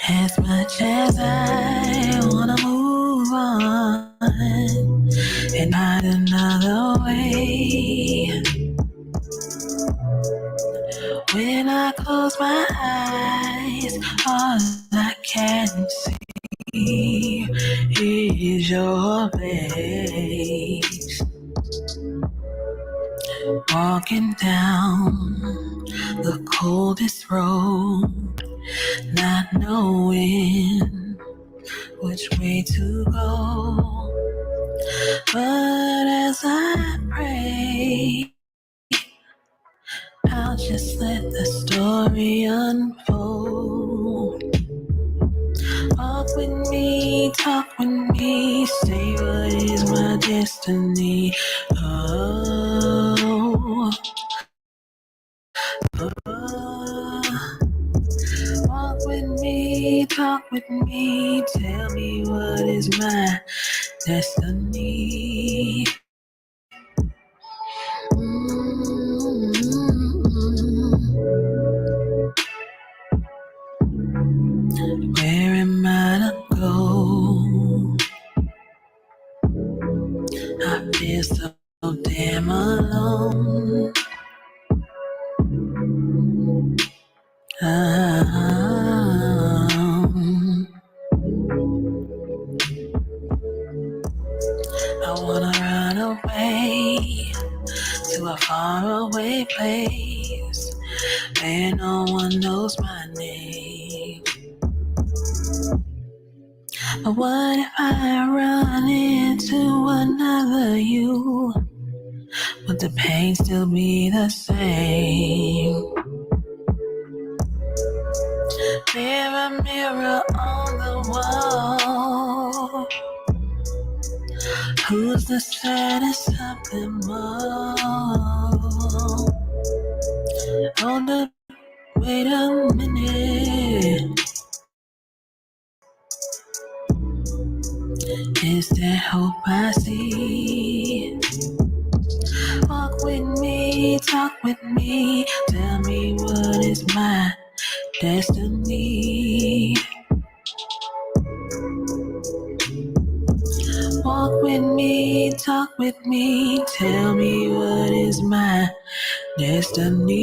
As much as I wanna move on and find another way, when I close my eyes, all I can see is your face. Walking down the coldest road, not knowing which way to go. But as I pray, I'll just let the story unfold. Walk with me, talk with me, say what is my destiny. Oh, walk with me, talk with me, tell me what is my destiny. Where am I to go? I feel so damn alone. I wanna run away to a faraway place where no one knows my name. But what if I run into another you? Would the pain still be the same? Mirror, mirror on the wall, who's the saddest of them all? Hold up, wait a minute. Is there hope I see? Walk with me, talk with me, tell me what is my destiny. Walk with me, talk with me, tell me what is my destiny.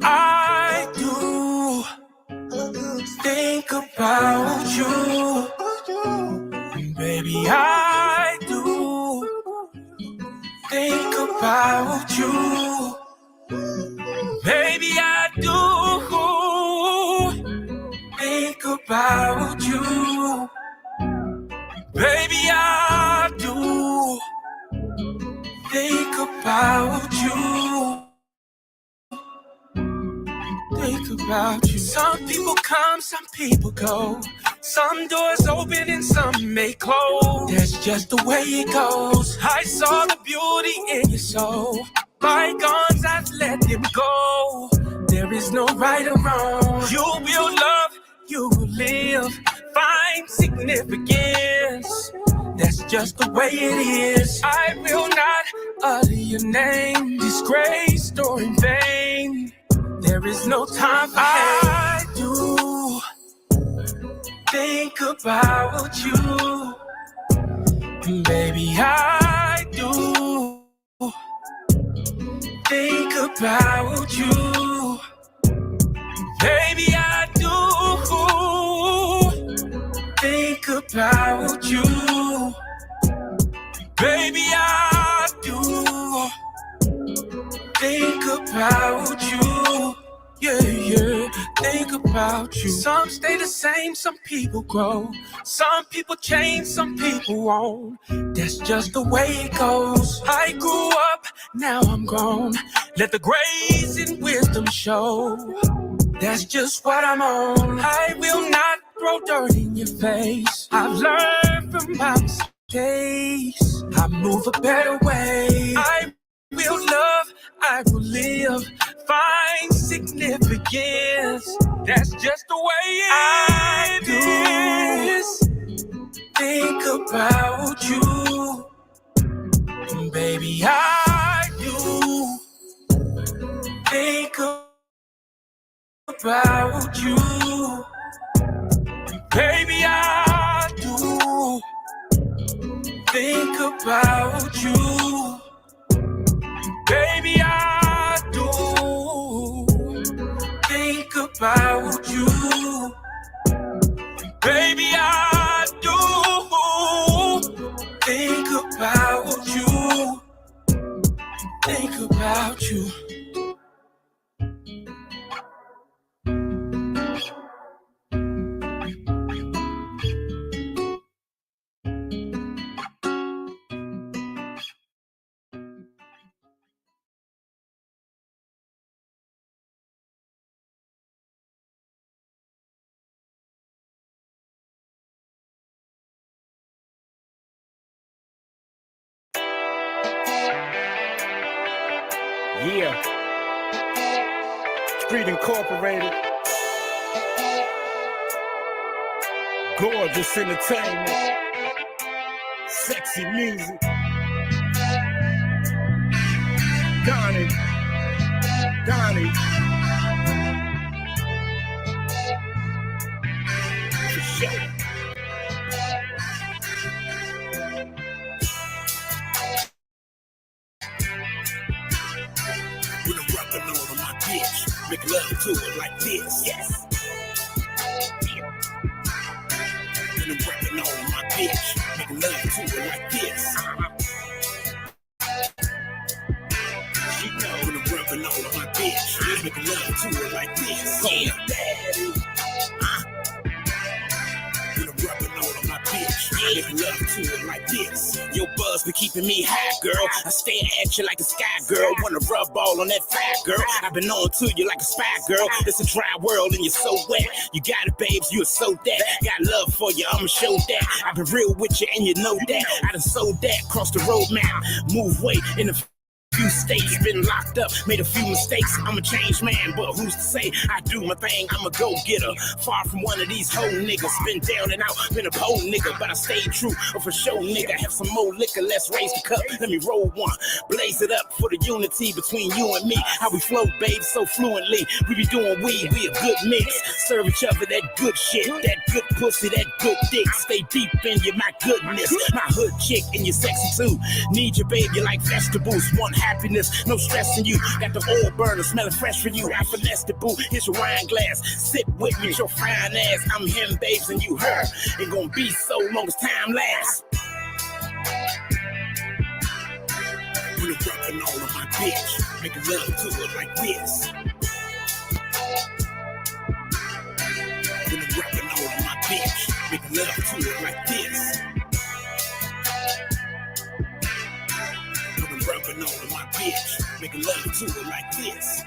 I do think about you, baby. I do think about you, baby. I do think about you, baby. I do think about you. Think about you. Some people come, some people go. Some doors open and some may close. That's just the way it goes. I saw the beauty in your soul. Bygones, I've let them go. There is no right or wrong. You will love, you will live, find significance. That's just the way it is. I will not utter your name, disgraced or in vain. There is no time for I do think about you, baby. I do think about you, baby. I do think about you. Baby, I do think about you. Yeah, yeah, think about you. Some stay the same, some people grow. Some people change, some people won't. That's just the way it goes. I grew up, now I'm grown. Let the grace and wisdom show. That's just what I'm on. I will not throw dirt in your face. I've learned from my mistakes. I move a better way. I will love, I will live, find significance. That's just the way I do. Think about you, baby. I do think about you, baby. I do think about you. Baby, I do think about you. Baby, I do think about you. Think about you. Yeah. Street Incorporated. Gorgeous entertainment. Sexy music. Donnie. For sure. When I'm rubbing on my bitch, make love to it like this. Yes. When I'm rubbing on my bitch, make love to it like this. She know when I'm rubbing on my bitch, make love to it like this. Yeah, daddy. When I'm rubbing on my bitch, make love to it like this. Your buzz be keeping me high, girl. I stare at you like a sky girl. Wanna rub all on that fat girl. I've been on to you like a spy girl. It's a dry world and you're so wet. You got it, babes, you are so that. Got love for you, I'ma show that. I've been real with you and you know that. I done sold that, cross the road now. Move weight in the few states, been locked up, made a few mistakes. I'm a changed man, but who's to say I do my thing? I'm a go-getter, far from one of these hoe niggas. Been down and out, been a pole nigga, but I stayed true. Or for sure, nigga, have some more liquor, let's raise the cup. Let me roll one, blaze it up for the unity between you and me. How we flow, babe, so fluently. We be doing weed, we a good mix. Serve each other that good shit, that good pussy, that good dick. Stay deep in you, my goodness. My hood chick and you sexy too. Need you, baby, like vegetables. One happiness, no stressing you. Got the oil burner, smelling fresh for you. I finesse the boo, here's your wine glass. Sit with me, with your fine ass. I'm him, babes, and you her. Ain't gonna be so long as time lasts. When I'm rubbing all of my bitch, making love to it like this. When I'm rubbing all of my bitch, making love to it like this. Rubbing on my bitch, making love to it like this.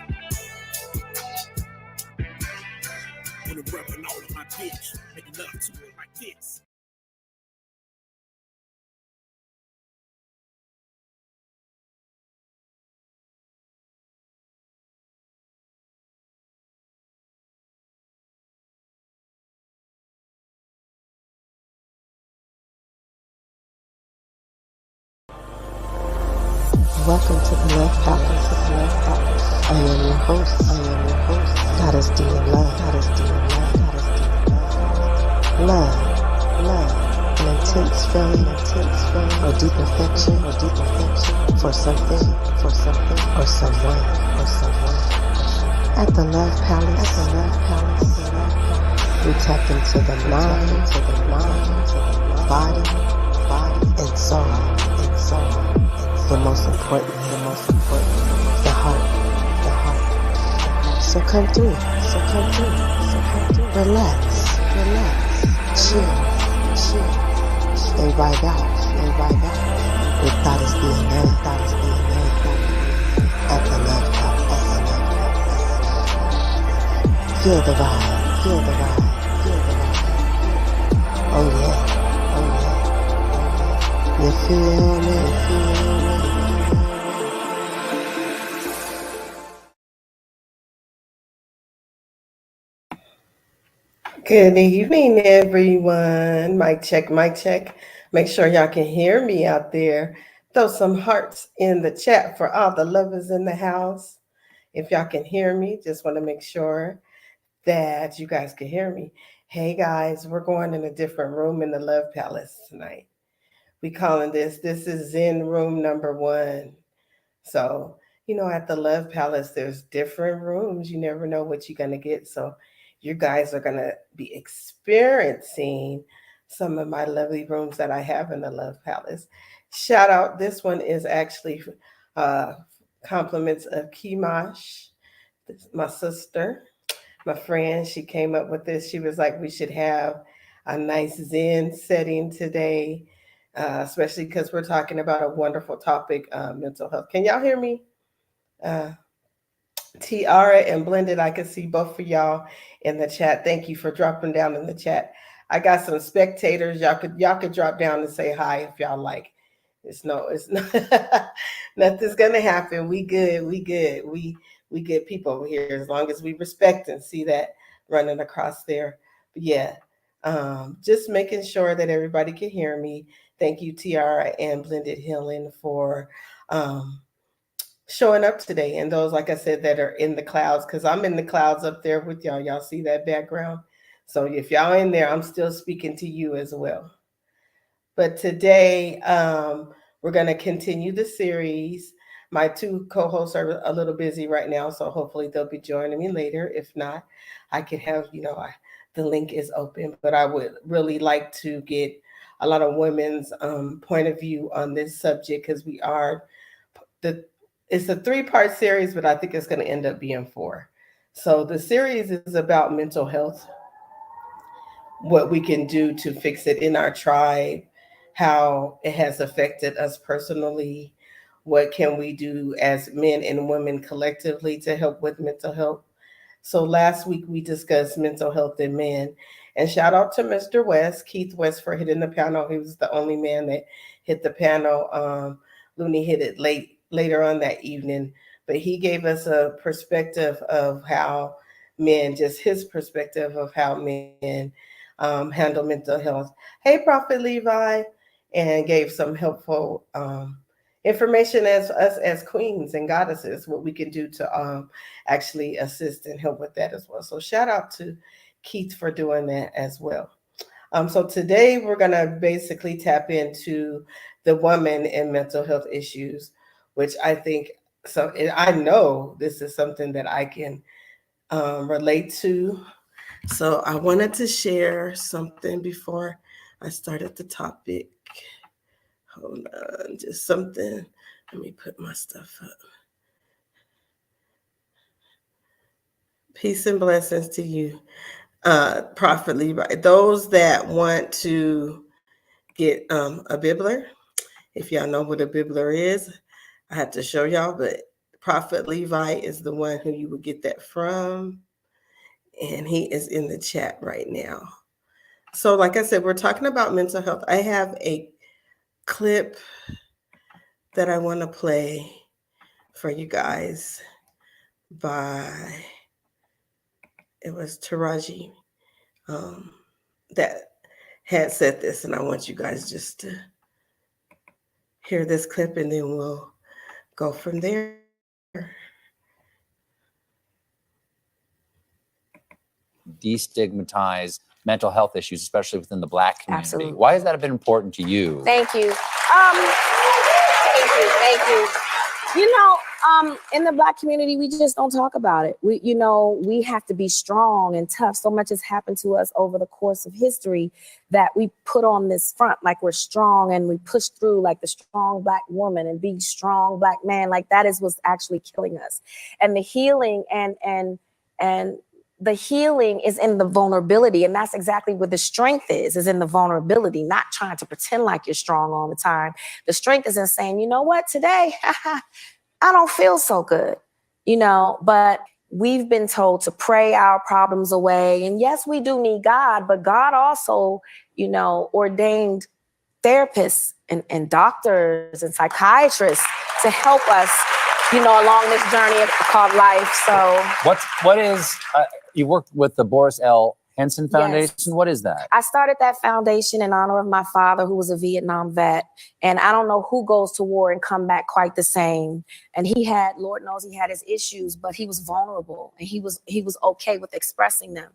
When I'm rubbing on my bitch, making love to it like this. Welcome to the Love Palace. I am your host. Goddess D and Love. Love. An intense feeling, or deep affection, for something, or someone. At the Love Palace, We tap into the mind, body, and soul. But most important, the heart. So come through. Relax. Chill. And vibe out. With Goddess DNA. At the Love Palace. Feel the vibe. Oh yeah. You feel me? Good evening, everyone. Mic check. Make sure y'all can hear me out there. Throw some hearts in the chat for all the lovers in the house. If y'all can hear me, just want to make sure that you guys can hear me. Hey guys, we're going in a different room in the Love Palace tonight. We calling this is Zen room number 1. So, at the Love Palace, there's different rooms. You never know what you're going to get. So you guys are going to be experiencing some of my lovely rooms that I have in the Love Palace. Shout out. This one is actually compliments of Kimash, my sister, my friend. She came up with this. She was like, we should have a nice Zen setting today, especially because we're talking about a wonderful topic, mental health. Can y'all hear me? Tiara and Blended, I can see both of y'all in the chat. Thank you for dropping down in the chat. I got some spectators. Y'all could drop down and say hi if y'all like. It's not nothing's gonna happen. We good. We good people over here as long as we respect and see that running across there. But yeah, just making sure that everybody can hear me. Thank you, Tiara and Blended Healing, for showing up today. And those, like I said, that are in the clouds, because I'm in the clouds up there with y'all. Y'all see that background? So if y'all in there, I'm still speaking to you as well. But today, we're going to continue the series. My 2 co-hosts are a little busy right now, so hopefully they'll be joining me later. If not, I could have, the link is open. But I would really like to get a lot of women's point of view on this subject, because it's a 3-part series, but I think it's going to end up being 4. So the series is about mental health, what we can do to fix it in our tribe, how it has affected us personally, what can we do as men and women collectively to help with mental health. So last week we discussed mental health in men, and shout out to Mr. West, Keith West, for hitting the panel. He was the only man that hit the panel. Looney hit it later on that evening, but he gave us a perspective of how men, just his perspective of how men handle mental health. Hey, Prophet Levi, and gave some helpful information as us as queens and goddesses, what we can do to actually assist and help with that as well. So shout out to Keith for doing that as well. So today we're going to basically tap into the woman and mental health issues, which I think, so I know this is something that I can relate to. So I wanted to share something before I started the topic. Hold on, just something. Let me put my stuff up. Peace and blessings to you, Prophet Levi. Those that want to get a Bibbler, if y'all know what a Bibbler is, I have to show y'all, but Prophet Levi is the one who you would get that from, and he is in the chat right now. So like I said, we're talking about mental health. I have a clip that I want to play for you guys by, it was Taraji that had said this, and I want you guys just to hear this clip, and then we'll go from there. Destigmatize mental health issues, especially within the Black community. Absolutely. Why has that been important to you? Thank you. Thank you. You know, In the Black community, we just don't talk about it. We have to be strong and tough. So much has happened to us over the course of history that we put on this front like we're strong, and we push through like the strong Black woman and be strong Black man. Like that is what's actually killing us. And the healing and the healing is in the vulnerability, and that's exactly where the strength is in the vulnerability, not trying to pretend like you're strong all the time. The strength is in saying, you know what, today I don't feel so good, but we've been told to pray our problems away. And yes, we do need God, but God also, ordained therapists and doctors and psychiatrists to help us, along this journey called life. So what is, you work with the Boris L. Henson Foundation. Yes. What is that? I started that foundation in honor of my father, who was a Vietnam vet. And I don't know who goes to war and come back quite the same. And he had, Lord knows he had his issues, but he was vulnerable and he was okay with expressing them.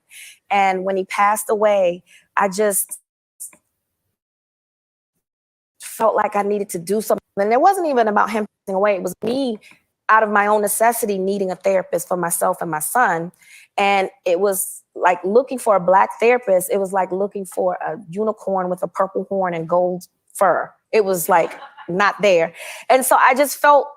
And when he passed away, I just felt like I needed to do something. And it wasn't even about him passing away. It was me, out of my own necessity, needing a therapist for myself and my son. And it was like looking for a Black therapist. It was like looking for a unicorn with a purple horn and gold fur. It was like not there. And so I just felt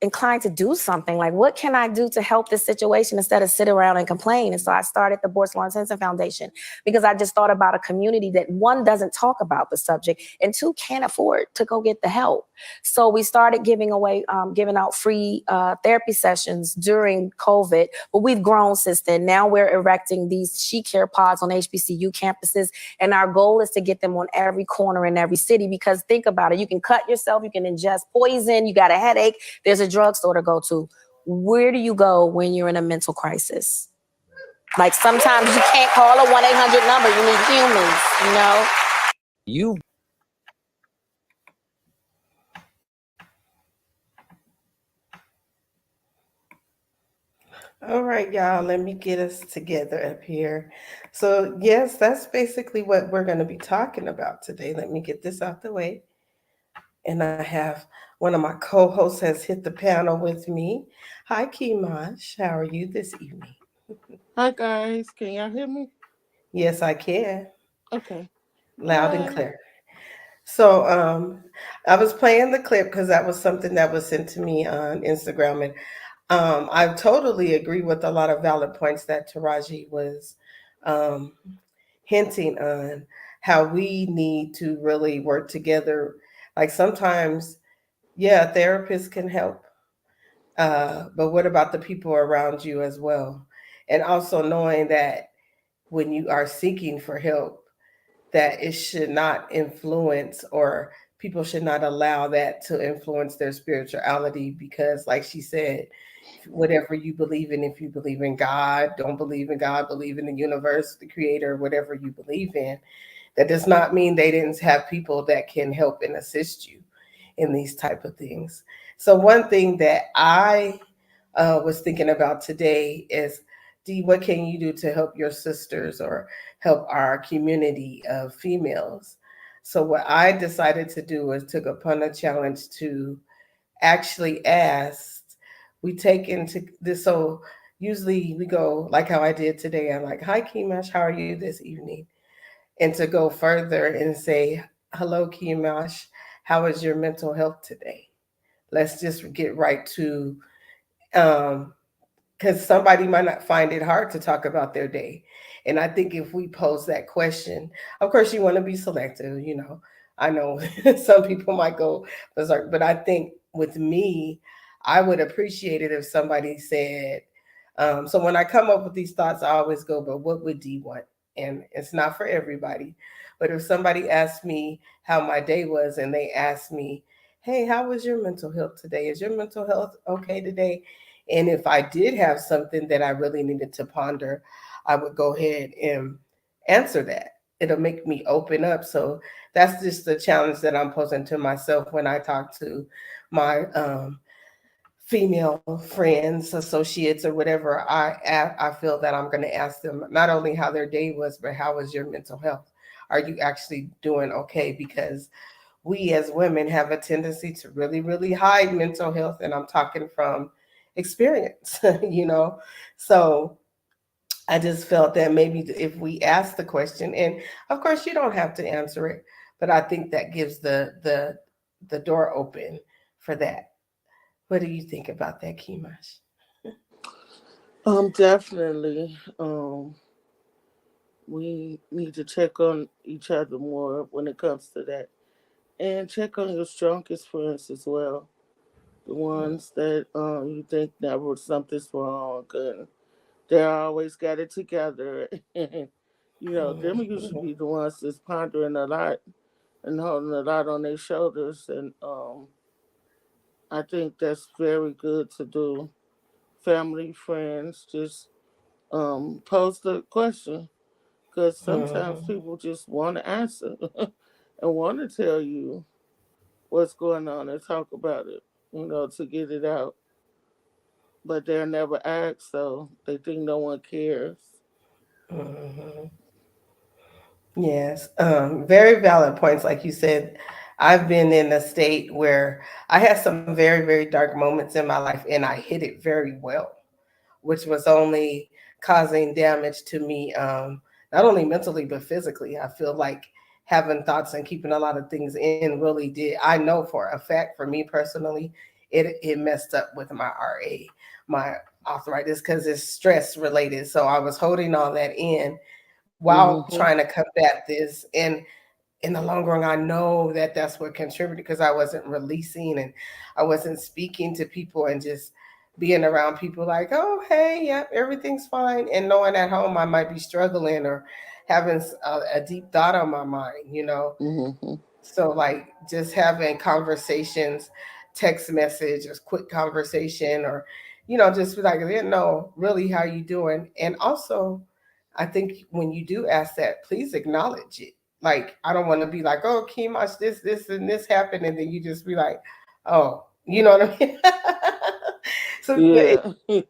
inclined to do something. Like, what can I do to help this situation instead of sit around and complain? And so I started the Boris Lawrence Henson Foundation because I just thought about a community that, one, doesn't talk about the subject, and two, can't afford to go get the help. So we started giving out free therapy sessions during COVID, but we've grown since then. Now we're erecting these She Care pods on HBCU campuses, and our goal is to get them on every corner in every city, because think about it, you can cut yourself, you can ingest poison, you got a headache, there's a drugstore to go to. Where do you go when you're in a mental crisis? Like, sometimes you can't call a 1-800 number, you need humans, You All right, y'all, let me get us together up here. So, yes, that's basically what we're going to be talking about today. Let me get this out the way. And I have one of my co-hosts has hit the panel with me. Hi, Kimash. How are you this evening? Hi guys, can y'all hear me? Yes, I can. Okay. Loud and Hi. clear. So I was playing the clip because that was something that was sent to me on Instagram. And I totally agree with a lot of valid points that Taraji was um, hinting on, how we need to really work together. Like sometimes, yeah, therapists can help, but what about the people around you as well? And also knowing that when you are seeking for help, that it should not influence, or people should not allow that to influence their spirituality, because like she said, whatever you believe in, if you believe in God, don't believe in God, believe in the universe, the creator, whatever you believe in, that does not mean they didn't have people that can help and assist you in these type of things. So one thing that I was thinking about today is, Dee, what can you do to help your sisters or help our community of females? So what I decided to do was took upon a challenge to actually ask. We take into this, so usually we go like how I did today. I'm like, hi Kimash, how are you this evening? And to go further and say, hello Kimash, how is your mental health today? Let's just get right to um, because somebody might not find it hard to talk about their day. And I think if we pose that question, of course, you want to be selective, you know. I know some people might go berserk, but I think with me, I would appreciate it if somebody said, so when I come up with these thoughts, I always go, but what would Dee want? And it's not for everybody. But if somebody asked me how my day was and they asked me, hey, how was your mental health today? Is your mental health okay today? And if I did have something that I really needed to ponder, I would go ahead and answer that. It'll make me open up. So that's just the challenge that I'm posing to myself when I talk to my female friends, associates, or whatever. I feel that I'm going to ask them not only how their day was, but how was your mental health? Are you actually doing okay? Because we as women have a tendency to really, really hide mental health. And I'm talking from experience, you know? So I just felt that maybe if we ask the question, and of course you don't have to answer it, but I think that gives the door open for that. What do you think about that, Kimash? Definitely. We need to check on each other more when it comes to that, and check on your strongest friends as well. The ones that you think never something's wrong and they always got it together, and them usually be the ones that's pondering a lot and holding a lot on their shoulders, and I think that's very good to do. Family, friends, just pose the question because sometimes Mhm. people just want to answer and want to tell you what's going on and talk about it, to get it out. But they're never asked, so they think no one cares. Mhm. Yes, very valid points. Like you said, I've been in a state where I had some very, very dark moments in my life and I hid it very well, which was only causing damage to me, not only mentally, but physically. I feel like having thoughts and keeping a lot of things in really did. I know for a fact, for me personally, it messed up with my RA, my arthritis, because it's stress related. So I was holding all that in while Hmm. trying to combat this. And in the long run, I know that that's what contributed because I wasn't releasing and I wasn't speaking to people and just being around people like, oh, hey, yep, everything's fine. And knowing at home I might be struggling or having a deep thought on my mind, you know. Hmm. So like just having conversations, text message, or quick conversation, or just be like, I didn't know really how you doing. And also, I think when you do ask that, please acknowledge it. Like I don't want to be like, oh, Kimash, this, and this happened, and then you just be like, oh, you know what I mean? So Yeah,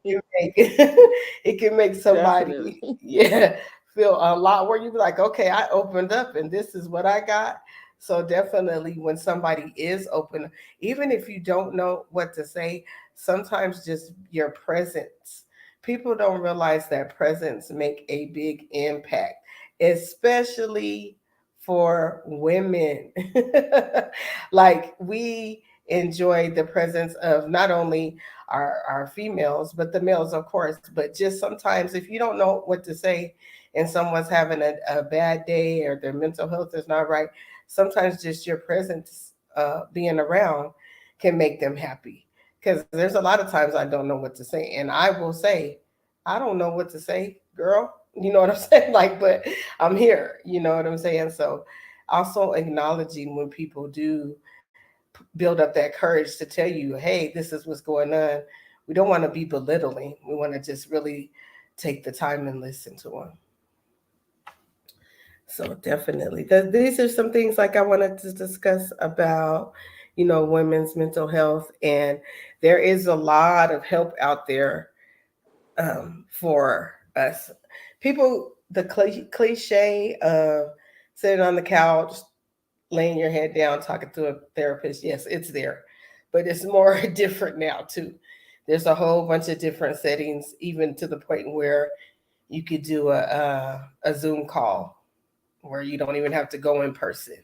can make it can make somebody, definitely. yeah, feel a lot where you be like, okay, I opened up and this is what I got. So definitely when somebody is open, even if you don't know what to say, sometimes just your presence. People don't realize that presence make a big impact, especially for women. Like we enjoy the presence of not only our females, but the males, of course. But just sometimes, if you don't know what to say and someone's having a bad day or their mental health is not right, sometimes just your presence, being around, can make them happy. Because there's a lot of times I don't know what to say. And I will say, I don't know what to say, girl. You know what I'm saying? Like, but I'm here. You know what I'm saying? So also acknowledging when people do build up that courage to tell you, hey, this is what's going on. We don't want to be belittling. We want to just really take the time and listen to them. So definitely, these are some things like I wanted to discuss about, women's mental health, and there is a lot of help out there, for us. People, the cliche of sitting on the couch, laying your head down, talking to a therapist. Yes, it's there, but it's more different now too. There's a whole bunch of different settings, even to the point where you could do a Zoom call where you don't even have to go in person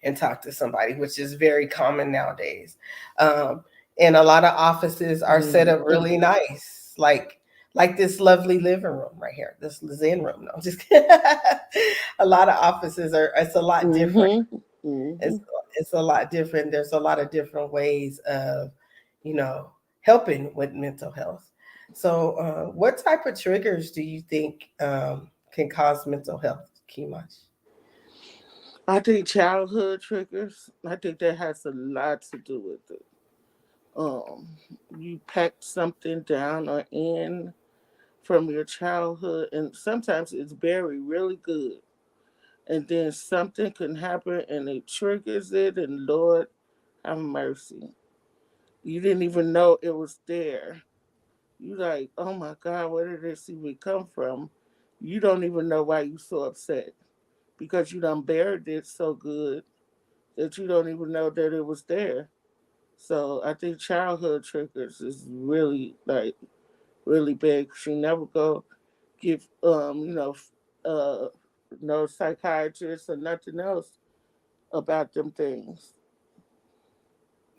and talk to somebody, which is very common nowadays. Um, and a lot of offices are set up Hmm. really nice, like this lovely living room right here, this Zen room. No, just a lot of offices are. It's a lot different. Hmm. It's Hmm. it's a lot different. There's a lot of different ways of, you know, helping with mental health. So, what type of triggers do you think, can cause mental health, Kimash? I think childhood triggers. I think that has a lot to do with it. Um, you packed something down or in from your childhood, and sometimes it's buried really good, and then something can happen and it triggers it, and Lord have mercy, you didn't even know it was there. You like, oh my God, where did this even come from? You don't even know why you so upset because you done buried it so good that you don't even know that it was there. So I think childhood triggers is really like really big. You never go give no psychiatrist or nothing else about them things.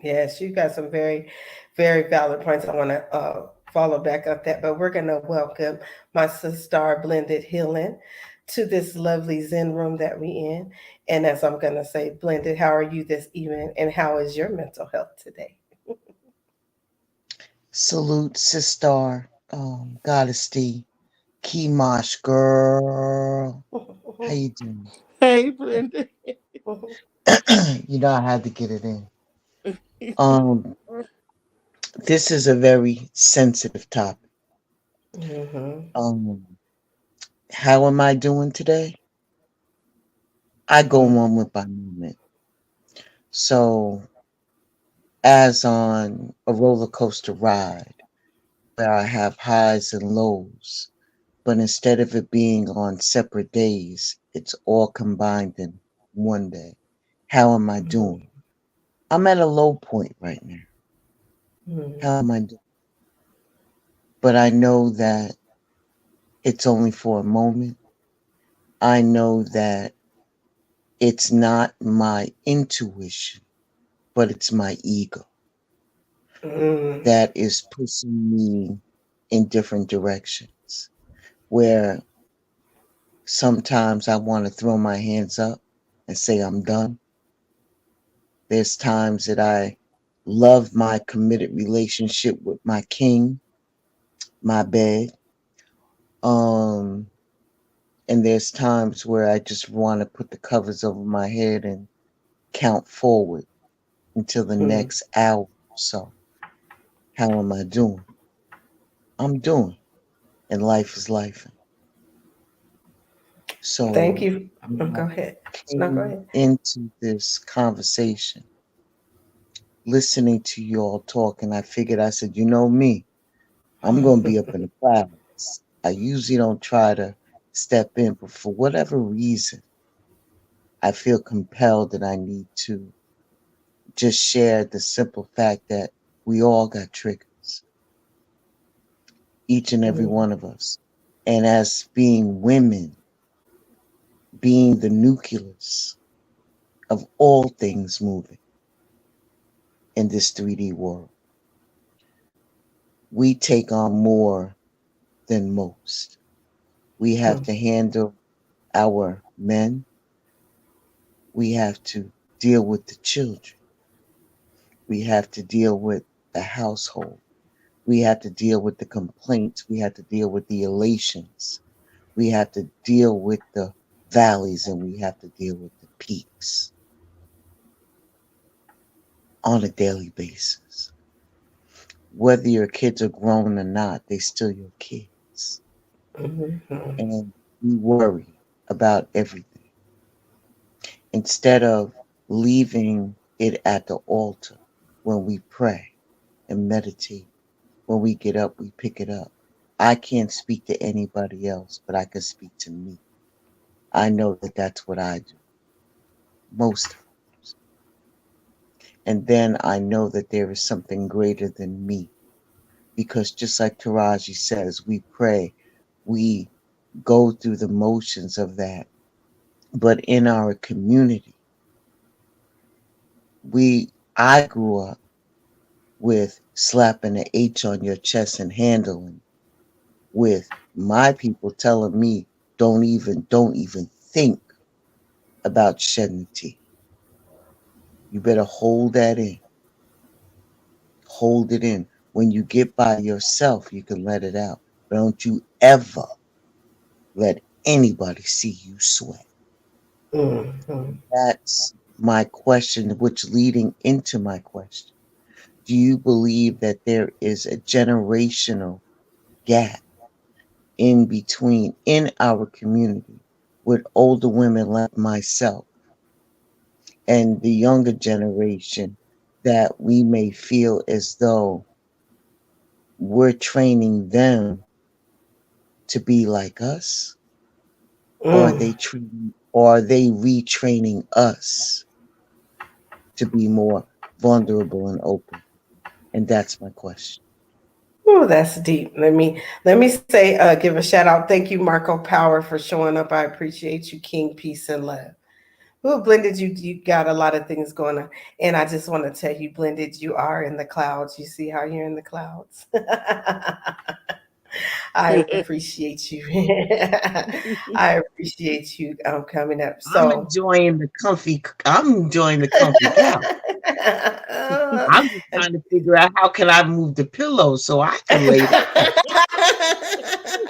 Yes, you got some very, very valid points. I want to follow back up that, but we're going to welcome my sister Blended Healing to this lovely Zen room that we in. And as I'm going to say, Blended, how are you this evening, and how is your mental health today? Salute, sister, Goddess D, Keymosh, girl. How you doing? Hey, Brenda. You know I had to get it in. Um, this is a very sensitive topic. Mm-hmm. Um, how am I doing today? I go Mm-hmm. on with my movement. So, as on a roller coaster ride where I have highs and lows, but instead of it being on separate days, it's all combined in one day. How am I doing? I'm at a low point right now. Mm-hmm. How am I doing? But I know that it's only for a moment. I know that it's not my intuition, but it's my ego Mm-hmm. that is pushing me in different directions. Where sometimes I want to throw my hands up and say I'm done. There's times that I love my committed relationship with my king, my bed. Um, and there's times where I just want to put the covers over my head and count forward until the Mm-hmm. next hour or so. How am I doing? I'm doing, and life is life. Thank So you. when I Go ahead. No, go came ahead. into this conversation, listening to you all talk, and I figured, I said, you know me, I'm going to be up in the clouds. I usually don't try to step in, but for whatever reason, I feel compelled that I need to just share the simple fact that we all got triggers, each and every Mm-hmm. one of us. And as being women, being the nucleus of all things moving in this 3D world, we take on more than most. We have to handle our men, we have to deal with the children, we have to deal with the household, we have to deal with the complaints, we have to deal with the elations, we have to deal with the valleys, and we have to deal with the peaks on a daily basis. Whether your kids are grown or not, they still your kids. Mm-hmm. And we worry about everything instead of leaving it at the altar when we pray and meditate. When we get up, we pick it up. I can't speak to anybody else, but I can speak to me. I know that that's what I do most times. And then I know that there is something greater than me. Because just like Taraji says, we pray, we go through the motions of that. But in our community, I grew up with slapping an H on your chest and handling, with my people telling me, don't even think about shedding a tear. You better hold that in. Hold it in. When you get by yourself, you can let it out. But don't you ever let anybody see you sweat. Mm-hmm. That's my question, which leading into my question. Do you believe that there is a generational gap in between in our community with older women like myself and the younger generation, that we may feel as though we're training them to be like us, or Mm. are they retraining us to be more vulnerable and open? And that's my question. Oh, that's deep. Let me say, give a shout out. Thank you, Marco Power, for showing up. I appreciate you, King, peace and love. Ooh, Blended, you got a lot of things going on. And I just want to tell you, Blended, you are in the clouds. You see how you're in the clouds? I appreciate you. I appreciate you coming up. I'm So, enjoying the comfy. I'm enjoying the comfy couch. I'm just trying to figure out how can I move the pillow so I can lay down.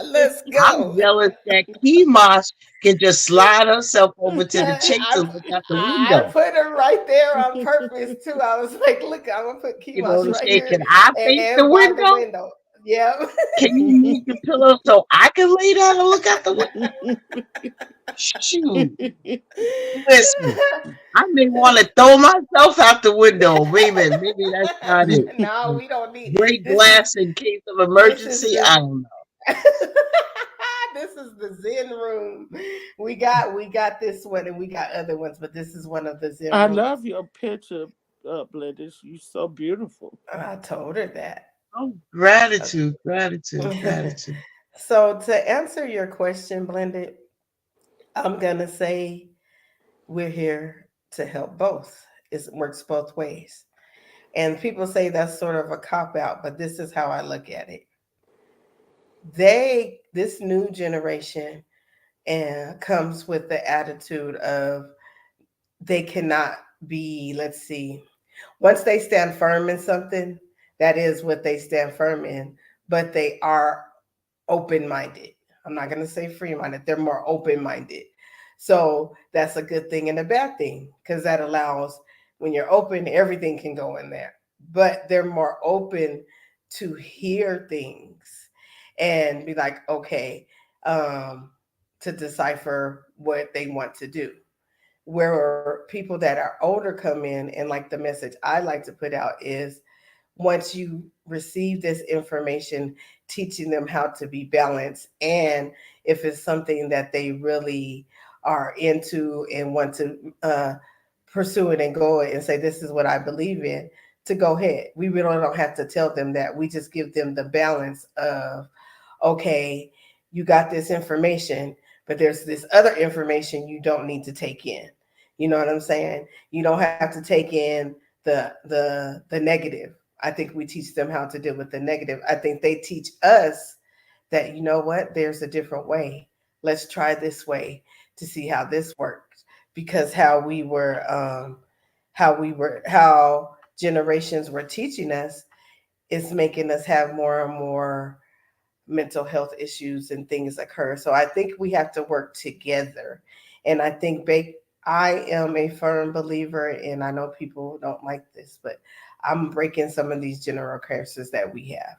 let's I'm go. jealous that Kimosh can just slide herself over to the chase I, and look out the I window. put her right there on purpose too. I was like, look, I'm gonna put You know what Kimash I'm right saying? here Can I face and the by the window? window. Yep. Can you move the pillow so I can lay down and look out the window? Shoot. Listen, I may want to throw myself out the window. Maybe that's not it. No, we don't need Break this is glass in case of this is emergency. I the don't know. this is the Zen room. We got this one and we got other ones, but this is one of the Zen I rooms. love your picture, Blended. You so beautiful. I told her that. Oh, gratitude, gratitude, gratitude. So to answer your question, Blended, I'm gonna say we're here to help both. It works both ways. And people say that's sort of a cop out, but this is how I look at it. This new generation, and comes with the attitude of they cannot be, let's see, once they stand firm in something, that is what they stand firm in, but they are open minded. I'm not going to say free minded, they're more open minded. So that's a good thing and a bad thing because that allows, when you're open, everything can go in there, but they're more open to hear things and be like, okay, um, to decipher what they want to do. Where people that are older come in, and like the message I like to put out is, once you receive this information, teaching them how to be balanced. And if it's something that they really are into and want to pursue it and go and say, this is what I believe in, to go ahead. We really don't have to tell them that. We just give them the balance of, okay, you got this information, but there's this other information you don't need to take in. You know what I'm saying? You don't have to take in the negative. I think we teach them how to deal with the negative. I think they teach us that, you know what, there's a different way. Let's try this way to see how this works. Because how generations were teaching us is making us have more and more mental health issues and things occur. So I think we have to work together. And I think I am a firm believer, and I know people don't like this, but I'm breaking some of these general curses that we have.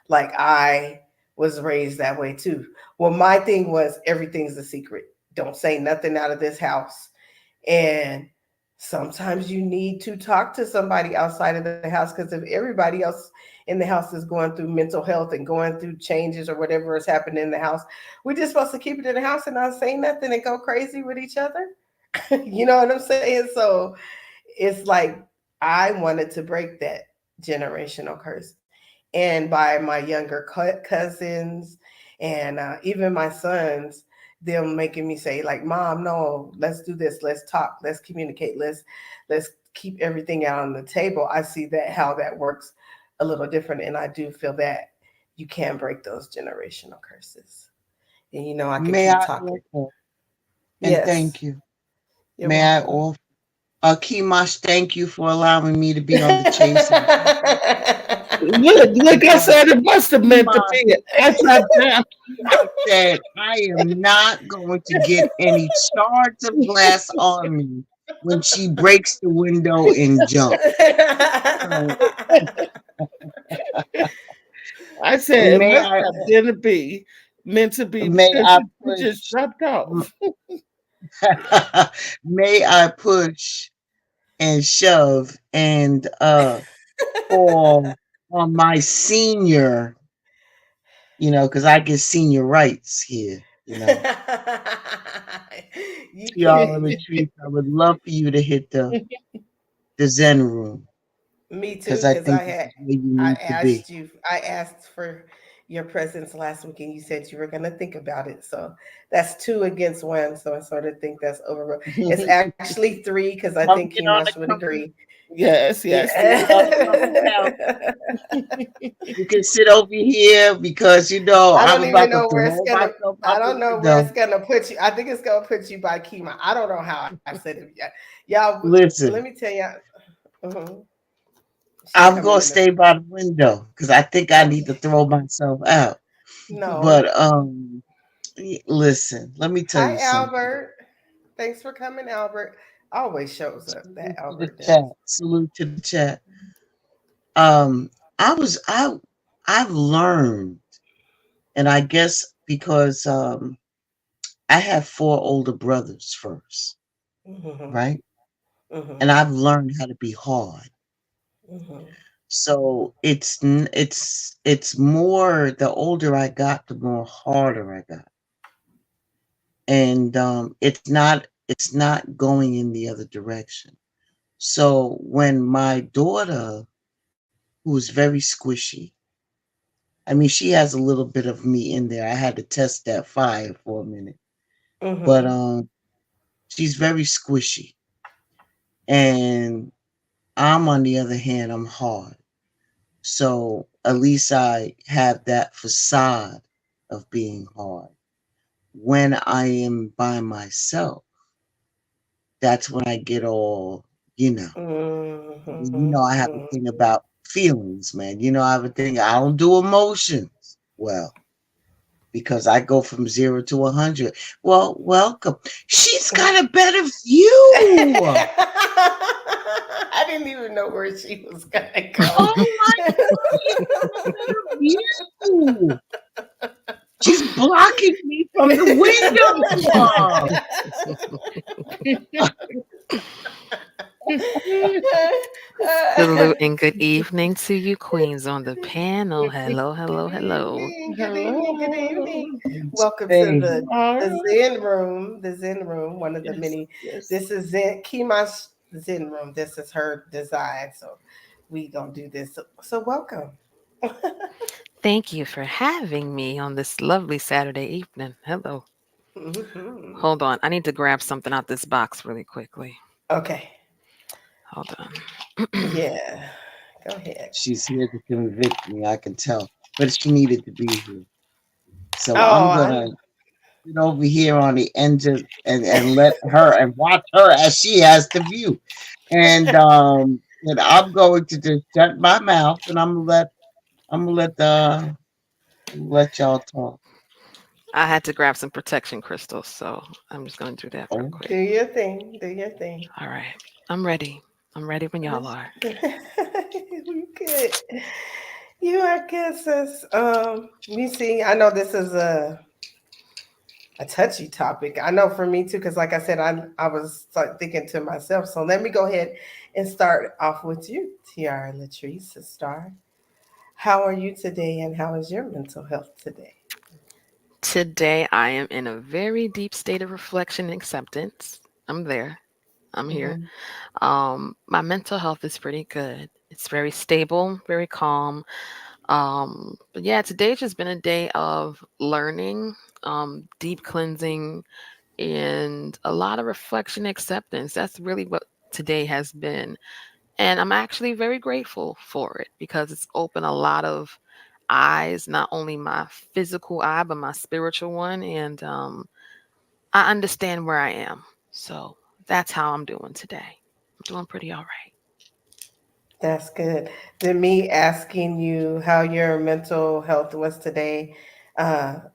Like, I was raised that way too. Well, my thing was, everything's a secret. Don't say nothing out of this house. And sometimes you need to talk to somebody outside of the house, because if everybody else in the house is going through mental health and going through changes or whatever is happening in the house, we're just supposed to keep it in the house and not say nothing and go crazy with each other. You know what I'm saying? So it's like, I wanted to break that generational curse. And by my younger cousins and even my sons, them making me say, like, Mom, no, let's do this, let's talk, let's communicate, let's keep everything out on the table. I see that how that works a little different, and I do feel that you can break those generational curses. And I could May keep I talking. offer and Yes, thank you. you're May I welcome. offer Kimash, thank you for allowing me to be on the chase. And Look, I because said it must have meant to Kimash, be an upside down. Kimash said, I am not going to get any shards of glass on me when she breaks the window and jumps. So I said it may must I have didn't be meant to be may because I you just push dropped off. may I push and shove and fall on my senior, because I get senior rights here, You to y'all can. in retreat. I would love for you to hit the the Zen room Me too, because I because think this is where you need to be. I asked for your presence last week, and you said you were going to think about it. So that's two against one. So I sort of think that's over. It's actually three because I think Come get on Kimash the would agree. company. Yes, yes, Yeah. please. Well, you can sit over here because I I'm don't even about to know where it's throw gonna. myself I out the don't know where window. it's gonna put you. I think it's gonna put you by Kima. I don't know how I said it yet. Y'all, let me Listen, tell y'all. Mhm. She's I'm coming gonna in the. stay by the window because I think I need to Okay. throw myself out. No. But listen, let me tell Hi, you something. Albert. Thanks for coming, Albert. Always shows up. That Salute to the Albert chat. does. Salute to the chat. Um, I was I've learned, and I guess because I have four older brothers first, Hmm. right? And Hmm. I've learned how to be hard. Hmm. So it's more the older I got, the more harder I got. And it's not going in the other direction. So when my daughter, who is very squishy, I mean, she has a little bit of me in there. I had to test that fire for a minute. But Hmm. she's very squishy. And I'm on the other hand, I'm hard. So at least I have that facade of being hard. When I am by myself, that's when I get all, you know, I have a thing about feelings, man. I have a thing, I don't do emotions well because I go from 0 to 100. Well, welcome. She's got a better view. I didn't even know where she was gonna go. Oh my God, she's got a better view. She's blocking me from the window. Salute and good evening to you, queens on the panel. Hello, hello, Good hello. evening, good evening, good Hello. evening. It's Welcome to pain. All the right. Zen room, the Zen room, one of the Yes, many. yes. This is Zen Kima's Zen room. This is her design, so we gonna do this. So welcome. Thank you for having me on this lovely Saturday evening. Hello. Mhm. Hold on. I need to grab something out this box really quickly. Okay. Hold on. Yeah. Go ahead. She's here to convict me, I can tell. But she needed to be here. So Oh, I'm I gonna sit over here on the end of and let her and watch her as she has the view. And I'm going to just shut my mouth and I'm gonna let y'all talk. I had to grab some protection crystals, so I'm just going to do that real Oh, do quick. your thing. Do your thing. All right. I'm ready. I'm ready when y'all are. You good. You are good, sis. You see, I know this is a touchy topic. I know for me too, because like I said, I was thinking to myself. So let me go ahead and start off with you, Tiara Latrice, Star. How are you today, and how is your mental health today? Today, I am in a very deep state of reflection and acceptance. I'm there. I'm here. Mm-hmm. My mental health is pretty good. It's very stable, very calm. But yeah, today's just been a day of learning, deep cleansing, and a lot of reflection and acceptance. That's really what today has been. And I'm actually very grateful for it because it's opened a lot of eyes, not only my physical eye, but my spiritual one. And I understand where I am. So that's how I'm doing today. I'm doing pretty all right. That's good. Did me asking you how your mental health was today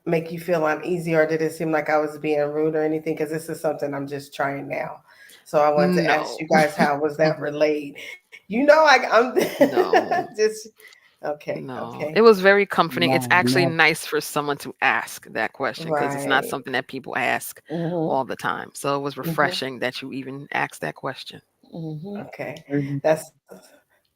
make you feel uneasy, or did it seem like I was being rude or anything? Because this is something I'm just trying now. So I wanted to ask No, you guys how was that relayed? I'm no, just okay, no. It okay, was very comforting. It's no, actually no. nice for someone to ask that question because it's not right. something that people ask Hmm. all the time. So it was Hmm. refreshing that you even asked that question. Mm-hmm. Okay, Very much that's so.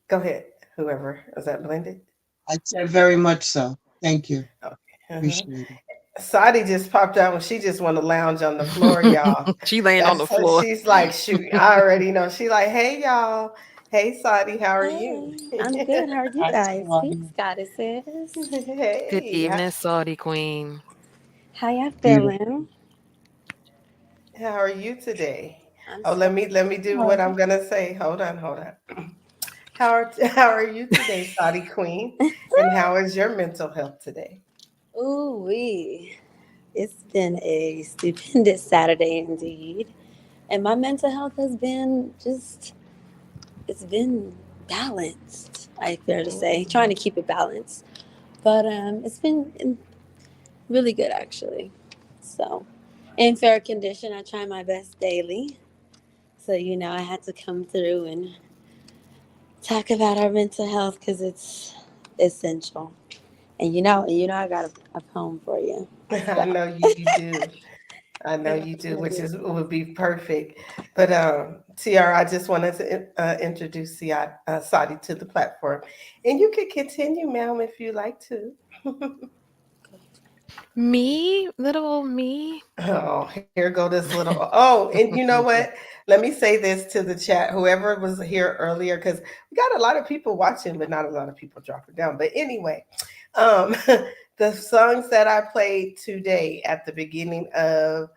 go ahead. Whoever is that blended? I said very much so. Thank you. Okay. Uh-huh. Appreciate it. Sadi just popped out when she just want to lounge on the floor, y'all. She laying on the That's her. floor. She's like, shoot, I already know. She like, hey y'all. Hey, Saudi, how are you? Hey, I'm good. How are you I guys? saw Peace, goddesses. Good Hey, evening, Saudi Queen. How y'all beautiful. feeling? how are you today? I'm Oh, so let me do what I'm gonna say. Hold on. How are you today, Saudi Queen? And how is your mental health today? ooh wee. It's been a stupendous Saturday indeed. And my mental health has been just it's been balanced, I fair to say. Trying to keep it balanced. But it's been really good actually. So in fair condition, I try my best daily. So I had to come through and talk about our mental health because it's essential. And I got a poem for you. I So know you do. I know yeah, you do, I which do. is would be perfect. But TR, I just wanted to introduce Saudi to the platform, and you can continue, ma'am, if you like to. Me, little old me. Oh, here go this little. Oh, and you know what? Let me say this to the chat. Whoever was here earlier, because we got a lot of people watching, but not a lot of people dropping down. But anyway, um, the songs that I played today at the beginning of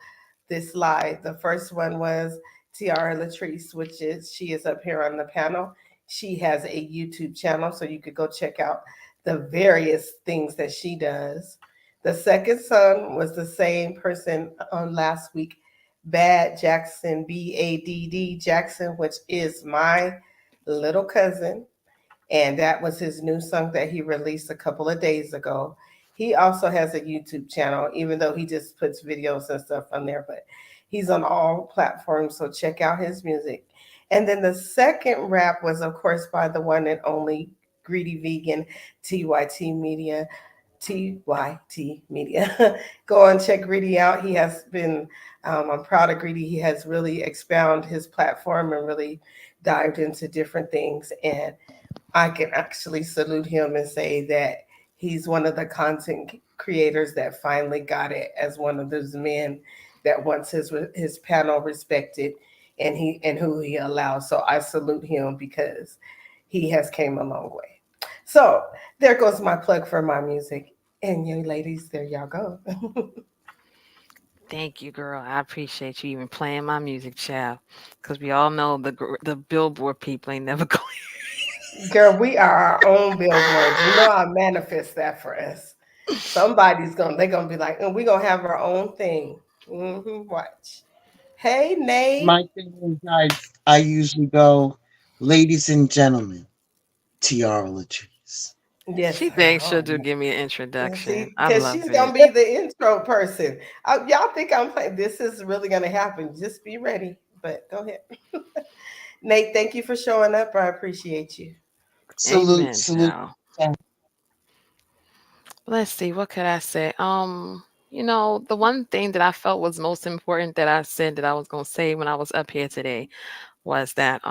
this live. The first one was Tiara Latrice, which is she is up here on the panel. She has a YouTube channel, so you could go check out the various things that she does. The second song was the same person on last week, Bad Jackson, Badd Jackson, which is my little cousin, and that was his new song that he released a couple of days ago. He also has a YouTube channel, even though he just puts videos and stuff on there, but he's on all platforms, so check out his music. And then the second rap was, of course, by the one and only Greedy Vegan, TYT Media. TYT Media. Go and check Greedy out. He has been, I'm proud of Greedy. He has really expounded his platform and really dived into different things. And I can actually salute him and say that he's one of the content creators that finally got it as one of those men that wants his panel respected and who he allows. So I salute him because he has came a long way. So there goes my plug for my music. And you ladies, there y'all go. Thank you, girl. I appreciate you even playing my music, child. Because we all know the Billboard people ain't never going. Girl, we are our own billboard. You know I manifest that for us. They're gonna be like, and we're gonna have our own thing. Watch. Hey My Nate. thing is, I usually go, ladies and gentlemen, Tiara Latrice. Yes, She thinks she'll sir. do Yeah. give me an And introduction. see, I because love she's gonna it. be the intro person. Y'all think I'm playing? This is really gonna happen. Just be ready. But go ahead, Nate. Thank you for showing up. I appreciate you. Salute, Amen, salute. child. Let's see, what could I say? The one thing that I felt was most important that I said that I was gonna say when I was up here today was that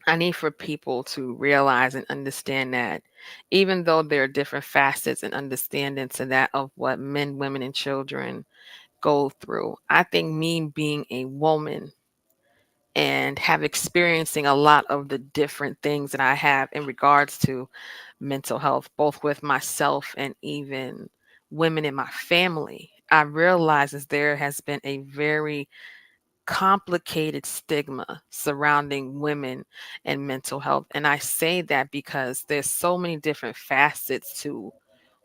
I need for people to realize and understand that even though there are different facets and understanding to that of what men, women, and children go through, I think me being a woman and have experiencing a lot of the different things that I have in regards to mental health, both with myself and even women in my family, I realize that there has been a very complicated stigma surrounding women and mental health. And I say that because there's so many different facets to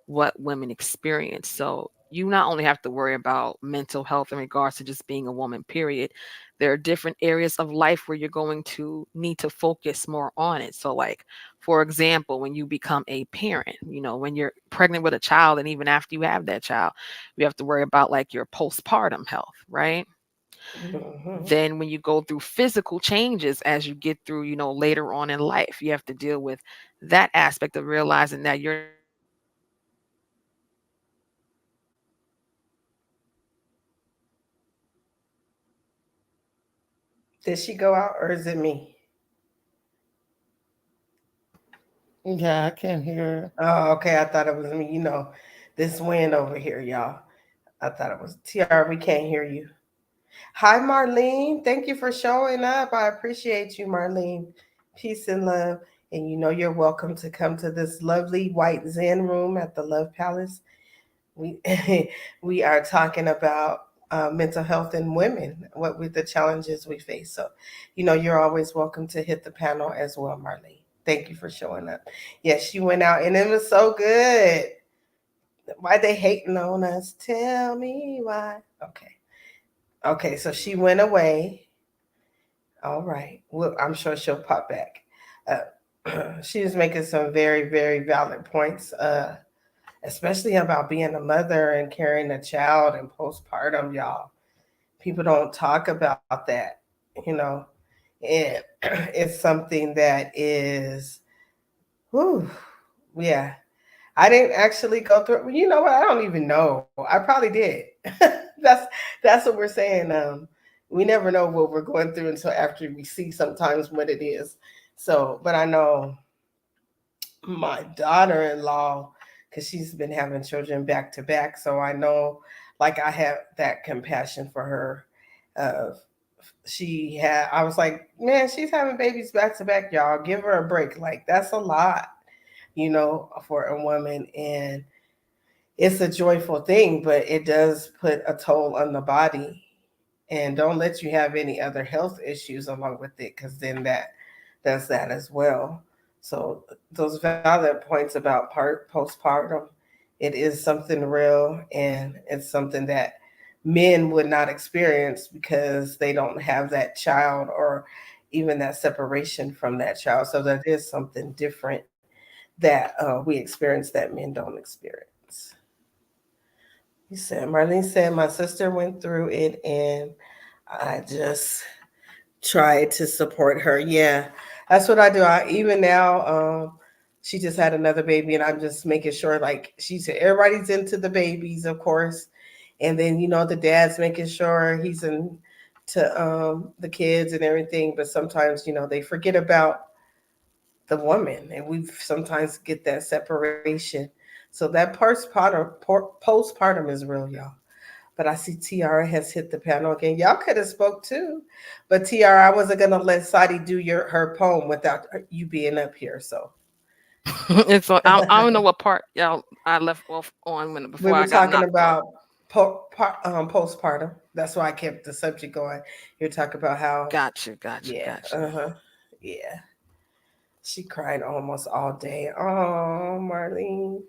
what women experience. So you not only have to worry about mental health in regards to just being a woman, period. There are different areas of life where you're going to need to focus more on it. So, like, for example, when you become a parent, when you're pregnant with a child, and even after you have that child, you have to worry about like your postpartum health, right? Mhm. Then when you go through physical changes as you get through, later on in life, you have to deal with that aspect of realizing that you're not going to be able to do everything that you want to do as a woman. Did she go out or is it me? Yeah, I can't hear. Oh, okay. I thought it was me. This wind over here, y'all. I thought it was TR. We can't hear you. Hi, Marlene. Thank you for showing up. I appreciate you, Marlene. Peace and love. And you know you're welcome to come to this lovely white Zen room at the Love Palace. We we are talking about mental health in women, what with the challenges we face. So, you know, you're always welcome to hit the panel as well, Marlene. Thank you for showing up. Yes, she went out and it was so good. Why they hating on us? Tell me why. Okay. Okay, so she went away. All right. Well, I'm sure she'll pop back. She was making some very, very valid points, especially about being a mother and carrying a child and postpartum, y'all. People don't talk about that, you know. It, it's something that is, whew, yeah. I didn't actually go through. You know what? I don't even know. I probably did. that's that's what we're saying. We never know what we're going through until after we see sometimes what it is. So, but I know my daughter-in-law, because she's been having children back to back, so I know, like I have that compassion for her. Uh, she had. I was like, man, she's having babies back to back, y'all. Give her a break. Like that's a lot, you know, for a woman and it's a joyful thing, but it does put a toll on the body. And don't let you have any other health issues along with it, because then that does that as well. So those valid points about postpartum, it is something real, and it's something that men would not experience because they don't have that child or even that separation from that child. So that is something different that we experience that men don't experience. You said Marlene said my sister went through it and I just tried to support her. Yeah, that's what I do. I even now, she just had another baby, and I'm just making sure like she said everybody's into the babies, of course, and then you know the dad's making sure he's in to the kids and everything. But sometimes you know they forget about the woman, and we sometimes get that separation. So that postpartum is real, y'all. But I see Tiara has hit the panel again. Y'all could have spoke too, but Tiara, I wasn't gonna let Sadi do her poem without you being up here. So And so I don't know what part y'all I left off on when we before were I got talking knocked off. about postpartum. That's why I kept the subject going. You're talking about how, Gotcha, gotcha, yeah, gotcha. yeah. She cried almost all day. Oh, Marlene.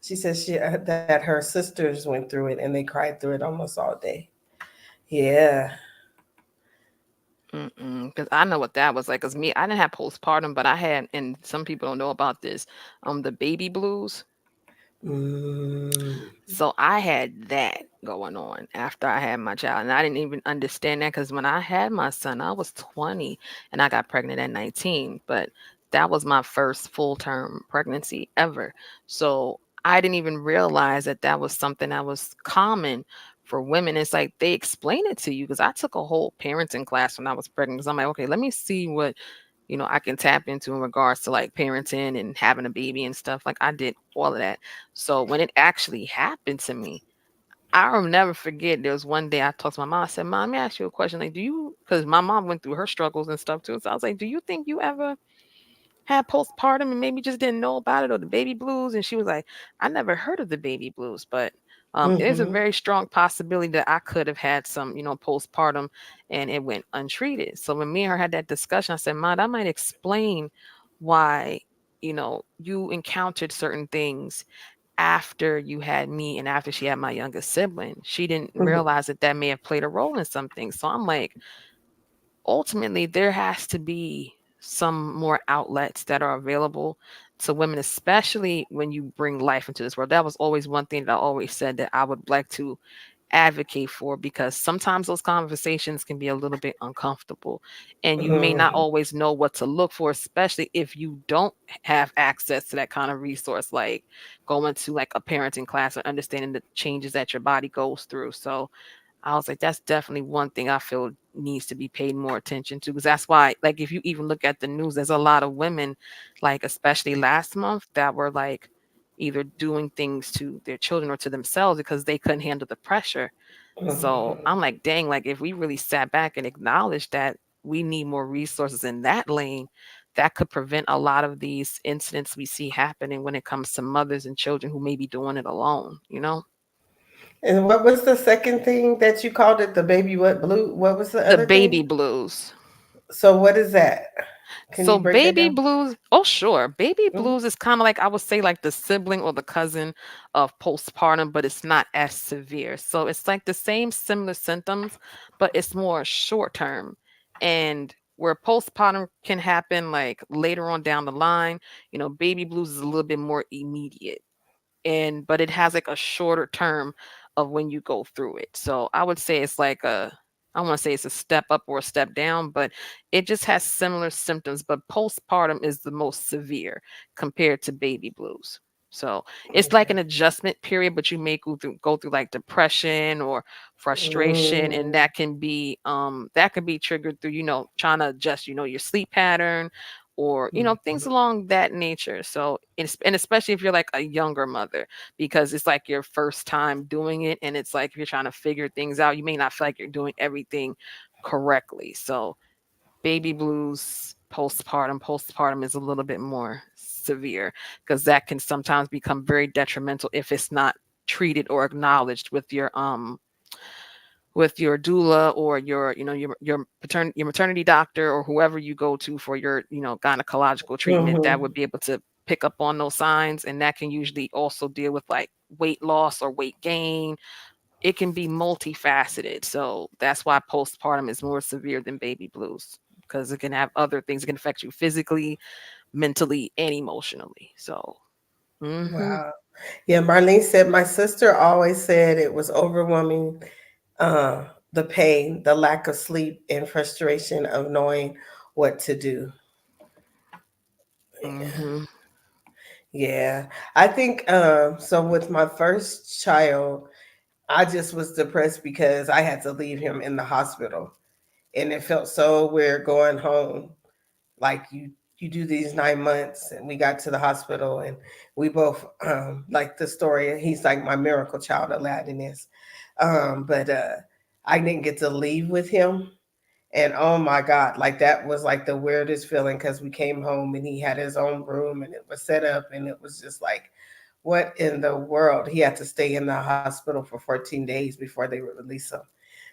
She said that her sisters went through it and they cried through it almost all day. Yeah. Because I know what that was like. Cause me, I didn't have postpartum, but I had, and some people don't know about this, the baby blues. Mm. So I had that going on after I had my child. And I didn't even understand that because when I had my son, I was 20 and I got pregnant at 19. But that was my first full term pregnancy ever. So I didn't even realize that that was something that was common for women. It's like they explain it to you because I took a whole parenting class when I was pregnant. Because I'm like, okay, let me see what I can tap into in regards to like parenting and having a baby and stuff. Like I did all of that. So when it actually happened to me, I'll never forget. There was one day I talked to my mom. I said, "Mom, let me ask you a question. Like, do you?" Because my mom went through her struggles and stuff too. So I was like, "Do you think you ever had postpartum and maybe just didn't know about it or the baby blues?" And she was like, "I never heard of the baby blues, but it is a Mm-hmm. very strong possibility that I could have had some, postpartum and it went untreated." So when me and her had that discussion, I said, "Mom, that might explain why, you encountered certain things after you had me and after she had my youngest sibling. She didn't Mm-hmm. realize that that may have played a role in some things." So I'm like, ultimately there has to be some more outlets that are available to women, especially when you bring life into this world. That was always one thing that I always said that I would like to advocate for, because sometimes those conversations can be a little bit uncomfortable and you may not Mm-hmm. always know what to look for, especially if you don't have access to that kind of resource, like going to like a parenting class or understanding the changes that your body goes through. So I was like, that's definitely one thing I feel needs to be paid more attention to. Because that's why, like, if you even look at the news, there's a lot of women, like, especially last month, that were like either doing things to their children or to themselves because they couldn't handle the pressure. So Mhm. I'm like, dang, like if we really sat back and acknowledged that we need more resources in that lane, that could prevent a lot of these incidents we see happening when it comes to mothers and children who may be doing it alone, you know? And what was the second thing that you called it? The baby what blue? What was the The other baby thing? blues. So what is that? Can So you break that baby down? blues, oh sure, baby Mhm. blues is kind of like I would say like the sibling or the cousin of postpartum, but it's not as severe. So it's like the same similar symptoms, but it's more short term. And where postpartum can happen like later on down the line, baby blues is a little bit more immediate, and but it has like a shorter term of when you go through it. So I would say it's like a, I want to say it's a step up or a step down, but it just has similar symptoms. But postpartum is the most severe compared to baby blues. So it's like Okay. an adjustment period, but you may go through like depression or frustration, and Mm. that can be triggered through trying to adjust your sleep pattern, or things Mhm. along that nature. So and especially if you're like a younger mother, because it's like your first time doing it, and it's like if you're trying to figure things out, you may not feel like you're doing everything correctly. So baby blues, postpartum is a little bit more severe, because that can sometimes become very detrimental if it's not treated or acknowledged with your doula, or your maternity doctor, or whoever you go to for your gynecological treatment, that Mhm. would be able to pick up on those signs. And that can usually also deal with like weight loss or weight gain. It can be multifaceted. So that's why postpartum is more severe than baby blues, because it can have other things. It can affect you physically, mentally, and emotionally. So Wow. Yeah, Marlene said my sister always said it was overwhelming, uh, the pain, the lack of sleep, and frustration of knowing what to do. hmm Yeah, I think so. With my first child, I just was depressed because I had to leave him in the hospital, and it felt so weird going home. Like you do these 9 months, and we got to the hospital, and we both like the story. He's like my miracle child, Aladdin is, but I didn't get to leave with him. And oh my God, like that was like the weirdest feeling because we came home and he had his own room and it was set up and it was just like, what in the world? He had to stay in the hospital for 14 days before they would release him.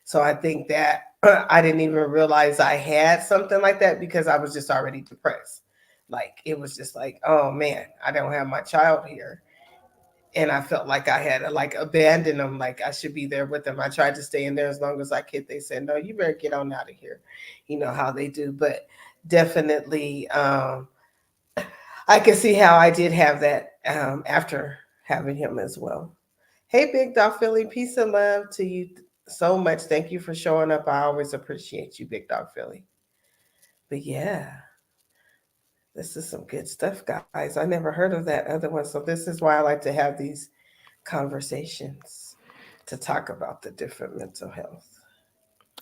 So I think that I didn't even realize I had something like that because I was just already depressed. Like it was just like, oh man, I don't have my child here, and I felt like I had to like abandon them. Like I should be there with them. I tried to stay in there as long as I could. They said, "No, you better get on out of here." You know how they do, but definitely, I can see how I did have that after having him as well. Hey, Big Dog Philly, peace and love to you so much. Thank you for showing up. I always appreciate you, Big Dog Philly. But yeah, this is some good stuff, guys. I never heard of that other one, so this is why I like to have these conversations to talk about the different mental health.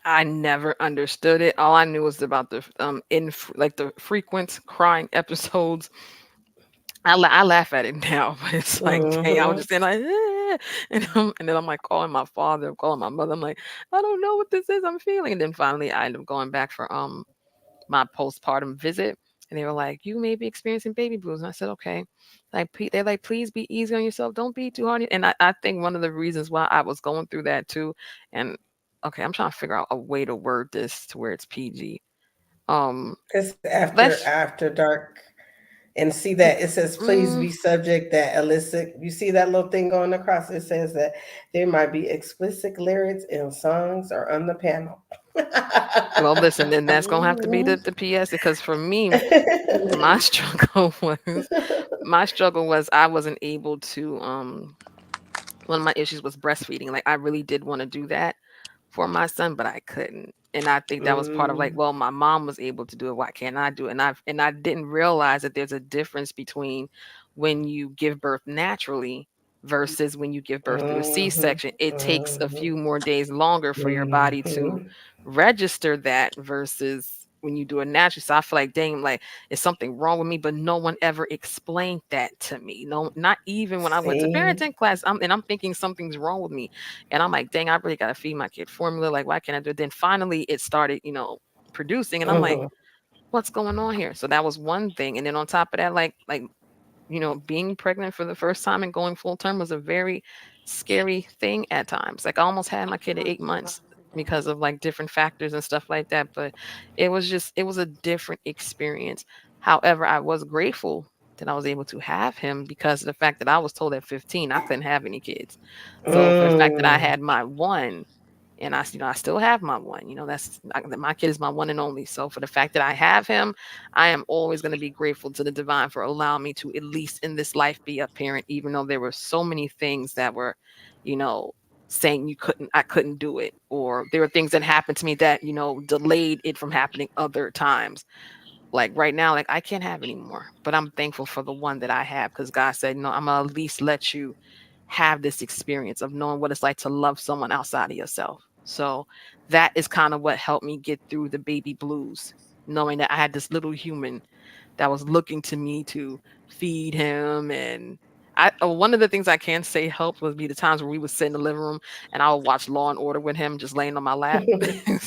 I never understood it. All I knew was about the like the frequent crying episodes. I laugh at it now, but it's like, dang, I was Hmm. just saying like, and then I'm like calling my father, calling my mother. I'm like, I don't know what this is I'm feeling. And then finally, I ended up going back for my postpartum visit, and they were like, you may be experiencing baby blues. And I said, okay. Like they're like, please be easy on yourself. Don't be too hard. And I think one of the reasons why I was going through that too, and okay, I'm trying to figure out a way to word this to where it's PG. Um, It's after let's. after dark, and see that it says please Mm, be subject that illicit. You see that little thing going across? It says that there might be explicit lyrics in songs or on the panel. well, listen, then that's gonna have to be the PS, because for me, my struggle was I wasn't able to one of my issues was breastfeeding. Like I really did want to do that for my son, but I couldn't. And I think that was part of like, Mm, well, my mom was able to do it. Why can't I do it? And I didn't realize that there's a difference between when you give birth naturally versus when you give birth through a mhm, C-section. It takes a mhm, few more days longer for your body to mhm. register that versus when you do it naturally. So I feel like, dang, like, is something wrong with me? But no one ever explained that to me. No, not even when I went to See? parenting class. I'm thinking something's wrong with me, and I'm like, dang, I really gotta feed my kid formula. Like, why can't I do it? Then finally, it started, producing, and I'm like, Mhm. what's going on here? So that was one thing, and then on top of that, like being pregnant for the first time and going full term was a very scary thing at times. Like I almost had my kid at 8 months because of like different factors and stuff like that. But it was a different experience. However, I was grateful that I was able to have him because of the fact that I was told at 15 I couldn't have any kids. So for the fact that I Mm. had my one, and I still have my one. My kid is my one and only. So for the fact that I have him, I am always going to be grateful to the divine for allowing me to, at least in this life, be a parent, even though there were so many things that were, you know, saying I couldn't do it, or there were things that happened to me that, delayed it from happening other times. Like right now, like I can't have anymore, but I'm thankful for the one that I have, because God said, no, I'm gonna at least let you have this experience of knowing what it's like to love someone outside of yourself. So that is kind of what helped me get through the baby blues, knowing that I had this little human that was looking to me to feed him. And one of the things I can say helped would be the times where we would sit in the living room and I would watch Law and Order with him just laying on my lap.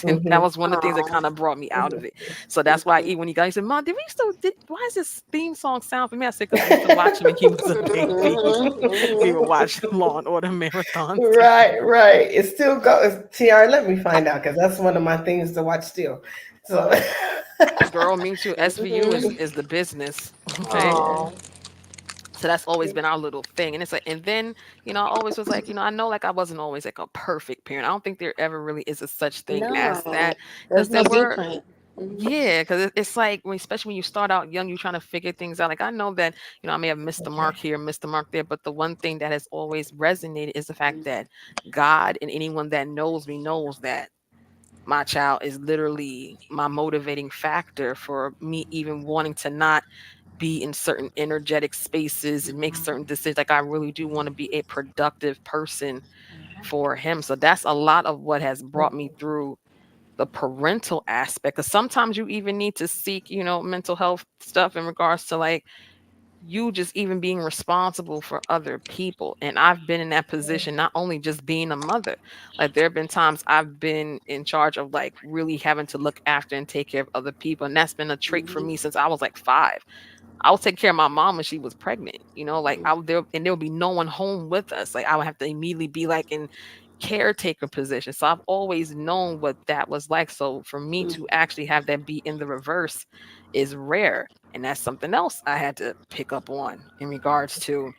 And that Mhm. was one of the things that kind of brought me out of it. So that's why even when you guys said, Mom, why is this theme song sound familiar? I said, because we used to watch him when he was a baby. We would watch Law and Order marathons Right, right. It still goes. TR, let me find out because that's one of my things to watch still. So, Girl, me too. S for you is the business. Okay. yeah. Oh, So that's always been our little thing. And it's like, and then, I always was like, I know like I wasn't always like a perfect parent. I don't think there ever really is a such thing as No, that. Because there's no there were, blueprint. Mhm. yeah, because it's like, especially when you start out young, you're trying to figure things out. Like I know that, I may have missed the mark here, missed the mark there. But the one thing that has always resonated is the fact that God, and anyone that knows me knows that my child is literally my motivating factor for me even wanting to not be in certain energetic spaces and make certain decisions. Like I really do want to be a productive person for him. So that's a lot of what has brought me through the parental aspect. Because sometimes you even need to seek, mental health stuff in regards to like you just even being responsible for other people. And I've been in that position, not only just being a mother, like there have been times I've been in charge of like really having to look after and take care of other people. And that's been a trait for me since I was like 5. I would take care of my mom when she was pregnant, like I would there and there would be no one home with us. Like I would have to immediately be like in caretaker position. So I've always known what that was like. So for me to actually have that be in the reverse is rare. And that's something else I had to pick up on in regards to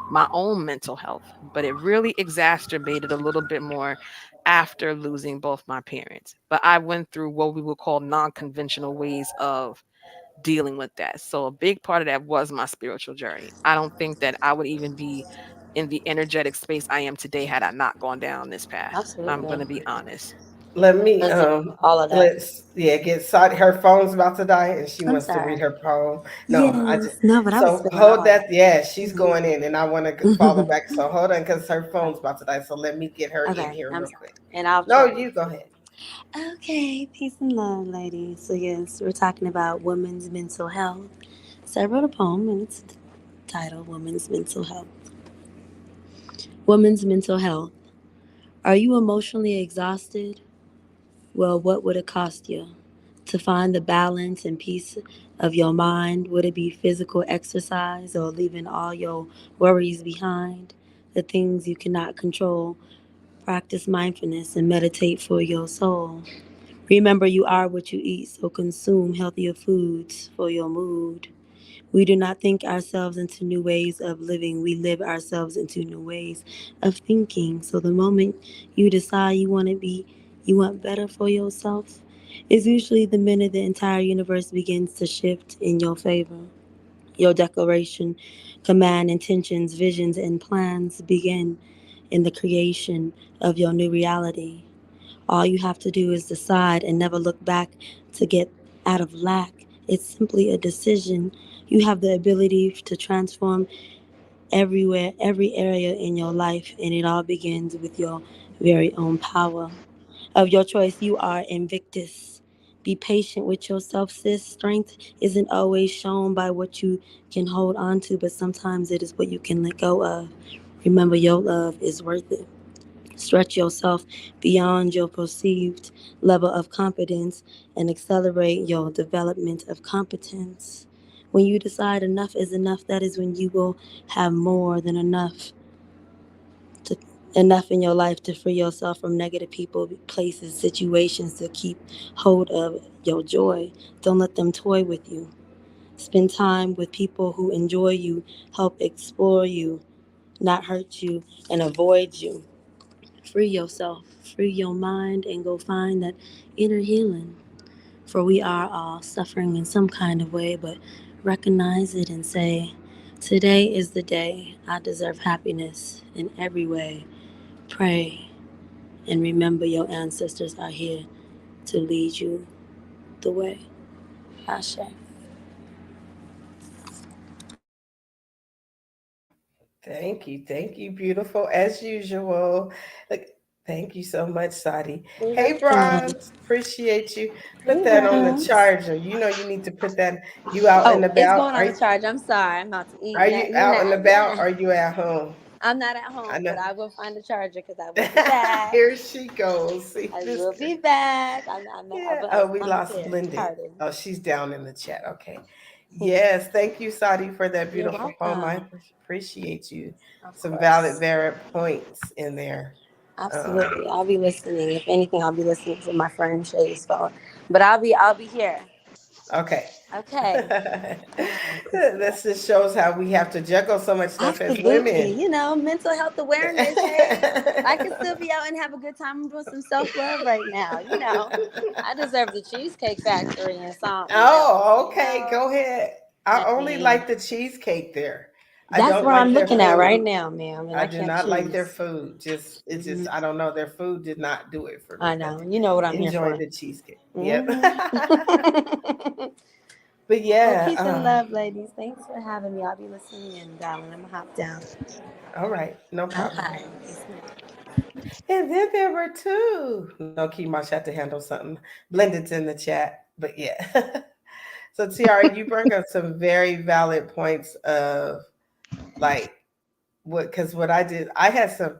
my own mental health. But it really exacerbated a little bit more after losing both my parents. But I went through what we would call non-conventional ways of dealing with that. So a big part of that was my spiritual journey. I don't think that I would even be in the energetic space I am today had I not gone down this path. I'm going Absolutely. to be honest. Let me Listen, all of that. let's get Saudi. Her phone's about to die, and she I'm wants to read sorry. her poem. No, I just Yes, no, but I was so spitting it hold all that. Yeah, she's out. going in, and I want to follow Mhm. back. So hold on, because her Okay. phone's about to die. So let me get her in Okay, here I'm real sorry. quick. And I'll No, try. you go ahead. Okay, peace and love, ladies. So yes, we're talking about women's mental health. So I wrote a poem, and it's titled "Women's Mental Health." Women's mental health. Are you emotionally exhausted? Well, what would it cost you to find the balance and peace of your mind? Would it be physical exercise or leaving all your worries behind? The things you cannot control. Practice mindfulness and meditate for your soul. Remember, you are what you eat, so consume healthier foods for your mood. We do not think ourselves into new ways of living. We live ourselves into new ways of thinking. So the moment you decide you want better for yourself, is usually the minute the entire universe begins to shift in your favor. Your declaration, command, intentions, visions, and plans begin in the creation of your new reality. All you have to do is decide and never look back to get out of lack. It's simply a decision. You have the ability to transform everywhere, every area in your life, and it all begins with your very own power. Of your choice, you are Invictus. Be patient with yourself, sis. Strength isn't always shown by what you can hold on to, but sometimes it is what you can let go of. Remember, your love is worth it. Stretch yourself beyond your perceived level of competence and accelerate your development of competence. When you decide enough is enough, that is when you will have more than to, enough in your life to free yourself from negative people, places, situations to keep hold of your joy. Don't let them toy with you. Spend time with people who enjoy you, help explore you, not hurt you, and avoid you. Free yourself, free your mind, and go find that inner healing. For we are all suffering in some kind of way, but recognize it and say, today is the day I deserve happiness in every way. Pray and remember your ancestors are here to lead you the way. Ashe. Thank you, beautiful as usual. Look, thank you so much, Sadi. You're Hey, welcome. Bronze, appreciate you. Put Hey, that on the Rams. charger. You know you need to put that. You out and Oh, it's about? going on the charge. I'm sorry. I'm about to eat. Are you You're out and not. about? Or are you at home? I'm not at I home, but know. I will find the charger because I will be back. Here she goes. See I this will girl. be back. Yeah. But Oh, we I'm lost prepared. Blended. Pardon. Oh, she's down in the chat. Okay. Yes. Thank you, Sadi, for that You're beautiful poem. I welcome. appreciate you. Of Some valid, course. valid points in there. Um, Absolutely. I'll be listening. If anything, I'll be listening to my friend Shay's phone. But I'll be here. okay. Okay. All right, good stuff. This just shows how we have to juggle so much stuff as Absolutely. women. Mental health awareness. Hey, I could still be out and have a good time. I'm doing some self love right now. I deserve the Cheesecake Factory and something else. Oh, okay. Go ahead. I I only mean, like the cheesecake there. I that's don't where I'm like their looking at right food. now, ma'am, and I I do can't not like their choose. food. Hmm. I don't know. Their food did not do it for I me, but know. You know what I'm here enjoyed for. the cheesecake. Yep. Hmm. But Well, yeah, peace and love, ladies. Thanks for having me. I'll be listening in, darling. I'm gonna hop down. all right. No All problem. right. Yes, ma'am. And then there were two. No, Key Mosh had to handle something. Blended's in the chat. But yeah. So Tiara, you bring up some very valid points of like because what I did, I had some.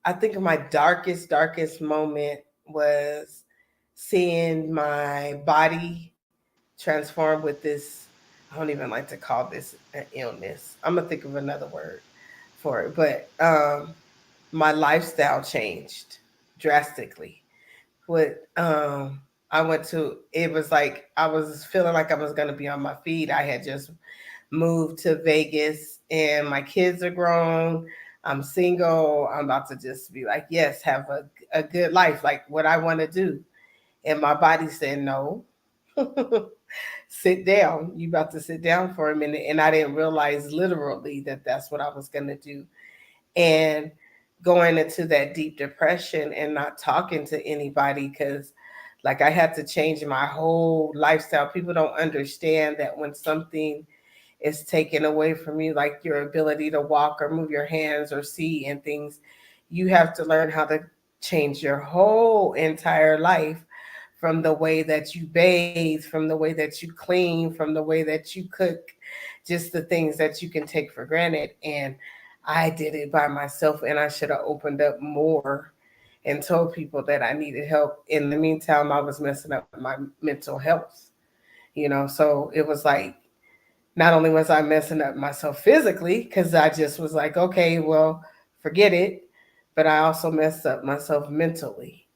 I think my darkest moment was seeing my body transform with this. I don't even like to call this an illness. I'm gonna think of another word for it, but my lifestyle changed drastically. What I went to, it was like I was feeling like I was gonna be on my feet. I had just moved to Vegas and my kids are grown. I'm single. I'm about to just be like, yes, have a good life, like what I want to do. And my body said, no, sit down. You about to sit down for a minute. And I didn't realize literally that that's what I was going to do. And going into that deep depression and not talking to anybody because like I had to change my whole lifestyle. People don't understand that when something is taken away from you, like your ability to walk or move your hands or see and things, you have to learn how to change your whole entire life from the way that you bathe, from the way that you clean, from the way that you cook, just the things that you can take for granted. And I did it by myself, and I should have opened up more and told people that I needed help. In the meantime, I was messing up my mental health, so it was like, not only was I messing up myself physically because I just was like, okay, well, forget it, but I also messed up myself mentally.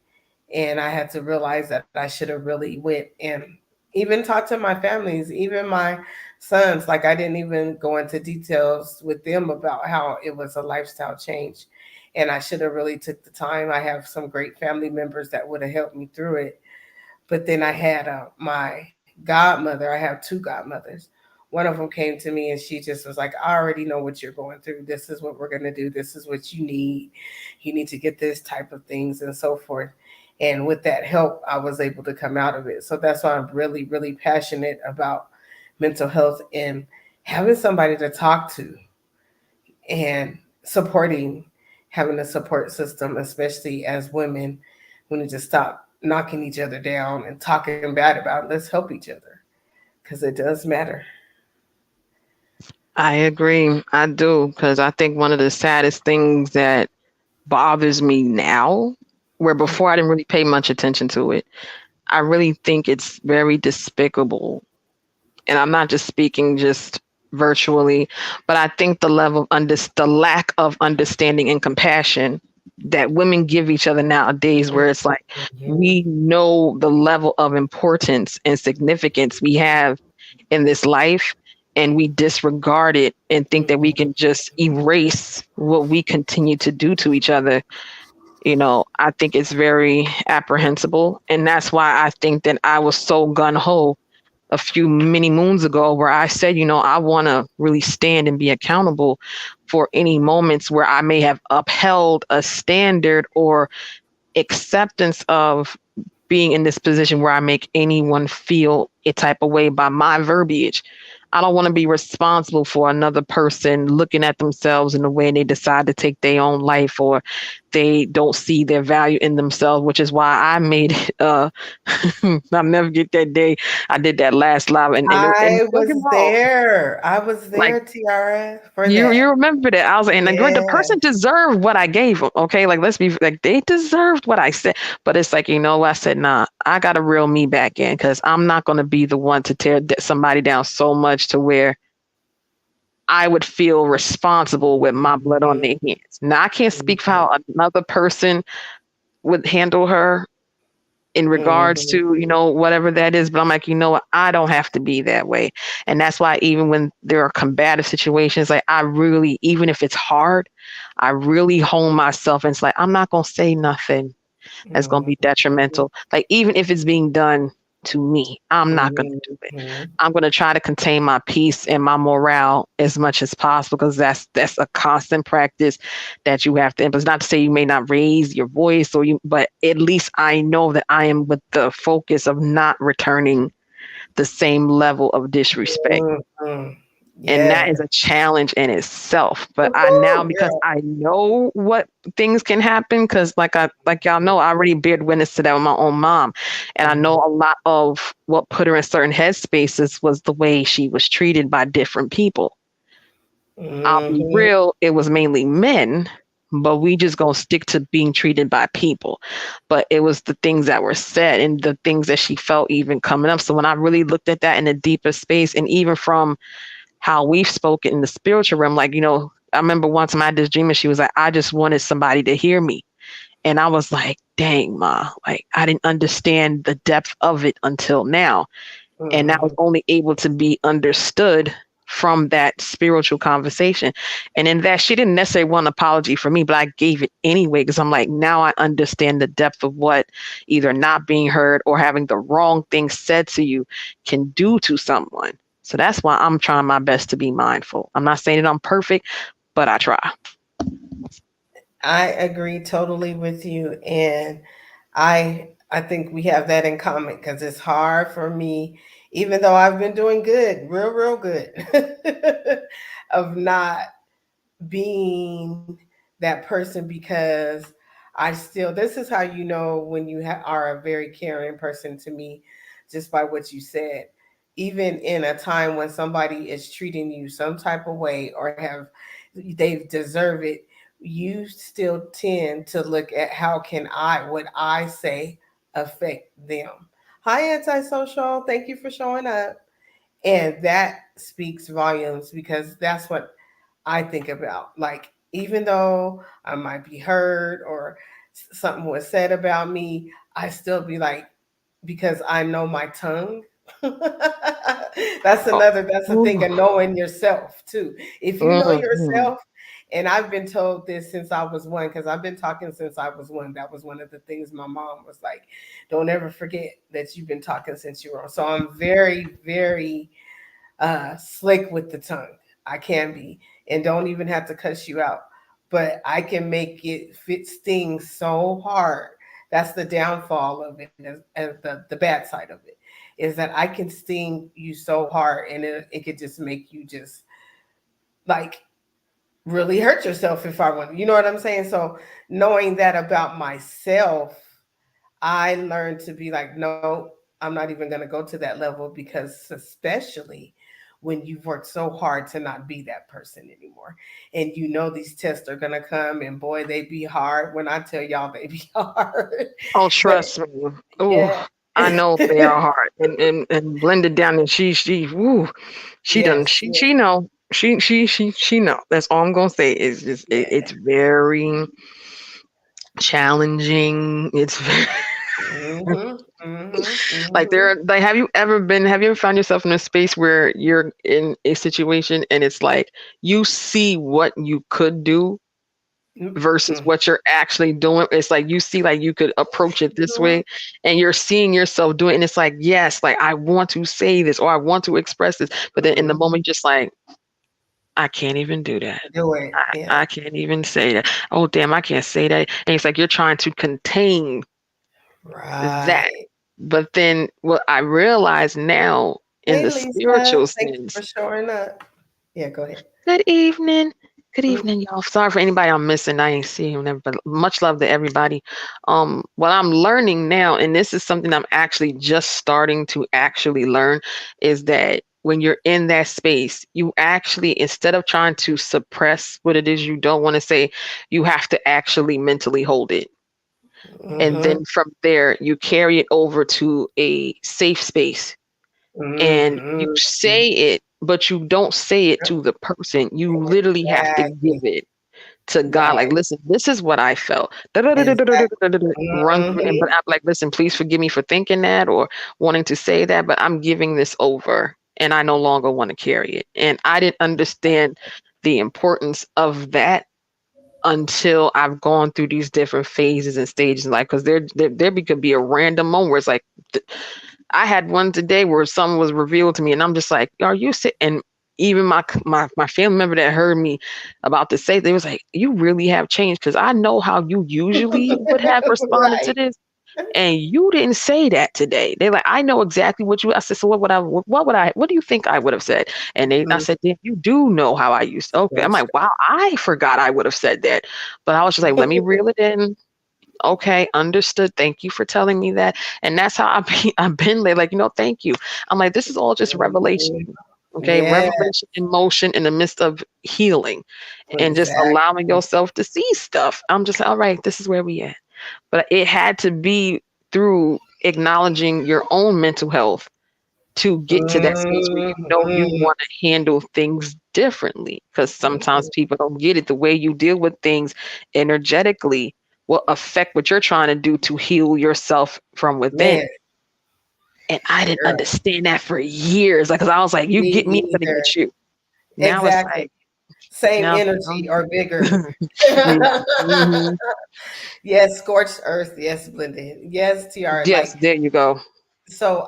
And I had to realize that I should have really went and even talked to my families, even my sons. Like I didn't even go into details with them about how it was a lifestyle change. And I should have really took the time. I have some great family members that would have helped me through it. But then I had my godmother. I have two godmothers. One of them came to me and she just was like, I already know what you're going through. This is what we're going to do. This is what you need. You need to get this type of things and so forth. And with that help, I was able to come out of it. So that's why I'm really, really passionate about mental health and having somebody to talk to and supporting, having a support system, especially as women. We need to stop knocking each other down and talking bad about it. Let's help each other because it does matter. I agree. I do. Because I think one of the saddest things that bothers me now, where before I didn't really pay much attention to it, I really think it's very despicable. And I'm not just speaking just virtually, but I think the lack of understanding and compassion that women give each other nowadays, where it's like Mhm. we know the level of importance and significance we have in this life, and we disregard it and think that we can just erase what we continue to do to each other. I think it's very apprehensible. And that's why I think that I was so gun ho a few many moons ago, where I said, I want to really stand and be accountable for any moments where I may have upheld a standard or acceptance of being in this position where I make anyone feel a type of way by my verbiage. I don't want to be responsible for another person looking at themselves in a way they decide to take their own life, or they don't see their value in themselves, which is why I made it. I'll never get that day. I did that last live, and I don't get me was wrong, there. I was like, there, Tiara, for you that. remember that? I was like, and the Yeah. person deserved what I gave them. Okay, like, let's be like, they deserved what I said. But it's like, what? I said, nah, I got to reel me back in, because I'm not going to be the one to tear somebody down so much to where I would feel responsible with my blood on their Mhm. hands. Now I can't speak for how another person would handle her in regards Mhm. to, whatever that is. But I'm like, what? I don't have to be that way. And that's why even when there are combative situations, like, I really, even if it's hard, I really hone myself. And it's like, I'm not going to say nothing that's going to be Mhm. detrimental. Like, even if it's being done to me, I'm not going to do it. Mhm. I'm going to try to contain my peace and my morale as much as possible, because that's a constant practice that you have to. It's not to say you may not raise your voice, but at least I know that I am with the focus of not returning the same level of disrespect. Mhm. And Yeah. that is a challenge in itself. But I now, Woo-hoo, because girl. I know what things can happen, because like y'all know, I already bared witness to that with my own mom. And I know Mhm. a lot of what put her in certain headspaces was the way she was treated by different people. I'll be Mhm. real, it was mainly men, but we just gonna stick to being treated by people. But it was the things that were said and the things that she felt even coming up. So when I really looked at that in a deeper space, and even from how we've spoken in the spiritual realm. Like, I remember one time I had this dream, and she was like, I just wanted somebody to hear me. And I was like, dang, ma, like, I didn't understand the depth of it until now. And that was Mhm. only able to be understood from that spiritual conversation. And in that, she didn't necessarily want an apology for me, but I gave it anyway, because I'm like, now I understand the depth of what either not being heard or having the wrong thing said to you can do to someone. So that's why I'm trying my best to be mindful. I'm not saying that I'm perfect, but I try. I agree totally with you, and I think we have that in common because it's hard for me, even though I've been doing good, real good, of not being that person because I still, this is how you know when you are a very caring person to me, just by what you said. Even in a time when somebody is treating you some type of way or they deserve it, you still tend to look at how can what I say affect them. Hi, antisocial. Thank you for showing up. And that speaks volumes because that's what I think about. Like, even though I might be hurt or something was said about me, I still be like, because I know my tongue. Oh, That's the thing ooh, of knowing yourself too. If you know mhm. yourself, and I've been told this since I was one, because I've been talking since I was one. That was one of the things my mom was like, don't ever forget that you've been talking since you were on. So I'm very, very slick with the tongue. I can be, and don't even have to cuss you out, but I can make it fit sting so hard. That's the downfall of it, as the bad side of it, is that I can sting you so hard, and it could just make you just like really hurt yourself if I want. You know what I'm saying? So knowing that about myself, I learned to be like, no, I'm not even going to go to that level, because especially when you've worked so hard to not be that person anymore, and you know these tests are going to come, and boy, they be hard. When I tell y'all, they be hard. Oh, But trust me. Oh, yeah. I know they are hard. And blended down, and woo, she done Yes, yes, she know. She know. That's all I'm gonna say is just yeah. it's very challenging. It's very Mm-hmm, mm-hmm, like mm-hmm. have you ever found yourself in a space where you're in a situation and it's like you see what you could do versus Mm-hmm. what you're actually doing? It's like you see like you could approach it this way and you're seeing yourself doing it, and it's like, yes, like I want to say this or I want to express this, but then in the Mm-hmm. moment just like I can't even do that. Do it. Yeah. I can't even say that. Oh damn, I can't say that. And it's like you're trying to contain that. Right. But then what I realize now in Hey, the Lisa. spiritual Thank you for sense. showing up. Yeah, go ahead. Good evening. Good Mm, evening, y'all. Sorry for anybody I'm missing. I ain't seeing them, but much love to everybody. What I'm learning now, and this is something I'm actually just starting to actually learn, is that when you're in that space, you actually, instead of trying to suppress what it is you don't want to say, you have to actually mentally hold it. And mhm, then from there, you carry it over to a safe space and you mhm. say it, but you don't say it Yep, to the person. You literally have to exactly. give it to God. Like, Right. listen, this is what I felt. Exactly. Run through it. But Mhm, I'm like, listen, please forgive me for thinking that or wanting to say that, but I'm giving this over and I no longer want to carry it. And I didn't understand the importance of that until I've gone through these different phases and stages in life. Because there could be a random moment where it's like, I had one today where something was revealed to me, and I'm just like, "Are you sick?" And even my family member that heard me about to say, they was like, "You really have changed," because I know how you usually would have responded to right. this, and you didn't say that today. They're like, "I know exactly what you." I said, "So what do you think I would have said?" And I Mhm. said, "Damn, you do know how I used." To. Okay, I'm That's like, "Wow, I forgot I would have said that," but I was just like, "Let me reel it in." Okay, understood. Thank you for telling me that. And that's how I've been there. Like, thank you. I'm like, this is all just revelation. mhm. Okay, Yeah, revelation in motion in the midst of healing and just allowing exactly. yourself to see stuff. I'm just like, all right, this is where we at. But it had to be through acknowledging your own mental health to get to that space where you know you Mhm, want to handle things differently. Because sometimes mhm. people don't get it. The way you deal with things energetically will affect what you're trying to do to heal yourself from Man, within. And I didn't girl, understand that for years. Like, cause I was like, you me get me, I'm gonna either. get you. Now it's Exactly. like, Same now, energy or bigger. Mhm. Yes, scorched earth. Yes, blended. Yes, TR. Yes, Like, there you go. so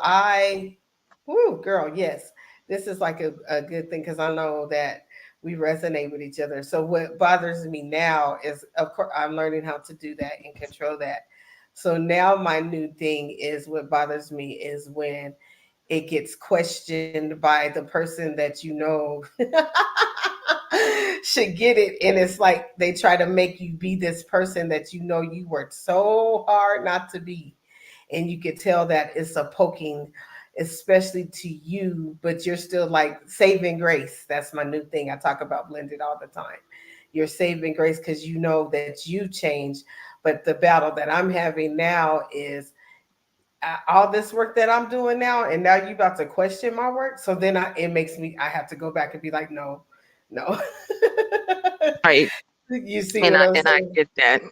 whoo, girl, yes. This is like a good thing, because I know that we resonate with each other. So what bothers me now is, of course, I'm learning how to do that and control that. So now my new thing is, what bothers me is when it gets questioned by the person that you know should get it. And it's like they try to make you be this person that you know you worked so hard not to be. And you could tell that it's a poking, especially to you, but you're still like saving grace. That's my new thing. I talk about blended all the time. You're saving grace because you know that you changed. But the battle that I'm having now is, all this work that I'm doing now, and now you about to question my work. So then it makes me, I have to go back and be like, no, no. Right. You see And what I I'm and I saying? get that.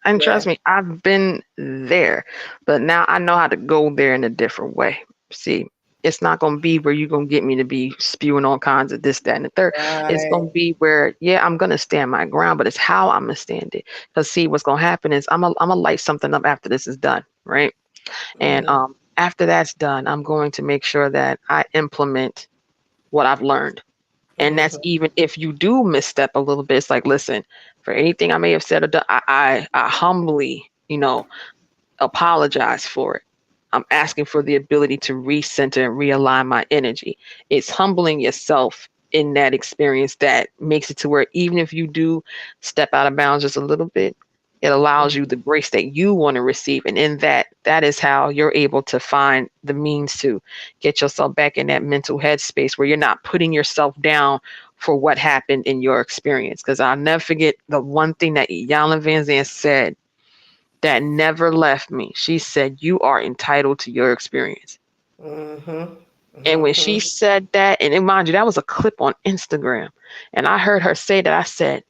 And Yeah. trust me, I've been there. But now I know how to go there in a different way. See, it's not gonna be where you're gonna get me to be spewing all kinds of this, that, and the third. It's Right. gonna be where, yeah, I'm gonna stand my ground, but it's how I'm gonna stand it. Because see, what's gonna happen is I'm gonna light something up after this is done, right? And Hmm. after that's done, I'm going to make sure that I implement what I've learned. And that's Hmm. even if you do misstep a little bit, it's like, listen, for anything I may have said or done, I humbly, apologize for it. I'm asking for the ability to recenter and realign my energy. It's humbling yourself in that experience that makes it to where even if you do step out of bounds just a little bit, It allows you the grace that you want to receive. And in that, that is how you're able to find the means to get yourself back in that mental headspace where you're not putting yourself down for what happened in your experience. Because I'll never forget the one thing that Iyanla Vanzant said that never left me. She said, "You are entitled to your experience." Mm-hmm. And when she Mm-hmm. said that, and mind you, that was a clip on Instagram. And I heard her say that, I said,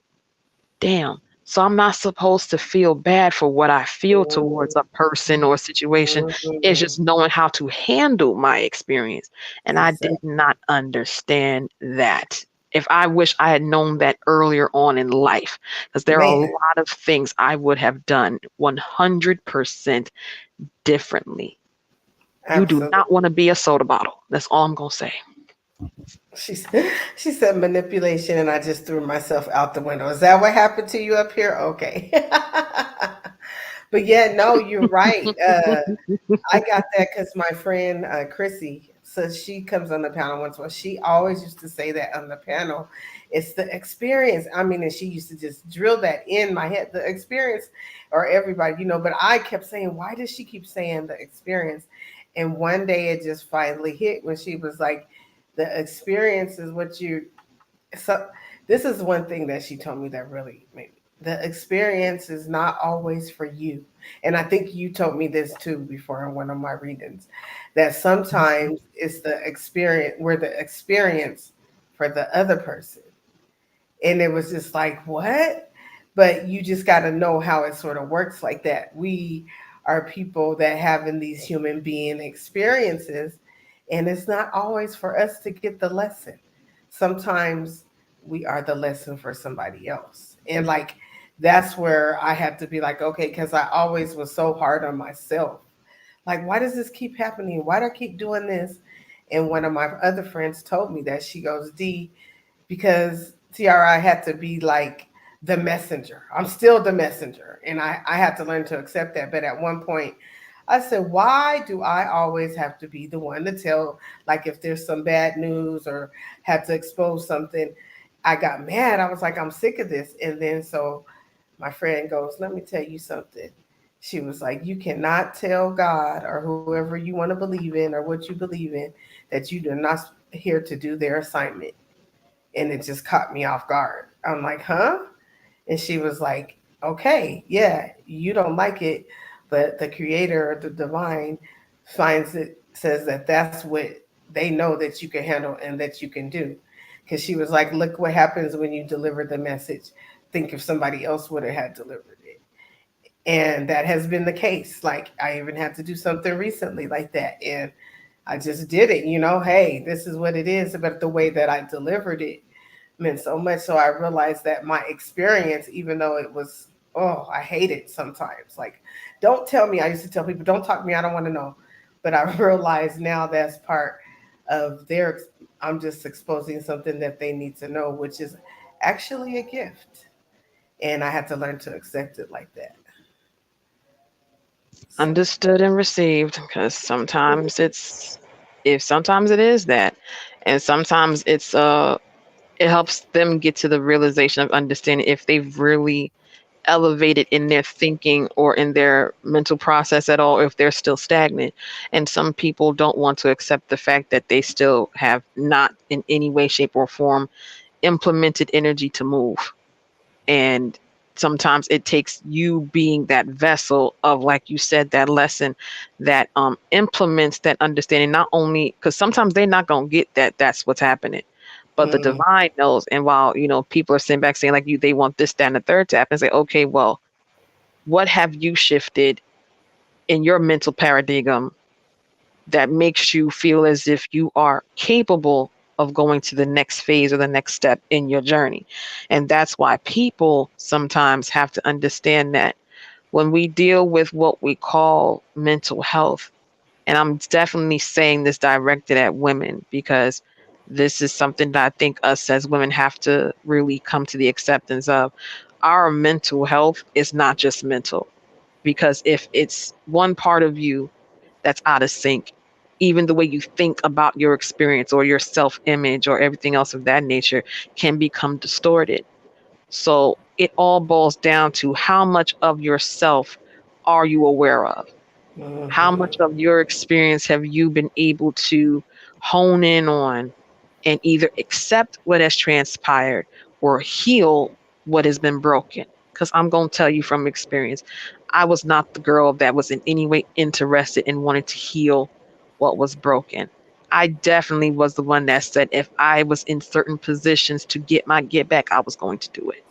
damn. So I'm not supposed to feel bad for what I feel towards a person or situation. It's Mm-hmm. just knowing how to handle my experience. And I did Exactly. not understand that. If I wish I had known that earlier on in life, because there are a Man, lot of things I would have done 100% differently. You do absolutely. not want to be a soda bottle. That's all I'm going to say. She she said manipulation, and I just threw myself out the window. Is that what happened to you up here? Okay. But yeah, no, you're right. I got that because my friend Chrissy, so she comes on the panel once. Well, she always used to say that on the panel. It's the experience. I mean, and she used to just drill that in my head. The experience, or everybody, But I kept saying, why does she keep saying the experience? And one day it just finally hit when she was like, the experience is what you. So this is one thing that she told me that really made me. The experience is not always for you. And I think you told me this too before in one of my readings, that sometimes it's the experience, we're the experience for the other person. And it was just like, what? But you just got to know how it sort of works like that. We are people that having these human being experiences, and it's not always for us to get the lesson. Sometimes we are the lesson for somebody else. And like, that's where I had to be like, okay, because I always was so hard on myself. Like, why does this keep happening? Why do I keep doing this? And one of my other friends told me that. She goes, D, because TRI had to be like the messenger. I'm still the messenger. And I had to learn to accept that. But at one point, I said, why do I always have to be the one to tell, like, if there's some bad news or have to expose something? I got mad. I was like, I'm sick of this. And then so my friend goes, let me tell you something. She was like, you cannot tell God or whoever you want to believe in or what you believe in that you are not here to do their assignment. And it just caught me off guard. I'm like, huh? And she was like, okay, yeah, you don't like it, but the creator, the divine, finds it, says that that's what they know that you can handle and that you can do. Because she was like, look what happens when you deliver the message. Think if somebody else would have had delivered it. And that has been the case. Like, I even had to do something recently like that. And I just did it, hey, this is what it is. But the way that I delivered it meant so much. So I realized that my experience, even though it was, oh, I hate it sometimes. Like, don't tell me. I used to tell people, don't talk to me. I don't want to know. But I realize now that's part of their, I'm just exposing something that they need to know, which is actually a gift. And I had to learn to accept it like that. So, Understood and received, because sometimes it is that, and sometimes it helps them get to the realization of understanding if they've really elevated in their thinking or in their mental process at all, or if they're still stagnant. And some people don't want to accept the fact that they still have not in any way, shape, or form implemented energy to move. And sometimes it takes you being that vessel of, like you said, that lesson that implements that understanding, not only because sometimes they're not going to get that that's what's happening, but the mm, divine knows. And while people are sitting back saying like they want this, that, and the third to happen, say, okay, well, what have you shifted in your mental paradigm that makes you feel as if you are capable of going to the next phase or the next step in your journey? And that's why people sometimes have to understand that when we deal with what we call mental health, and I'm definitely saying this directed at women because this is something that I think us as women have to really come to the acceptance of. Our mental health is not just mental, because if it's one part of you that's out of sync, even the way you think about your experience or your self image or everything else of that nature can become distorted. So it all boils down to how much of yourself are you aware of? How much of your experience have you been able to hone in on and either accept what has transpired or heal what has been broken? Because I'm going to tell you from experience, I was not the girl that was in any way interested in wanting to heal what was broken. I definitely was the one that said if I was in certain positions to get my get back, I was going to do it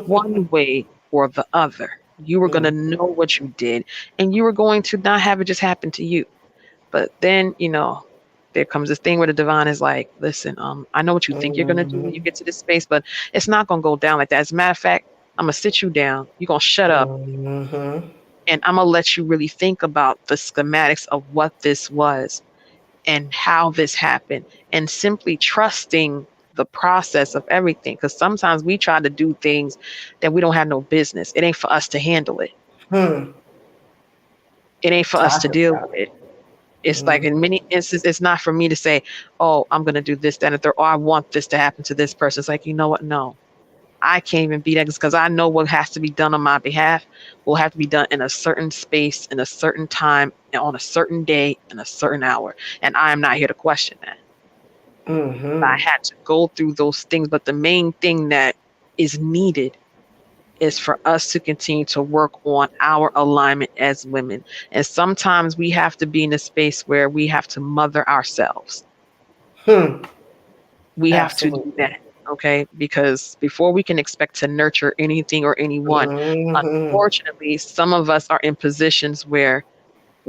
one way or the other. You were going to know what you did and you were going to not have it just happen to you. But then, there comes this thing where the divine is like, listen, I know what you think you're going to do when you get to this space, but it's not going to go down like that. As a matter of fact, I'm going to sit you down. You're going to shut up and I'm going to let you really think about the schematics of what this was and how this happened and simply trusting the process of everything. Because sometimes we try to do things that we don't have no business. It ain't for us to handle it. It ain't for us Talk to deal about with. It's like in many instances, it's not for me to say, oh, I'm going to do this, that, and the third, or I want this to happen to this person. It's like, you know what? No, I can't even be that because I know what has to be done on my behalf will have to be done in a certain space, in a certain time, and on a certain day, in a certain hour. And I am not here to question that. I had to go through those things. But the main thing that is needed is for us to continue to work on our alignment as women. And sometimes we have to be in a space where we have to mother ourselves. We have to do Absolutely. that. Okay. Because before we can expect to nurture anything or anyone, unfortunately, some of us are in positions where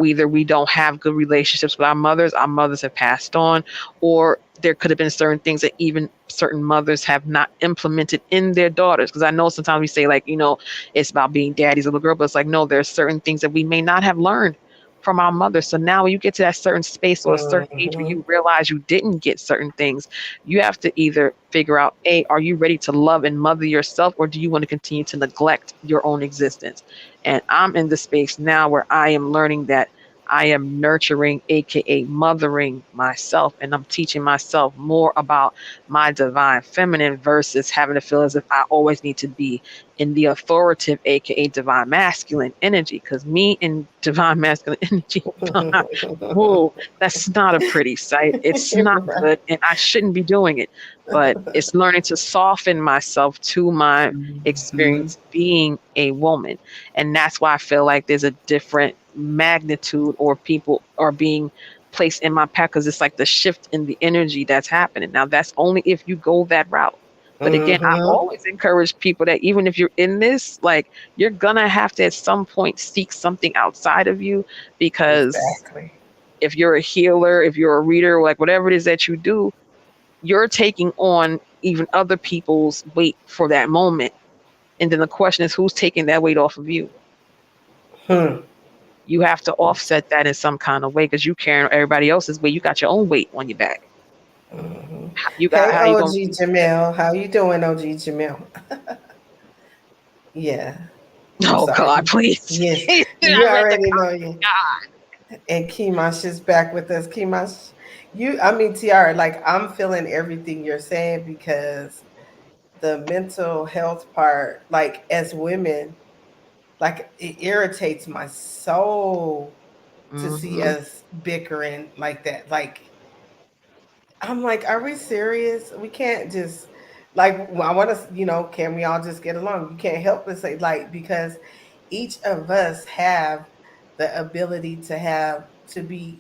either we don't have good relationships with our mothers have passed on, or there could have been certain things that even certain mothers have not implemented in their daughters. Because I know sometimes we say, like, it's about being daddy's little girl, but it's like, no, there's certain things that we may not have learned from our mothers. So now when you get to that certain space or a certain age where you realize you didn't get certain things, you have to either figure out, A, are you ready to love and mother yourself, or do you want to continue to neglect your own existence? And I'm in the space now where I am learning that I am nurturing, AKA mothering myself, and I'm teaching myself more about my divine feminine versus having to feel as if I always need to be in the authoritative, AKA divine masculine energy. Because me in divine masculine energy, whoa, that's not a pretty sight. It's not good, and I shouldn't be doing it. But it's learning to soften myself to my experience being a woman. And that's why I feel like there's a different magnitude or people are being placed in my path because it's like the shift in the energy that's happening. Now, that's only if you go that route. But again, I always encourage people that even if you're in this, like, you're gonna have to at some point seek something outside of you, because Exactly. if you're a healer, if you're a reader, like whatever it is that you do, you're taking on even other people's weight for that moment. And then the question is, who's taking that weight off of you? You have to offset that in some kind of way because you carrying everybody else's weight. You got your own weight on your back. You got Hey, how you gonna OG Jamel. How you doing, OG Jamel? Yeah. I'm Oh God, sorry. please. Yes. You I read the already know you. And Kimash is back with us. Kimash, Tiara, like I'm feeling everything you're saying because the mental health part, like as women, like it irritates my soul to see Mm-hmm. us bickering like that. Like I'm like, are we serious? We can't just I want to, can we all just get along? You can't help but say because each of us have the ability to be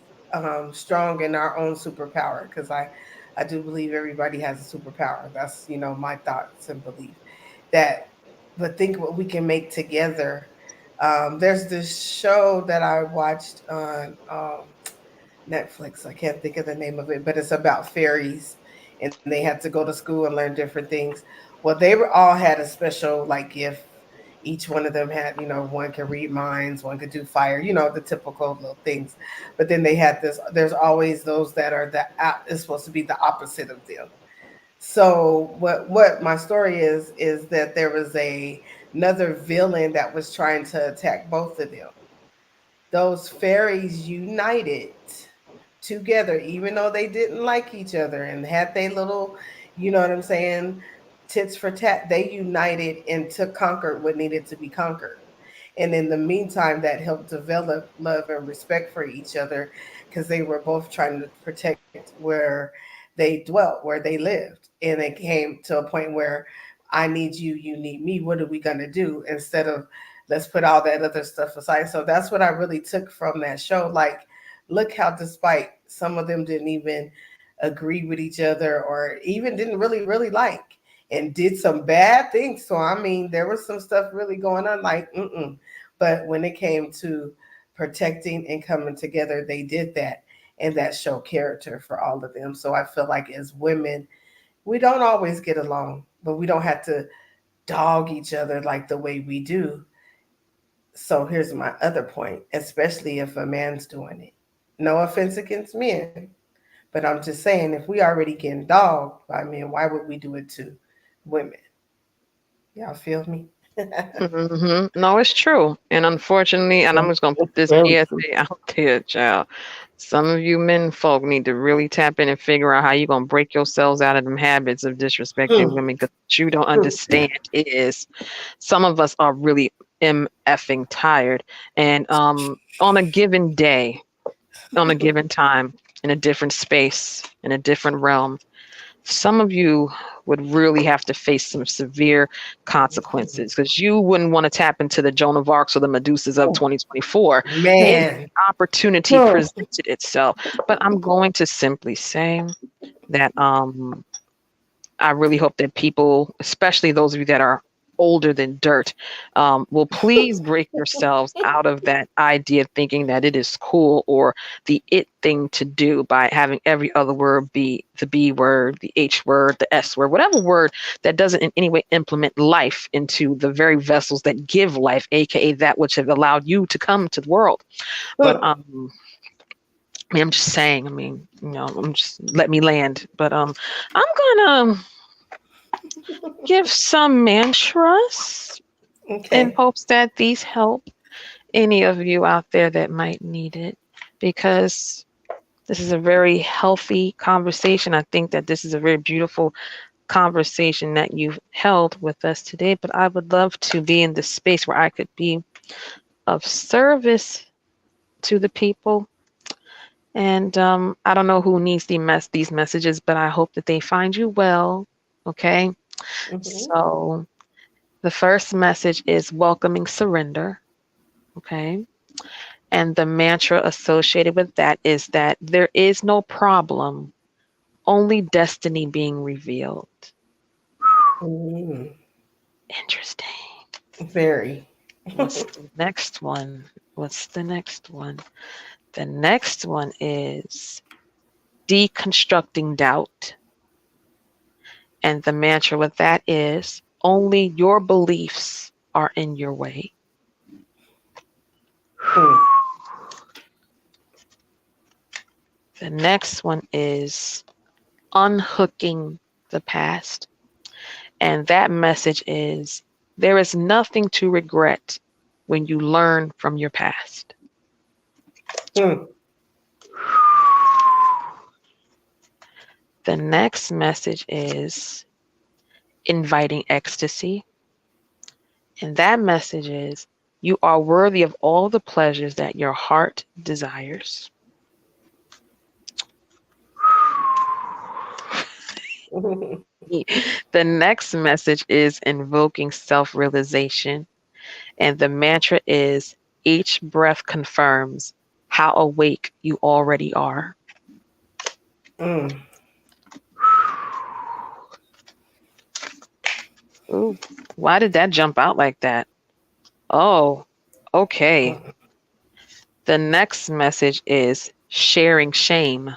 strong in our own superpower. Because I do believe everybody has a superpower. That's my thoughts and belief that. But think what we can make together. There's this show that I watched on Netflix. I can't think of the name of it, but it's about fairies, and they had to go to school and learn different things. Well, they were all had a special like gift. Each one of them had, one could read minds, one could do fire, the typical little things. But then they had this. There's always those that are is supposed to be the opposite of them. So what my story is that there was another villain that was trying to attack both of them. Those fairies united together, even though they didn't like each other and had they little, you know what I'm saying, tits for tat. They united and took conquered what needed to be conquered. And in the meantime, that helped develop love and respect for each other because they were both trying to protect where they dwelt, where they lived. And it came to a point where I need you, you need me. What are we going to do? Instead of let's put all that other stuff aside. So that's what I really took from that show. Like, look how, despite some of them didn't even agree with each other or even didn't really like and did some bad things. So I mean, there was some stuff really going on. Like, but when it came to protecting and coming together, they did that, and that showed character for all of them. So I feel like as women, we don't always get along, but we don't have to dog each other like the way we do. So here's my other point, especially if a man's doing it. No offense against men, but I'm just saying if we already getting dogged by men, why would we do it to women? Y'all feel me? No, it's true. And unfortunately, and I'm just gonna put this Very true. PSA out there, child. Some of you men folk need to really tap in and figure out how you're gonna break yourselves out of them habits of disrespecting women. Because what you don't understand is some of us are really effing tired. And on a given day, on a given time, in a different space, in a different realm, some of you would really have to face some severe consequences because you wouldn't want to tap into the Joan of Arcs or the Medusas of 2024 if Man. opportunity presented itself. But I'm going to simply say that I really hope that people, especially those of you that are older than dirt, will please break yourselves out of that idea of thinking that it is cool or the it thing to do by having every other word be the B word, the H word, the S word, whatever word that doesn't in any way implement life into the very vessels that give life, aka that which have allowed you to come to the world. But I mean, I'm just saying, I mean, I'm just let me land. But I'm gonna give some mantras in Okay. hopes that these help any of you out there that might need it, because this is a very healthy conversation. I think that this is a very beautiful conversation that you've held with us today, but I would love to be in the space where I could be of service to the people. And I don't know who needs these messages, but I hope that they find you well. Okay. Mm-hmm. So the first message is welcoming surrender. Okay. And the mantra associated with that is that there is no problem, only destiny being revealed. Mm, Interesting. very. What's the next one? What's the next one? The next one is deconstructing doubt. And the mantra with that is only your beliefs are in your way. Mm, The next one is unhooking the past. And that message is there is nothing to regret when you learn from your past. mm, The next message is inviting ecstasy. And that message is you are worthy of all the pleasures that your heart desires. The next message is invoking self-realization. And the mantra is each breath confirms how awake you already are. mm. Ooh, why did that jump out like that? Oh, okay. The next message is sharing shame.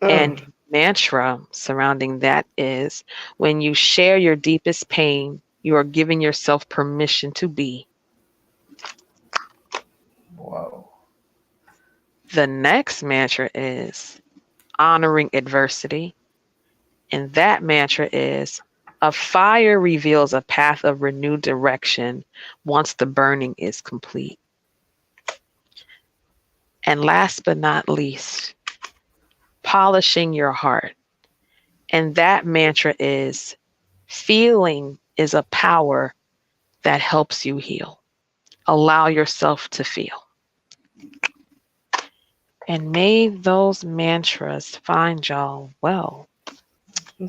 And mantra surrounding that is when you share your deepest pain, you are giving yourself permission to be. Whoa. The next mantra is honoring adversity. And that mantra is a fire reveals a path of renewed direction once the burning is complete. And last but not least, polishing your heart. And that mantra is feeling is a power that helps you heal. Allow yourself to feel. And may those mantras find y'all well. I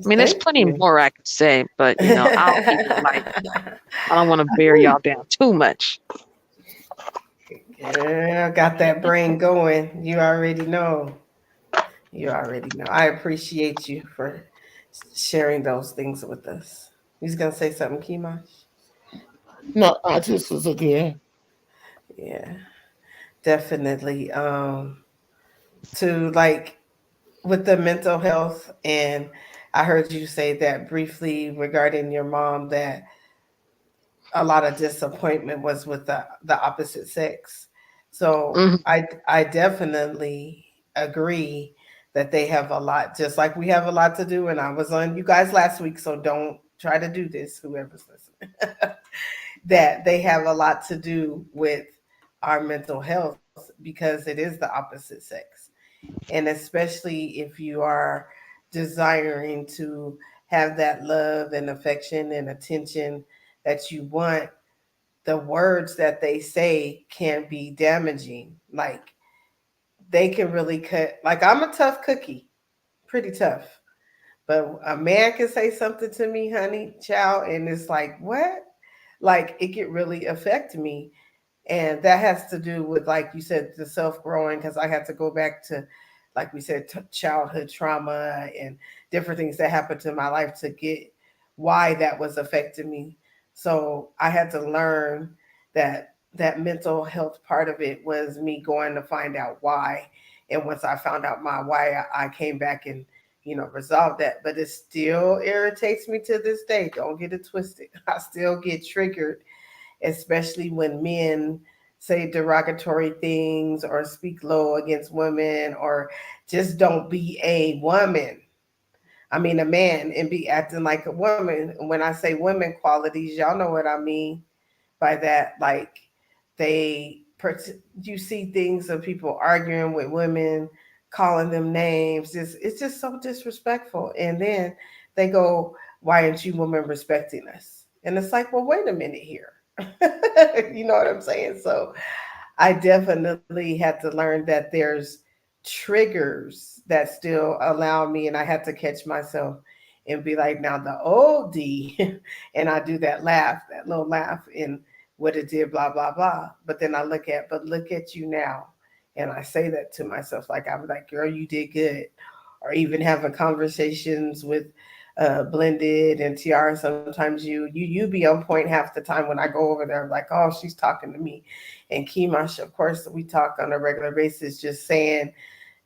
mean, there's Thank plenty you. more I could say, but I'll keep it light. I don't want to bear y'all down too much. Yeah, got that brain going. You already know. You already know. I appreciate you for sharing those things with us. You was gonna say something, Kimash? No, I just was again. Yeah, definitely. To like with the mental health, and I heard you say that briefly regarding your mom that a lot of disappointment was with the opposite sex. So Mhm. I definitely agree that they have a lot, just like we have a lot to do. And I was on you guys last week, so don't try to do this, whoever's listening. That they have a lot to do with our mental health because it is the opposite sex. And especially if you are desiring to have that love and affection and attention that you want, the words that they say can be damaging. Like they can really cut. Like I'm a tough cookie, pretty tough. But a man can say something to me, honey, child, and it's like, what? Like it could really affect me. And that has to do with, like you said, the self growing, because I had to go back to, like we said, childhood trauma and different things that happened to my life to get why that was affecting me. So I had to learn that that mental health part of it was me going to find out why. And once I found out my why, I came back and resolved that. But it still irritates me to this day. Don't get it twisted. I still get triggered, especially when men say derogatory things or speak low against women or just don't be a woman. I mean, a man and be acting like a woman. When I say women qualities, y'all know what I mean by that. Like, they, you see things of people arguing with women, calling them names. It's just so disrespectful. And then they go, "Why aren't you women respecting us?" And it's like, well, wait a minute here. You know what I'm saying? So I definitely had to learn that there's triggers that still allow me, and I had to catch myself and be like, now the old D, and I do that laugh, that little laugh, and what it did, blah, blah, blah. But then I but look at you now. And I say that to myself, like, I'm like, girl, you did good. Or even having conversations with Blended and Tiara. Sometimes you be on point half the time when I go over there, like, oh, she's talking to me. And Kimash, of course, we talk on a regular basis, just saying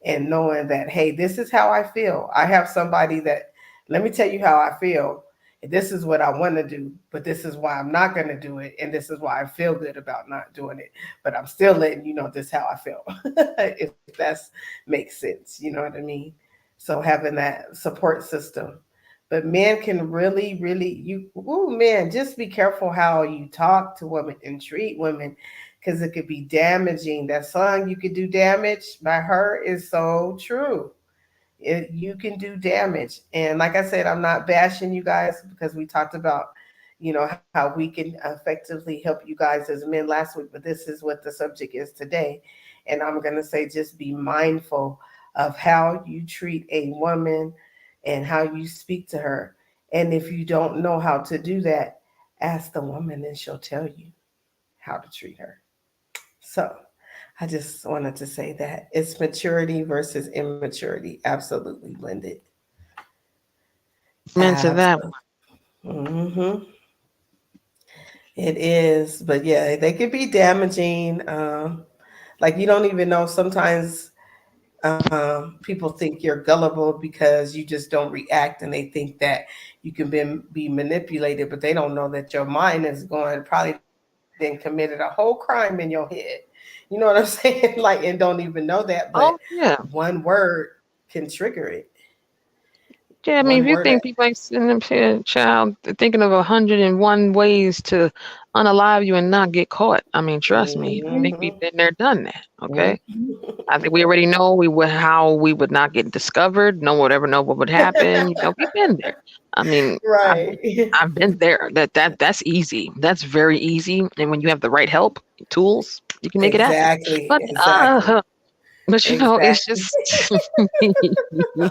and knowing that, hey, this is how I feel. I have somebody that, let me tell you how I feel. This is what I want to do, but this is why I'm not going to do it. And this is why I feel good about not doing it. But I'm still letting you know this how I feel, if that makes sense. You know what I mean? So having that support system. But men can really, really, man, just be careful how you talk to women and treat women because it could be damaging. That song, "You Could Do Damage" by her is so true. You can do damage. And like I said, I'm not bashing you guys because we talked about, how we can effectively help you guys as men last week, but this is what the subject is today. And I'm going to say just be mindful of how you treat a woman and how you speak to her. And if you don't know how to do that, ask the woman and she'll tell you how to treat her. So I just wanted to say that it's maturity versus immaturity. Absolutely blended. Amen to that. Absolutely. Hmm. It is. But yeah, they could be damaging. Like you don't even know sometimes. People think you're gullible because you just don't react and they think that you can be manipulated, but they don't know that your mind is going, probably then committed a whole crime in your head. You know what I'm saying? Like, and don't even know that, but Oh, yeah. one word can trigger it. Yeah, I mean, if One you word. think people ain't sitting up here, child, thinking of 101 ways to unalive you and not get caught. I mean, trust me, I think we've Mm-hmm. been there, done that. Okay. Mm-hmm. I think we already know we would how we would not get discovered. No one would ever know what would happen. We've been there. I mean, Right. I've been there. That's easy. That's very easy. And when you have the right help, tools, you can make it happen. Exactly. But Exactly. it's Exactly. just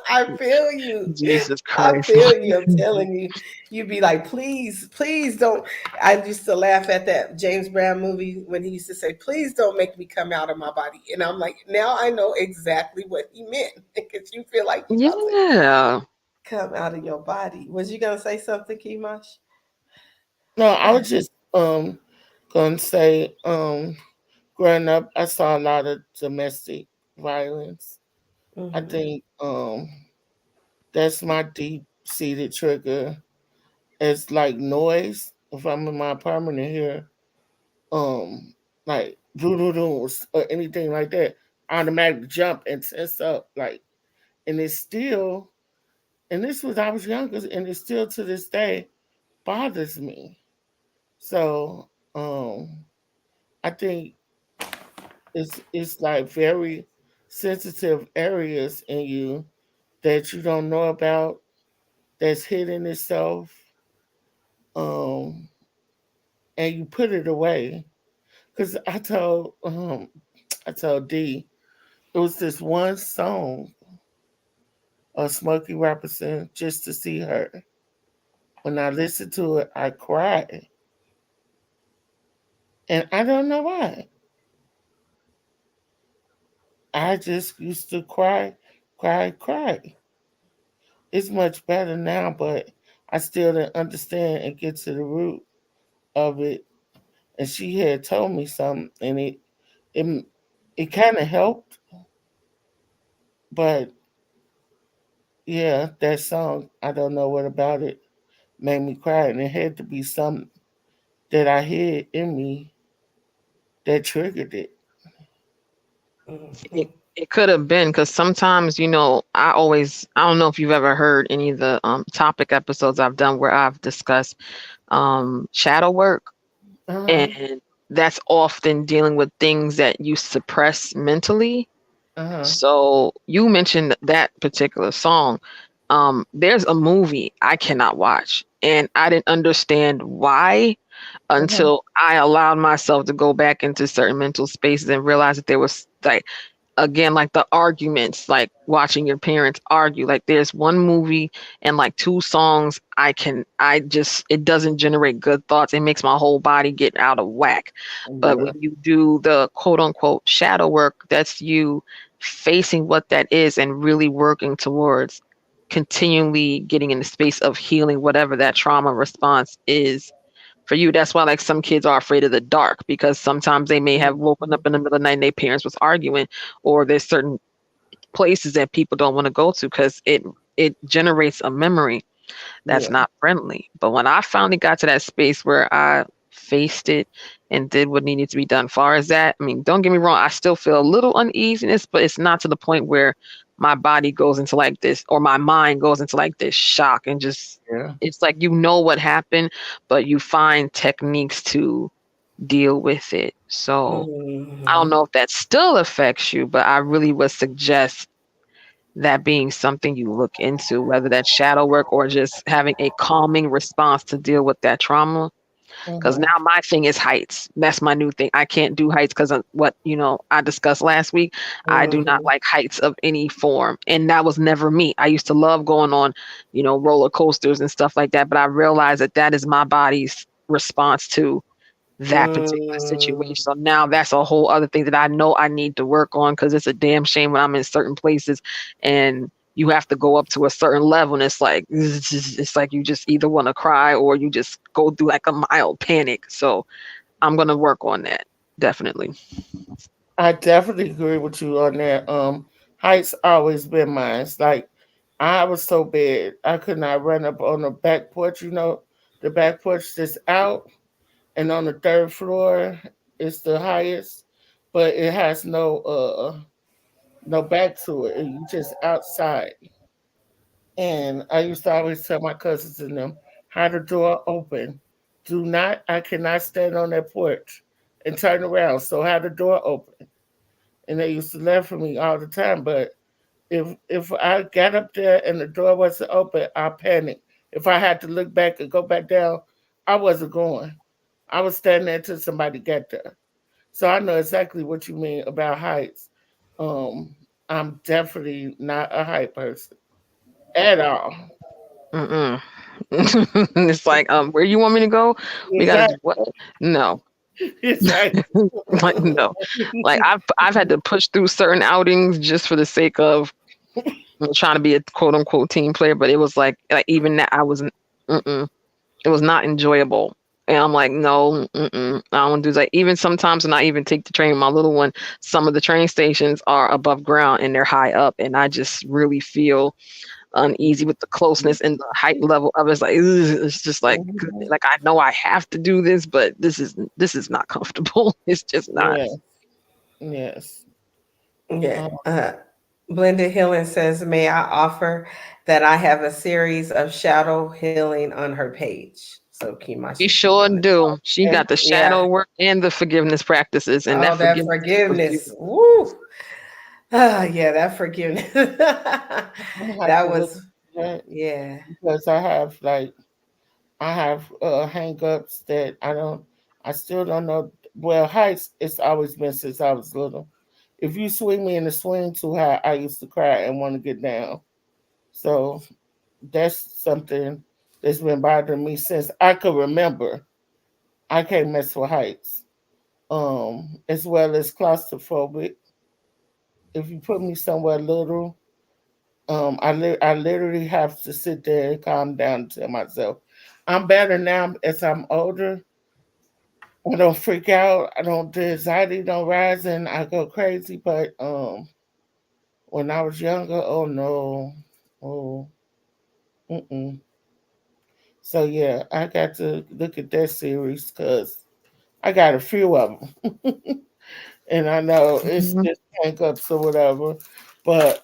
I feel you. Jesus I Christ. feel you. I'm telling you. You'd be like, please, please don't. I used to laugh at that James Brown movie when he used to say, please don't make me come out of my body. And I'm like, now I know exactly what he meant because you feel like you're about to Yeah. come out of your body. Was you going to say something, Kimash? No, I was just gonna say, growing up I saw a lot of domestic violence. I Mm-hmm. think that's my deep seated trigger. It's like noise. If I'm in my apartment and hear like doo doo doos or anything like that, I automatically jump and tense up. Like, and it's still, and this was I was younger, and it still to this day bothers me. So I think it's like very sensitive areas in you that you don't know about, that's hidden itself, um, and you put it away. Cause I told D, it was this one song of Smokey Robinson, Just to See Her. When I listened to it, I cried, and I don't know why. I just used to cry, cry, cry. It's much better now, but I still didn't understand and get to the root of it. And she had told me something, and it, it kind of helped. But yeah, that song, I don't know what about it made me cry, and it had to be something that I had in me that triggered it. Mm-hmm. It could have been because sometimes, I don't know if you've ever heard any of the topic episodes I've done where I've discussed shadow work, Uh and that's often dealing with things that you suppress mentally. huh. So you mentioned that particular song. There's a movie I cannot watch, and I didn't understand why Uh huh. until I allowed myself to go back into certain mental spaces and realize that there was like again like the arguments, like watching your parents argue. Like there's one movie and like two songs I just it doesn't generate good thoughts. It makes my whole body get out of whack. But Yeah. when you do the quote unquote shadow work, that's you facing what that is and really working towards continually getting in the space of healing whatever that trauma response is for you. That's why like some kids are afraid of the dark, because sometimes they may have woken up in the middle of the night and their parents was arguing, or there's certain places that people don't want to go to because it generates a memory that's Yeah. not friendly. But when I finally got to that space where I faced it and did what needed to be done, far as that, I mean, don't get me wrong, I still feel a little uneasiness, but it's not to the point where my body goes into like this, or my mind goes into like this shock and just Yeah. it's like what happened, but you find techniques to deal with it. So I don't Mm-hmm. know if that still affects you, but I really would suggest that being something you look into, whether that's shadow work or just having a calming response to deal with that trauma. Because Uh-huh. now my thing is heights. That's my new thing. I can't do heights because of what, I discussed last week. I do not Mm-hmm. like heights of any form. And that was never me. I used to love going on, roller coasters and stuff like that. But I realized that that is my body's response to that particular situation. So now that's a whole other thing that I know I need to work on, because it's a damn shame when I'm in certain places and you have to go up to a certain level and it's like you just either want to cry or you just go through like a mild panic. So I'm gonna work on that, definitely. I definitely agree with you on that. Heights always been mine. It's like I was so bad I could not run up on the back porch. The back porch that's out, and on the third floor is the highest, but it has no back to it. You just outside. And I used to always tell my cousins and them how the door open. I cannot stand on that porch and turn around. So how the door open. And they used to laugh at me all the time. But if I got up there and the door wasn't open, I panicked. If I had to look back and go back down, I wasn't going. I was standing there until somebody got there. So I know exactly what you mean about heights. Um, I'm definitely not a height person at all. Mm-mm. It's like, where you want me to go? We gotta do Exactly. what? No. Exactly. Like, no. Like, I've had to push through certain outings just for the sake of trying to be a quote unquote team player, but it was like even that I wasn't. Mm-mm. It was not enjoyable. And I'm like, no, I don't want to do that. Even sometimes when I even take the train, my little one, some of the train stations are above ground and they're high up, and I just really feel uneasy with the closeness and the height level of it. It's like, ugh, it's just Mhm. like I know I have to do this, but this is not comfortable. It's just not. Yeah. Yes. Yeah. Um, Blended Healing says, may I offer that I have a series of shadow healing on her page. So Kima She should be sure one. do. She And got the yeah. shadow work and the forgiveness practices, and Oh, that that forgiveness is forgiveness. forgiving. Woo. Ah, yeah, that forgiveness. I have That to look was, at that yeah. because I have hang ups that I still don't know. Well, heights, it's always been since I was little. If you swing me in the swing too high, I used to cry and want to get down. So that's something that's been bothering me since I could remember. I can't mess with heights. As well as claustrophobic. If you put me somewhere little, I literally have to sit there and calm down and tell myself, I'm better now as I'm older. I don't freak out. I don't the anxiety don't rise and I go crazy. But when I was younger, oh no, oh, mm-mm. So yeah, I got to look at that series because I got a few of them, and I know it's Mhm. just hangups or whatever. But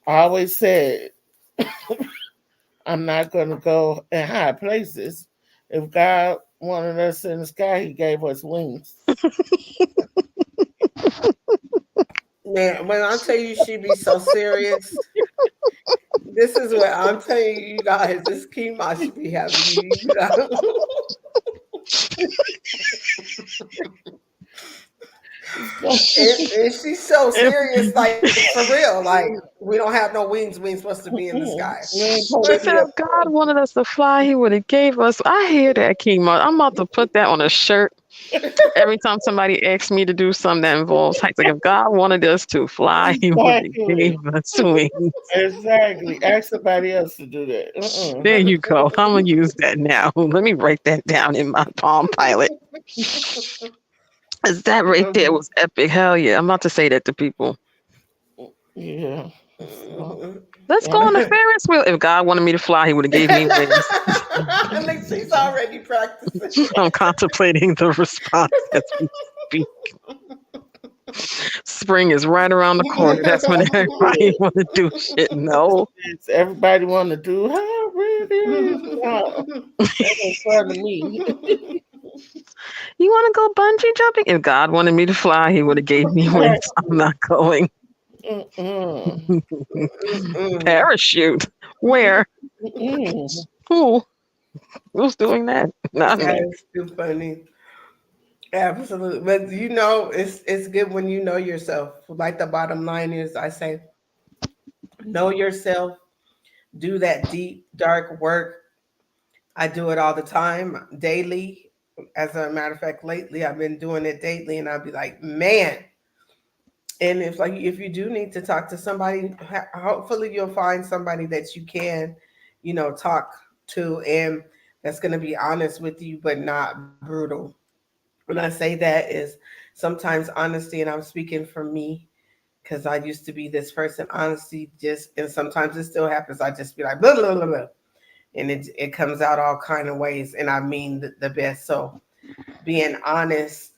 I always said I'm not gonna go in high places. If God wanted us in the sky, He gave us wings. Man, when I tell you she be so serious, this is what I'm telling you guys. This Kima should be having you. You know? And she's so serious, like for real. Like we don't have no wings. We ain't supposed to be in the sky. We ain't supposed They to be said up if God wanted us to fly, He would have gave us. I hear that, Kima. I'm about to put that on a shirt. Every time somebody asks me to do something that involves heights, like if God wanted us to fly, He would have exactly. gave us wings. Exactly. Ask somebody else to do that. There you go. I'm gonna use that now. Let me write that down in my Palm Pilot. Is that right there was epic? Hell yeah! I'm about to say that to people. Yeah. So, Let's go yeah. on the Ferris wheel. If God wanted me to fly, He would have gave me wings. Like she's already practicing. I'm contemplating the response as we speak. Spring is right around the corner. That's when everybody want to do shit. No, It's everybody want to do how really? No, that ain't fun to me. you want to go bungee jumping? If God wanted me to fly, He would have gave me wings. I'm not going. Mm-mm. Mm-mm. Parachute? Where? Mm-mm. Who? Who's doing that? Not That me. is too funny. Absolutely. But you know, it's good when you know yourself. Like the bottom line is I say, know yourself, do that deep, dark work. I do it all the time, daily. As a matter of fact, lately I've been doing it daily and I'll be like, man. And if you do need to talk to somebody, hopefully you'll find somebody that you can, talk to and that's gonna be honest with you, but not brutal. When I say that is sometimes honesty, and I'm speaking for me because I used to be this person. Honesty just, and sometimes it still happens. I just be like blah blah blah, blah. And it comes out all kind of ways, and I mean the best. So being honest,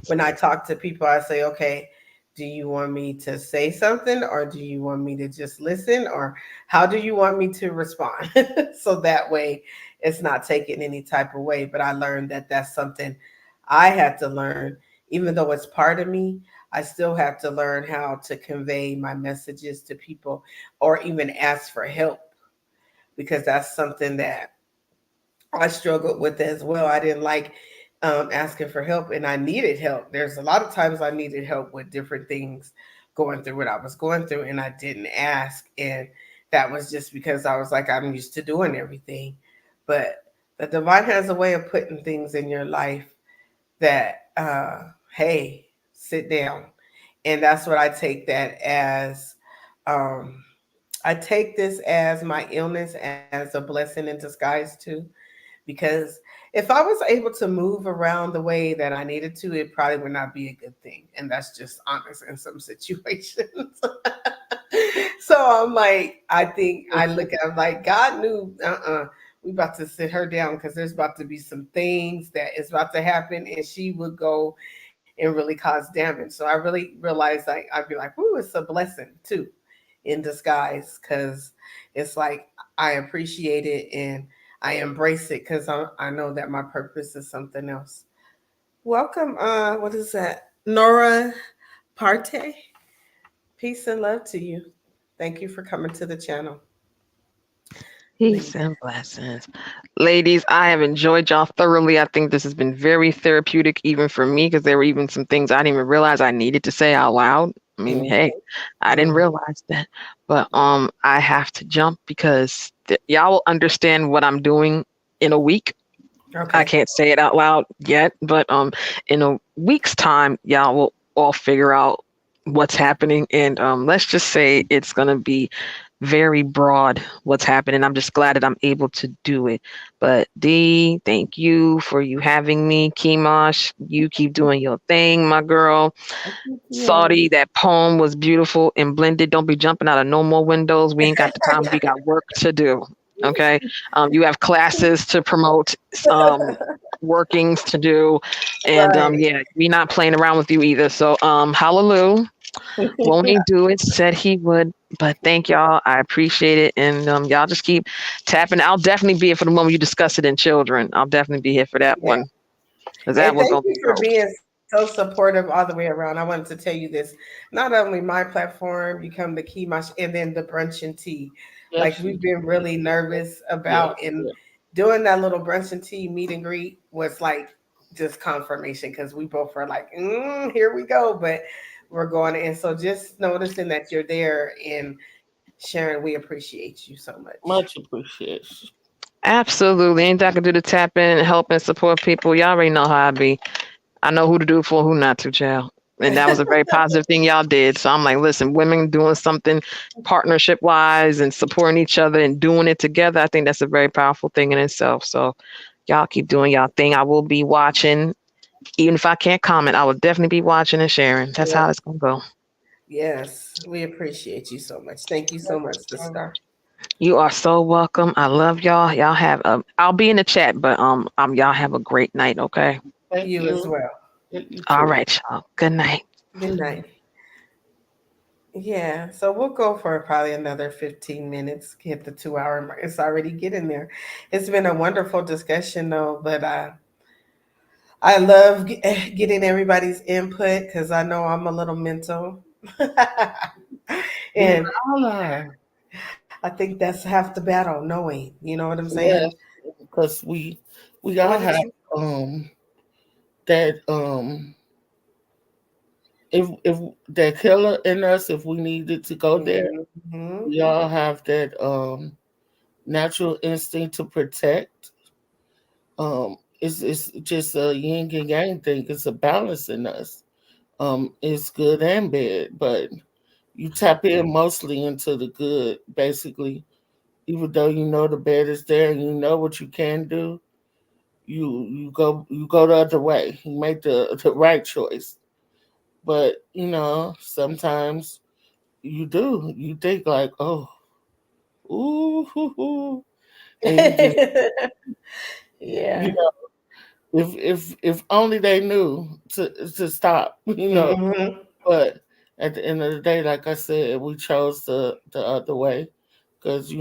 when I talk to people, I say, okay, do you want me to say something, or do you want me to just listen, or how do you want me to respond? So that way it's not taken any type of way. But I learned that that's something I had to learn. Even though it's part of me, I still have to learn how to convey my messages to people, or even ask for help, because that's something that I struggled with as well. I didn't like asking for help, and I needed help. There's a lot of times I needed help with different things going through what I was going through, and I didn't ask. And that was just because I was like, I'm used to doing everything. But the divine has a way of putting things in your life that, hey, sit down. And that's what I take that as. Um, I take this as my illness as a blessing in disguise too, because if I was able to move around the way that I needed to, it probably would not be a good thing. And that's just honest in some situations. So I'm like, I think I look at, I'm like, God knew, we about to sit her down because there's about to be some things that is about to happen, and she would go and really cause damage. So I really realized, like, I'd be like, ooh, it's a blessing too in disguise, because it's like I appreciate it and I embrace it, because I know that my purpose is something else. Welcome, what is that? Nora Parte. Peace and love to you. Thank you for coming to the channel. Peace and blessings. Ladies, I have enjoyed y'all thoroughly. I think this has been very therapeutic, even for me, because there were even some things I didn't even realize I needed to say out loud. I mean, hey, I didn't realize that. But I have to jump because y'all will understand what I'm doing in a week. I Okay. can't say it out loud yet, but in a week's time, y'all will all figure out what's happening. And let's just say it's gonna be very broad what's happening. I'm just glad that I'm able to do it. But D, thank you for you having me. Kimash, you keep doing your thing, my girl. Yeah. Saudi, that poem was beautiful and blended. Don't be jumping out of no more windows. We ain't got the time. We got work to do. Okay. You have classes to promote, workings to do. And Right. yeah, we not playing around with you either. So hallelujah. Won't he do it? Said he would. But thank y'all. I appreciate it. And y'all just keep tapping. I'll definitely be here for the moment you discuss it in children. I'll definitely be here for that Yeah. one. Because that And one's thank gonna you be for dope. being so supportive all the way around. I wanted to tell you this. Not only my platform, become the key, and then the brunch and tea. Like, Yes, you we've been really nervous yes, about, and yes. doing that little brunch and tea meet and greet was like just confirmation, because we both were like, here we go. But we're going. And so just noticing that you're there and sharing, we appreciate you so much. Much appreciation. Absolutely. Anything I can do to tap in and help and support people. Y'all already know how I be. I know who to do it for, who not to, child. And that was a very positive thing y'all did. So I'm like, listen, women doing something partnership wise and supporting each other and doing it together. I think that's a very powerful thing in itself. So y'all keep doing y'all thing. I will be watching. Even if I can't comment, I will definitely be watching and sharing. That's Yeah. how it's gonna go. Yes, we appreciate you so much. Thank you so much, sister. You are so welcome. I love y'all. Y'all have I'll be in the chat, but y'all have a great night, okay? Thank You as you. well. Thank you All too. right, y'all. Good night. Good night. Yeah, so we'll go for probably another 15 minutes, get the 2 hour mark. It's already getting there. It's been a wonderful discussion though, but I love getting everybody's input, because I know I'm a little mental. We And all are. I think that's half the battle, knowing, you know what I'm saying? Yes, because we What all did have you? um that if that killer in us, if we needed to go there, Hmm. we all have that natural instinct to protect. It's just a yin and yang thing. It's a balance in us. It's good and bad, but you tap in mostly into the good, basically. Even though you know the bad is there and you know what you can do, you go the other way. You make the right choice. But sometimes you do. You think like, oh, ooh, hoo, hoo. And you just Yeah. you know, if only they knew to stop. Hmm. But at the end of the day, like I said, we chose the other way because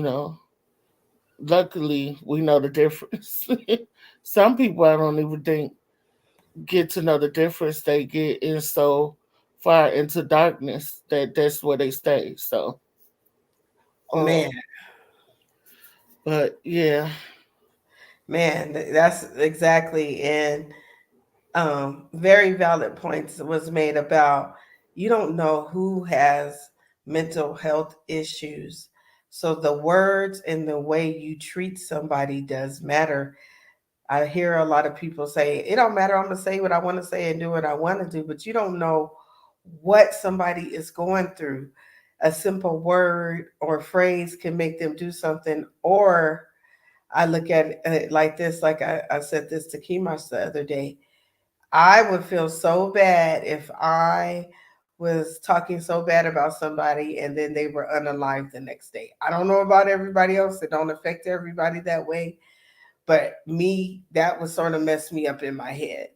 luckily we know the difference. Some people I don't even think get to know the difference. They get in so far into darkness that that's where they stay. So, Man, um, but yeah, man, that's exactly. And very valid points was made about you don't know who has mental health issues. So the words and the way you treat somebody does matter. I hear a lot of people say, it don't matter, I'm gonna say what I want to say and do what I want to do, but you don't know what somebody is going through. A simple word or phrase can make them do something, or I look at it like this, like I said this to Kimash the other day. I would feel so bad if I was talking so bad about somebody and then they were unalive the next day. I don't know about everybody else. It don't affect everybody that way. But me, that would sort of mess me up in my head.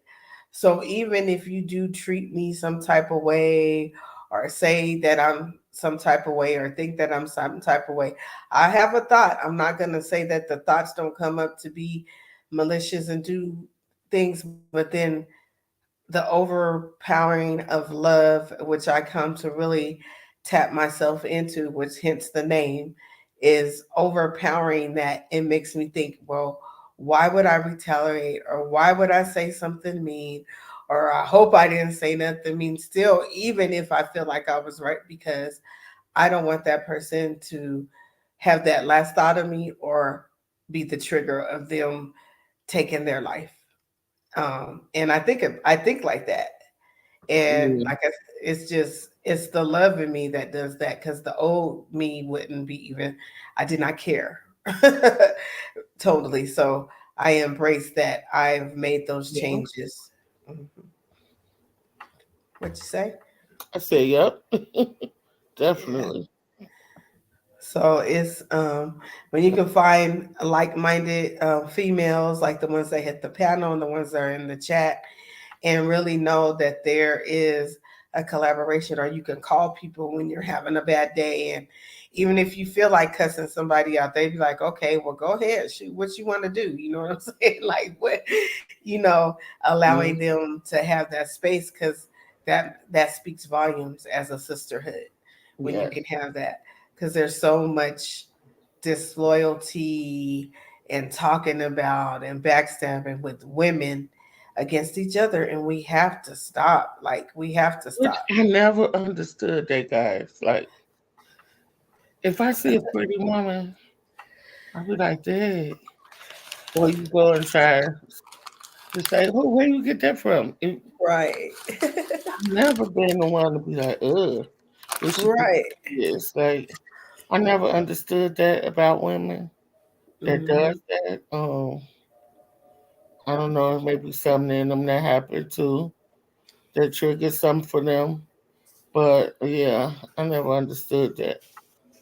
So even if you do treat me some type of way or say that I'm some type of way or think that I'm some type of way, I have a thought. I'm not going to say that the thoughts don't come up to be malicious and do things, but then the overpowering of love, which I come to really tap myself into, which hence the name, is overpowering that it makes me think, well, why would I retaliate or why would I say something mean? Or I hope I didn't say nothing mean still, even if I feel like I was right, because I don't want that person to have that last thought of me or be the trigger of them taking their life. And I think like that. And yeah. like I, it's just it's the love in me that does that because the old me wouldn't be even. I did not care totally. So I embrace that. I've made those Yeah. changes. Mhm. What you say? I said, yep, Yeah. definitely. So it's when you can find like-minded females, like the ones that hit the panel and the ones that are in the chat, and really know that there is a collaboration, or you can call people when you're having a bad day. And even if you feel like cussing somebody out, they'd be like, okay, well, go ahead, shoot what you want to do. You know what I'm saying? Like, what, allowing Mm, them to have that space, because that speaks volumes as a sisterhood when you yes. can have that, because there's so much disloyalty and talking about and backstabbing with women against each other, and we have to stop. Like, we have to Which stop. I never understood that, guys. Like, if I see a pretty woman, I'll be like, "Dang." Or you go and try to say, "Well, where you get that from?" Right. I've never been the one to be like, "Ugh, where she get Right. this?" Like, I never understood that about women that Hmm. does that. I don't know, maybe something in them that happened too that triggers something for them. But yeah, I never understood that.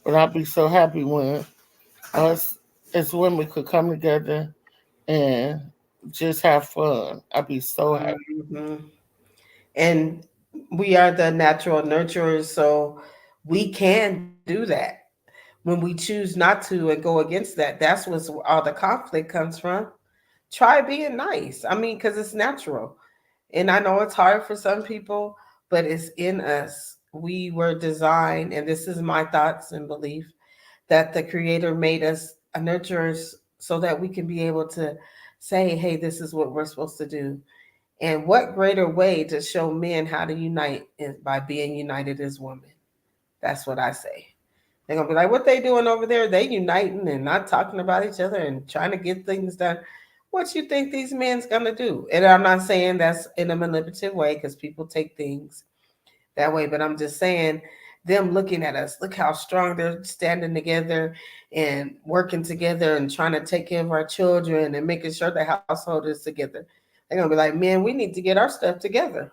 But I'd be so happy when us as women could come together and just have fun. I'd be so happy. Hmm. And we are the natural nurturers, so we can do that. When we choose not to and go against that, that's what's all the conflict comes from. Try being nice. I mean, because it's natural. And I know it's hard for some people, but it's in us. We were designed, and this is my thoughts and belief, that the creator made us a nurturers so that we can be able to say, hey, this is what we're supposed to do. And what greater way to show men how to unite is by being united as women. That's what I say. They're gonna be like, what they doing over there? They uniting and not talking about each other and trying to get things done. What you think these men's gonna do? And I'm not saying that's in a manipulative way, because people take things that way, but I'm just saying them looking at us, look how strong they're standing together and working together and trying to take care of our children and making sure the household is together. They're gonna be like, man, we need to get our stuff together.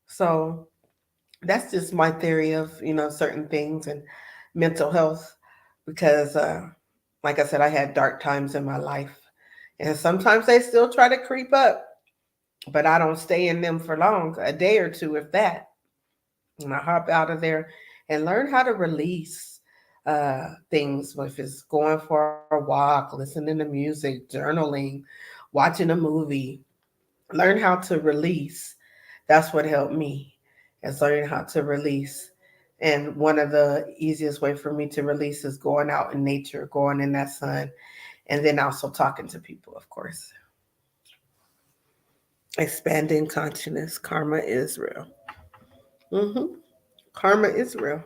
So that's just my theory of certain things and mental health, because like I said, I had dark times in my life, and sometimes they still try to creep up, but I don't stay in them for long, a day or two if that. And I hop out of there and learn how to release things. If it's going for a walk, listening to music, journaling, watching a movie, learn how to release. That's what helped me, is learning how to release. And one of the easiest way for me to release is going out in nature, going in that sun, and then also talking to people, of course. Expanding consciousness. Karma is real. Hmm. Karma is real.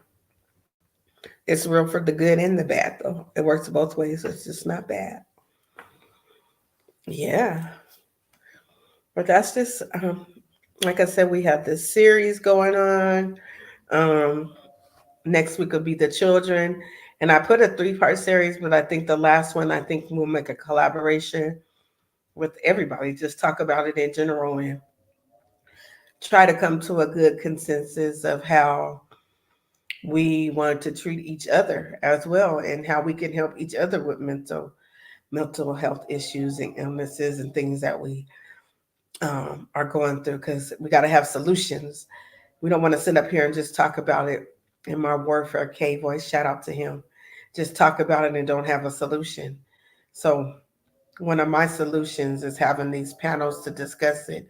It's real for the good and the bad, though. It works both ways. It's just not bad. Yeah. But that's just, like I said, we have this series going on. Um, Next week will be the children. And I put a 3-part series, but I think the last one, I think we'll make a collaboration with everybody. Just talk about it in general and try to come to a good consensus of how we want to treat each other as well, and how we can help each other with mental health issues and illnesses and things that we are going through, because we got to have solutions. We don't want to sit up here and just talk about it. In my warfare K voice, shout out to him, just talk about it and don't have a solution. So one of my solutions is having these panels to discuss it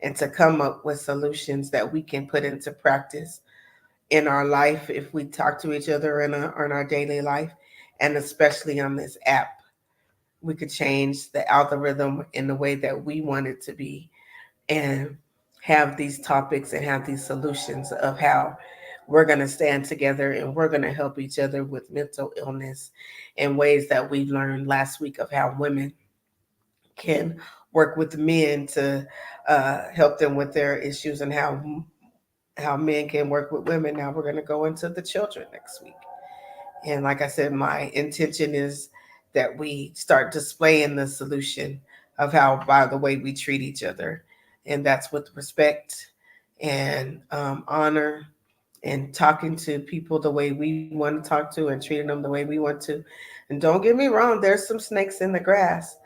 and to come up with solutions that we can put into practice in our life if we talk to each other in our daily life, and especially on this app. We could change the algorithm in the way that we want it to be, and have these topics and have these solutions of how we're going to stand together and we're going to help each other with mental illness in ways that we learned last week of how women can work with men to help them with their issues, and how men can work with women. Now we're going to go into the children next week. And like I said, my intention is that we start displaying the solution of how, by the way we treat each other. And that's with respect and honor, and talking to people the way we want to talk to and treating them the way we want to. And don't get me wrong, there's some snakes in the grass,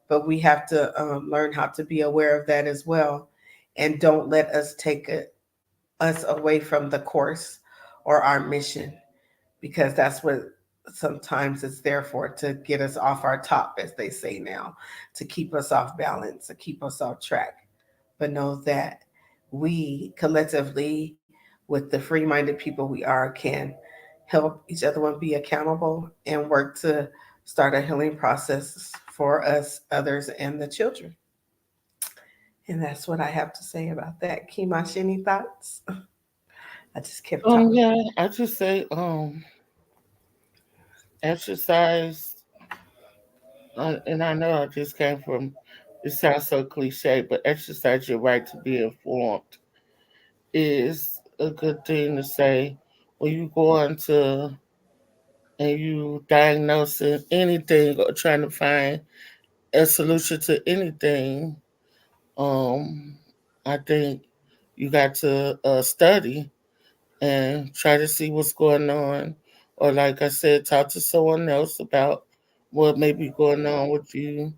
but we have to learn how to be aware of that as well. And don't let us take us away from the course or our mission, because that's what sometimes it's there for, to get us off our top, as they say now, to keep us off balance, to keep us off track. But know that we collectively, with the free minded people we are, can help each other and be accountable and work to start a healing process for us, others, and the children. And that's what I have to say about that. Kimash, any thoughts? I just kept talking. Yeah, I just say, exercise, and I know I just came from, it sounds so cliche, but exercise your right to be informed is a good thing to say when you go into and you diagnosing anything or trying to find a solution to anything. Um, I think you got to study and try to see what's going on, or like I said, talk to someone else about what may be going on with you,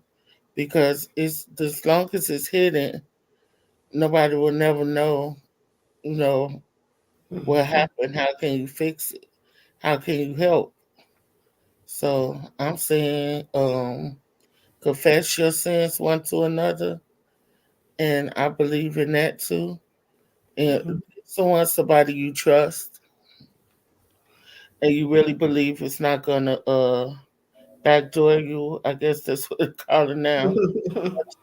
because it's as long as it's hidden, nobody will never know, you know, what Mhm. happened. How can you fix it? How can you help? So I'm saying, confess your sins one to another, and I believe in that too. And Mhm. somebody you trust, and you really believe it's not gonna backdoor you. I guess that's what they call it now.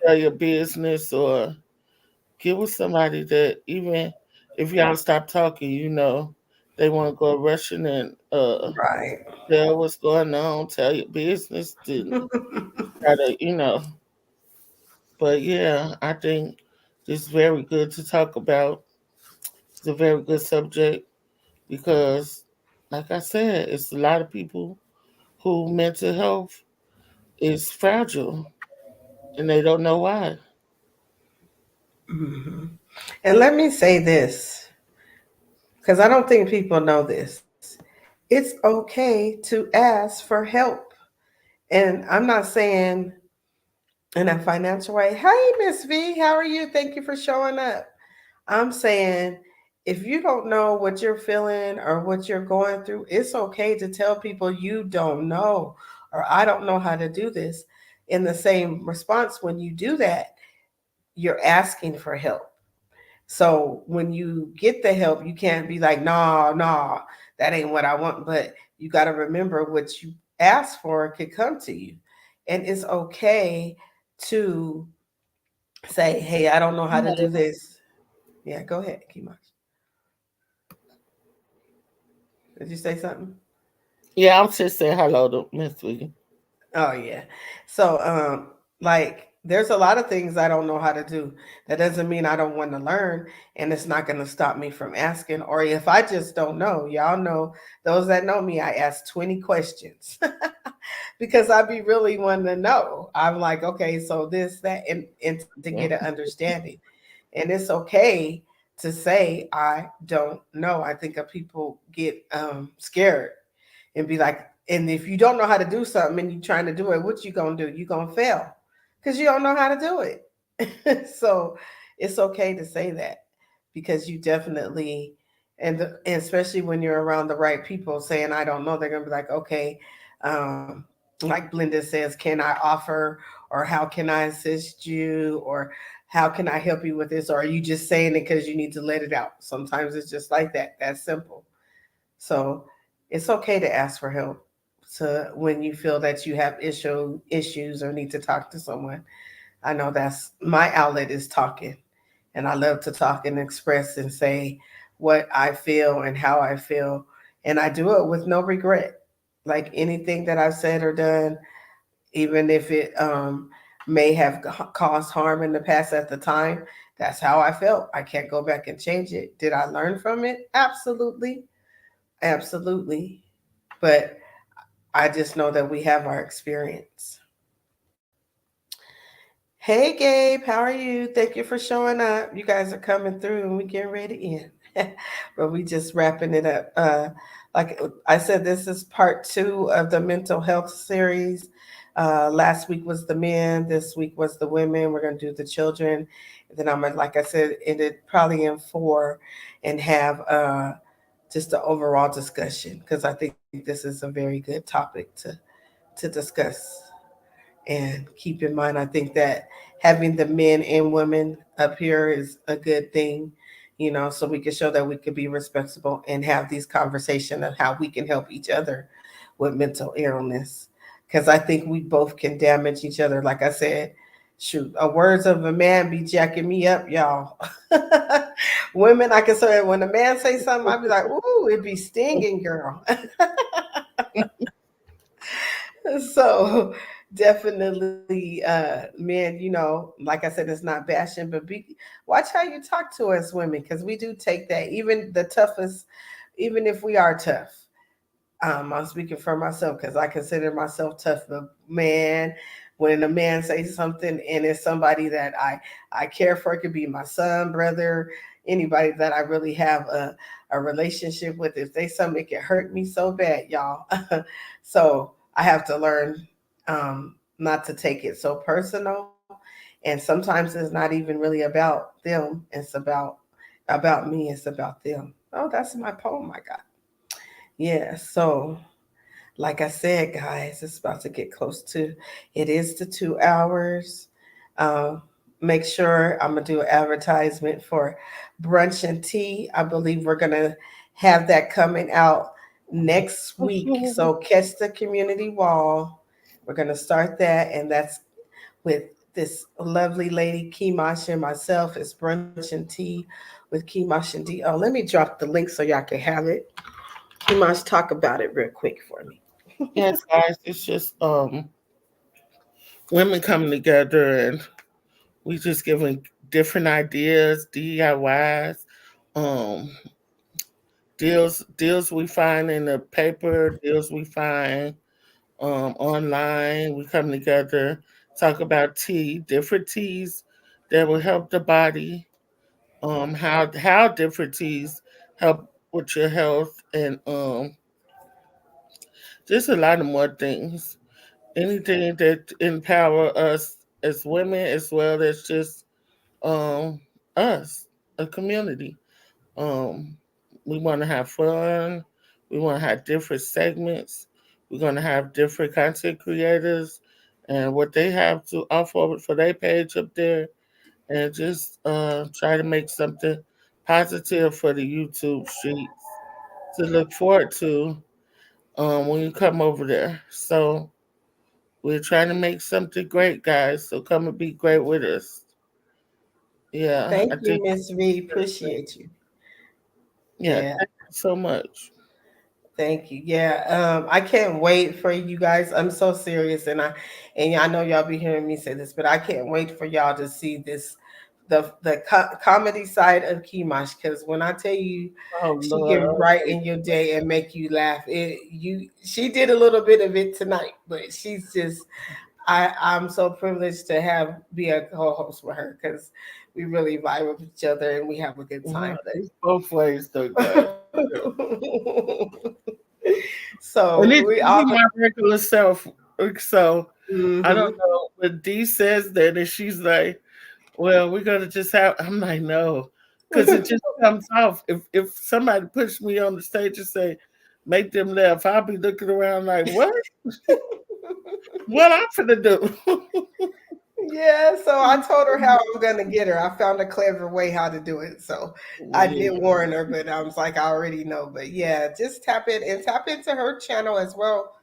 Tell your business, or get with somebody that, even if y'all stop talking, they want to go rushing and Right. tell what's going on, tell your business, to try to. But yeah, I think it's very good to talk about. It's a very good subject because, like I said, it's a lot of people who mental health is fragile and they don't know why. Mhm. And let me say this, because I don't think people know this. It's okay to ask for help. And I'm not saying in a financial way, hey, Miss V, how are you? Thank you for showing up. I'm saying if you don't know what you're feeling or what you're going through, it's okay to tell people you don't know or I don't know how to do this. In the same response, when you do that, you're asking for help. So when you get the help, you can't be like, nah, nah, that ain't what I want. But you got to remember what you asked for could come to you. And it's okay to say, hey, I don't know how to do this. Yeah, go ahead, Kimash. Did you say something? Yeah, I'm just saying hello to Miss Wiggy. Oh yeah. So like there's a lot of things I don't know how to do. That doesn't mean I don't want to learn and it's not going to stop me from asking or if I just don't know. Y'all know those that know me, I ask 20 questions. Because I be really wanting to know. I'm like, okay, so this, that, and to get an understanding. And it's okay to say I don't know. I think people get scared and be like, and if you don't know how to do something and you're trying to do it, what you gonna do? You gonna fail because you don't know how to do it. So it's okay to say that because you definitely, and especially when you're around the right people saying I don't know, they're gonna be like, okay, um, like Blenda says, can I offer or how can I assist you or how can I help you with this? Or are you just saying it because you need to let it out? Sometimes it's just like that. That's simple. So it's okay to ask for help to when you feel that you have issues or need to talk to someone. I know that's my outlet is talking. And I love to talk and express and say what I feel and how I feel. And I do it with no regret. Like anything that I've said or done, even if it may have caused harm in the past at the time, that's how I felt. I can't go back and change it. Did I learn from it? Absolutely. Absolutely. But I just know that we have our experience. Hey, Gabe, how are you? Thank you for showing up. You guys are coming through and we getting ready in. But we just wrapping it up. Like I said, this is part two of the mental health series. Last week was the men. This week was the women. We're going to do the children. And then I'm going to, like I said, end it probably in four and have just an overall discussion because I think this is a very good topic to discuss and keep in mind. I think that having the men and women up here is a good thing, so we can show that we could be respectable and have these conversations of how we can help each other with mental illness because I think we both can damage each other. Like I said, shoot, a words of a man be jacking me up, y'all. Women, I can say when a man say something, I'd be like, ooh, it be stinging, girl. So definitely, men, like I said, it's not bashing, but watch how you talk to us women because we do take that, even the toughest, even if we are tough. I'm speaking for myself because I consider myself tough. But man, when a man says something and it's somebody that I care for, it could be my son, brother, anybody that I really have a relationship with. If they something, it can hurt me so bad, y'all. So I have to learn not to take it so personal. And sometimes it's not even really about them. It's about me. It's about them. Oh, that's my poem I got. Yeah. So like I said, guys, it's about to get close to it is the 2 hours. Um, Make sure I'm gonna do an advertisement for brunch and tea. I believe we're gonna have that coming out next week. So catch the community wall. We're gonna start that, and that's with this lovely lady Kimash and myself. It's brunch and tea with Kimash and D. Oh, let me drop the link so y'all can have it. Kimash, talk about it real quick for me. Yes, guys, it's just women coming together and we just giving different ideas, DIYs, um, deals we find in the paper, deals we find online. We come together, talk about tea, different teas that will help the body. How different teas help with your health, and just a lot of more things. Anything that empower us as women as well as just um us, a community. Um, we want to have fun. We want to have different segments. We're going to have different content creators and what they have to offer for their page up there, and just try to make something positive for the YouTube streets to look forward to when you come over there. So we're trying to make something great, guys. So come and be great with us. Yeah, Thank I you, think. Miss V. Appreciate you. Yeah, Yeah. thank you so much. Thank you. Yeah, I can't wait for you guys. I'm so serious, and I know y'all be hearing me say this, but I can't wait for y'all to see this, the comedy side of Kimash. Because when I tell you, Oh she Lord, can brighten your day and make you laugh. She did a little bit of it tonight, but she's just, I'm so privileged to have be a co-host with her because we really vibe with each other and we have a good well, time. it's both ways though, guys. And So it's we all. me, my regular self. So I don't Mhm. know, but Dee says that, and she's like, "Well, we're gonna just have." I'm like, "No," because it just comes off. If somebody puts me on the stage and say, "Make them laugh," I'll be looking around like, "What? What I'm finna do?" Yeah, so I told her how I'm gonna get her. I found a clever way how to do it. So I Yeah. did warn her, but I was like, I already know. But yeah, just tap in and tap into her channel as well.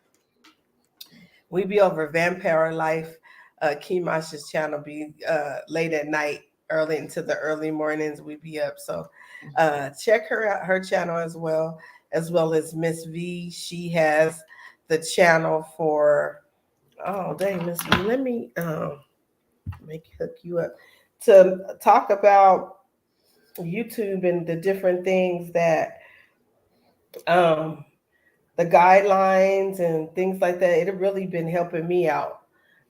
We be over Vampire Life. Kimash's channel be late at night, early into the early mornings. We be up. So check her out, her channel as well as Miss V. She has the channel for, oh dang, Miss V, let me make hook you up to talk about YouTube and the different things that um the guidelines and things like that. It have really been helping me out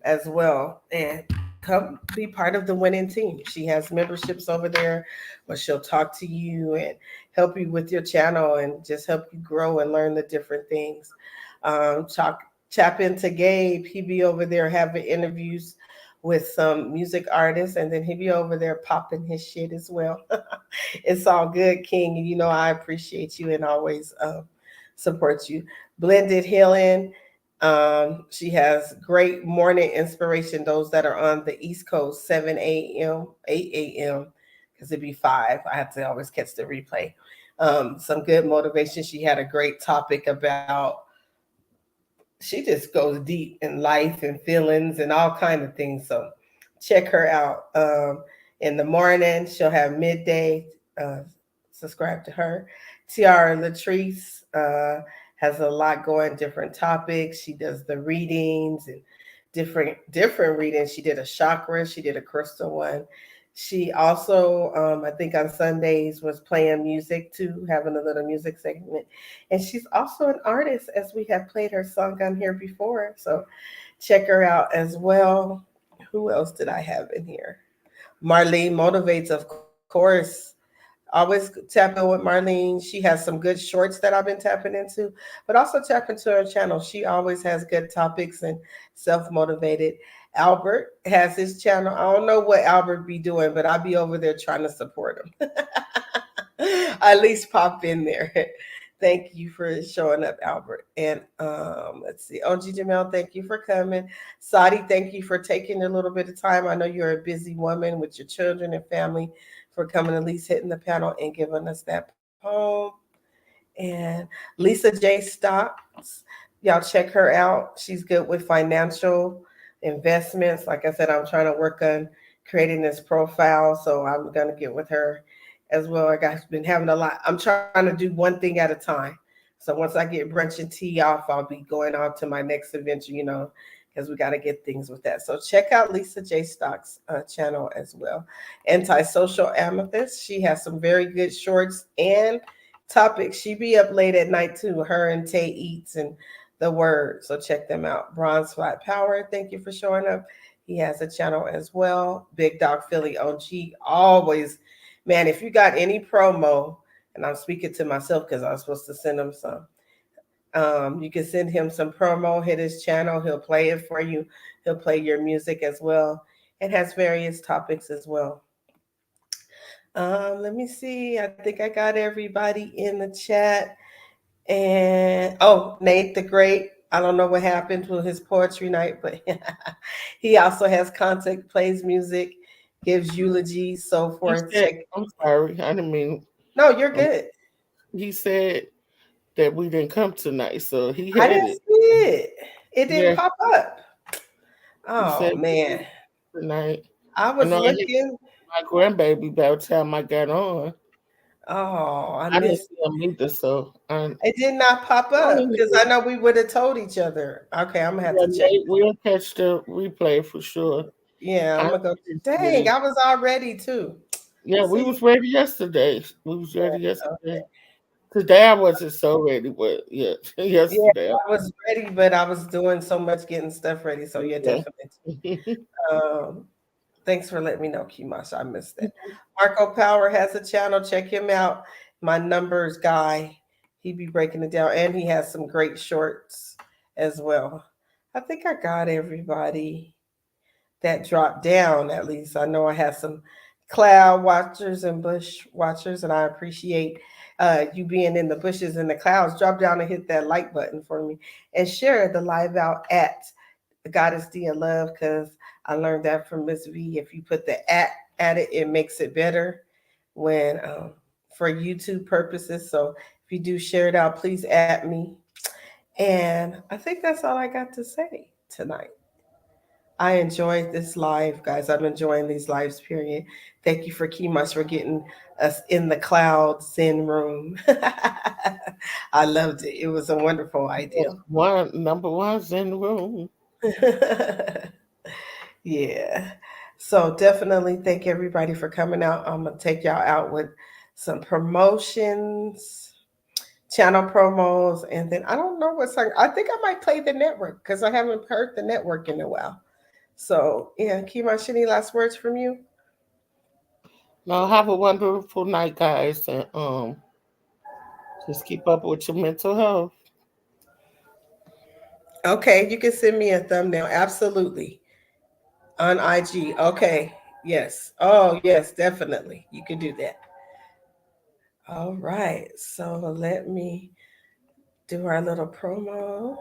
as well. And come be part of the winning team. She has memberships over there where she'll talk to you and help you with your channel and just help you grow and learn the different things. Talk Tap into Gabe. He be over there having interviews with some music artists, and then he be over there popping his shit as well. It's all good, King. You know I appreciate you and always support you. Blended Healing. She has great morning inspiration. Those that are on the East Coast, 7 a.m., 8 a.m., because it'd be 5. I have to always catch the replay. Some good motivation. She had a great topic about, she just goes deep in life and feelings and all kind of things. So check her out. In the morning, she'll have midday. Uh, Subscribe to her. Tiara Latrice has a lot going, different topics. She does the readings and different readings. She did a chakra. She did a crystal one. She also, I think on Sundays, was playing music too, having a little music segment. And she's also an artist, as we have played her song on here before. So check her out as well. Who else did I have in here? Marlene Motivates, of course. Always tap in with Marlene. She has some good shorts that I've been tapping into, but also tap into her channel. She always has good topics and self motivated. Albert has his channel. I don't know what Albert be doing, but I'll be over there trying to support him. At least pop in there. Thank you for showing up, Albert. And let's see, OG Jamel, thank you for coming. Sadi, thank you for taking a little bit of time. I know you're a busy woman with your children and family, for coming, at least hitting the panel and giving us that poem. And Lisa J. Stocks, y'all check her out. She's good with financial investments. Like I said, I'm trying to work on creating this profile, so I'm gonna get with her as well. I got been having a lot. I'm trying to do one thing at a time. So once I get brunch and tea off, I'll be going on to my next adventure. Because we got to get things with that. So check out Lisa J. Stock's channel as well. Antisocial Amethyst. She has some very good shorts and topics. She be up late at night too. Her and Tay Eats and the Word. So check them out. Bronze Flat Power. Thank you for showing up. He has a channel as well. Big Dog Philly OG. Always, man. If you got any promo, and I'm speaking to myself because I was supposed to send him some. You can send him some promo, hit his channel, he'll play it for you. He'll play your music as well. It has various topics as well. Let me see. I think I got everybody in the chat. And oh, Nate the Great. I don't know what happened to his poetry night, but he also has content, plays music, gives eulogies, so He forth. said, Check. I'm sorry, I didn't mean. No, you're Um, good. he said that we didn't come tonight, so he I had didn't it. see it. It didn't Yeah, pop up. he Oh said man, tonight. I I was know I had looking. my grandbaby by the time I got on. Oh, I I didn't missed. see him either, so I It did not pop up because I know we would have told each other. Okay, I'm gonna have yeah, to check. Nate, we'll catch the replay for sure. Yeah, I I'm gonna go. didn't see it Dang, either. I was all ready too. Yeah, we See, was ready yesterday. We was yeah, ready yesterday. okay. Today I wasn't so ready, but yeah, Yeah, yesterday. I was ready, but I was doing so much getting stuff ready. So yeah, Yeah. definitely. Um, Thanks for letting me know, Kimash. I missed that. Marco Power has a channel. Check him out. My numbers guy. He be breaking it down, and he has some great shorts as well. I think I got everybody that dropped down. At least I know I have some cloud watchers and bush watchers, and I appreciate you being in the bushes and the clouds. Drop down and hit that like button for me, and share the live out at the Goddess D of Love, because I learned that from Miss V. If you put the at it, it makes it better when for YouTube purposes. So if you do share it out, please at me. And I think that's all I got to say tonight. I enjoyed this live, guys. I'm enjoying these lives, period. Thank you for Kimash for getting us in the cloud Zen room. I loved it. It was a wonderful idea. One number one's in the room. Yeah. So definitely thank everybody for coming out. I'm gonna take y'all out with some promotions, channel promos, and then I don't know what song. I think I might play the network because I haven't heard the network in a while. So yeah, Kimash, any last words from you? Now have a wonderful night, guys, and just keep up with your mental health. Okay, you can send me a thumbnail. Absolutely. On IG. Okay. Yes. Oh, yes, definitely. You can do that. All right. So let me do our little promo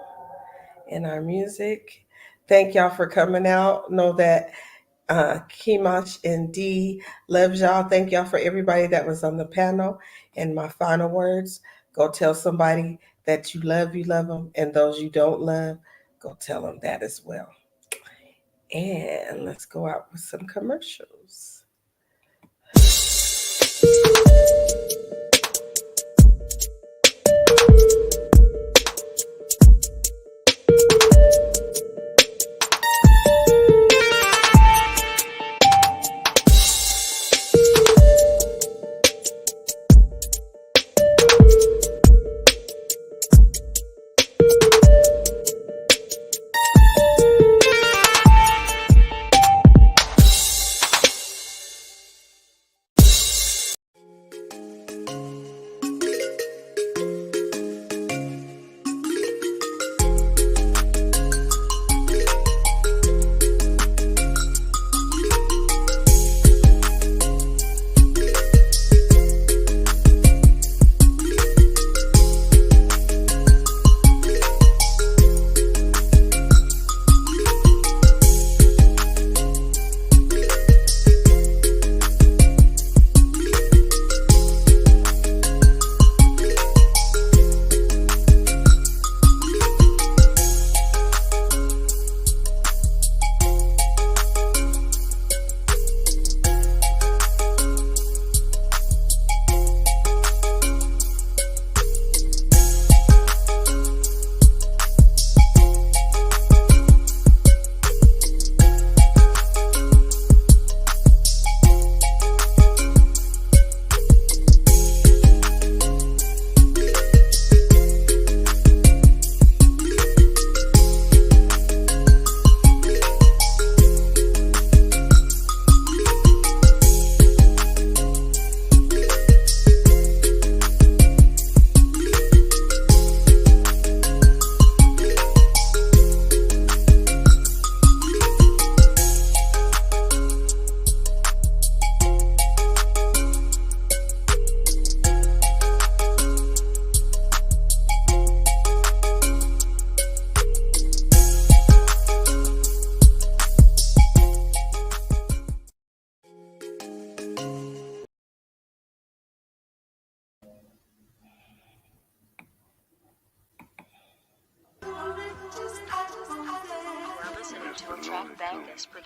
and our music. Thank y'all for coming out. Know that Kimash and D loves y'all. Thank y'all for everybody that was on the panel. And my final words, go tell somebody that you love them. And those you don't love, go tell them that as well. And let's go out with some commercials.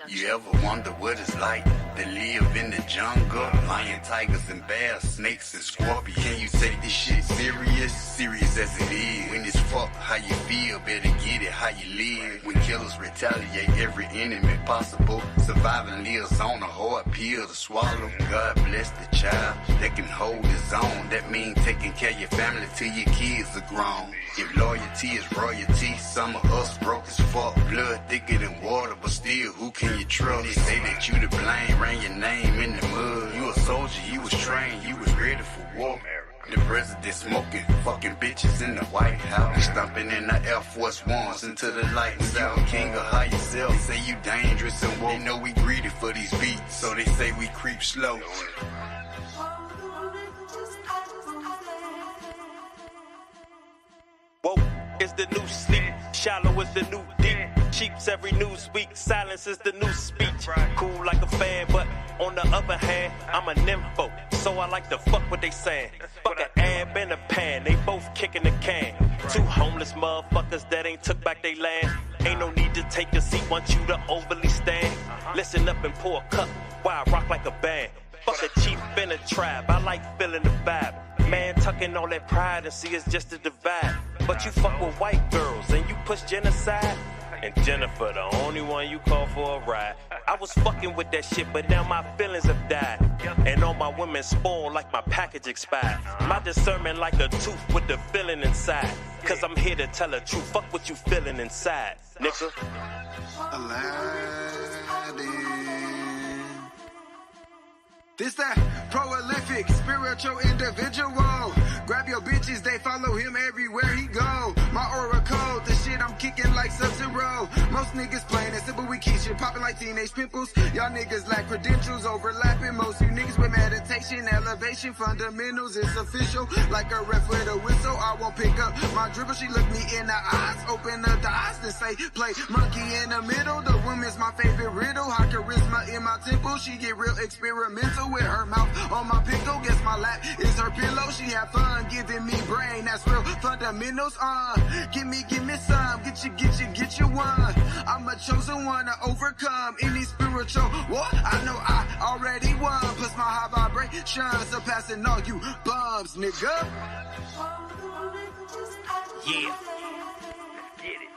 You ever wonder what it's like to live in the jungle? Lion, tigers, and bears, snakes, and scorpions. Can you take this shit serious? Serious as it is. When it's fuck how you feel, better get it how you live. When killers retaliate every enemy possible, surviving lives on a hard pill to swallow. God bless the child that can hold his own. That means taking care of your family till your kids are grown. If loyalty is royalty, some of us broke as fuck. Blood thicker than water, but still, who can you trust? They say that you to blame, ran your name in the mud. You a soldier, you was trained, you was ready for war. The president smoking, fucking bitches in the White House. We stomping in the Air Force Ones into the light and sound. King of high yourself, they say you dangerous and woke. They know we greedy for these beats, so they say we creep slow. Woke is the new sleep, shallow is the new deep. Cheaps every news week, silence is the new speech. Cool like a fan, but on the other hand, I'm a nympho, so I like to fuck what they saying. Fuck an ab and a pan, they both kicking the can. Two homeless motherfuckers that ain't took back they land. Ain't no need to take a seat, want you to overly stand. Listen up and pour a cup, while I rock like a band. Fuck a chief in a tribe, I like feeling the vibe. Man, tucking all that pride and see it's just a divide. But you fuck with white girls and you push genocide. And Jennifer, the only one you call for a ride. I was fucking with that shit, but now my feelings have died. And all my women spoiled like my package expired. My discernment like a tooth with the feeling inside. Cause I'm here to tell the truth, fuck what you feeling inside, nigga. This that prolific, spiritual individual. Grab your bitches, they follow him everywhere he go. My aura code, the shit I'm kicking like Sub-Zero. Most niggas playing it simple, we keep shit popping like teenage pimples. Y'all niggas lack credentials, overlapping. Most you niggas with meditation, elevation, fundamentals. It's official, like a ref with a whistle. I won't pick up my dribble, she look me in the eyes. Open up the eyes and say, play monkey in the middle. The woman's my favorite riddle. High charisma in my temple, she get real experimental. With her mouth on my pickle, guess my lap is her pillow. She have fun giving me brain, that's real fundamentals. Give me some, get you one. I'm a chosen one to overcome any spiritual war. I know I already won. Plus my high vibration surpassing all you bums, nigga. Yeah, let's get it,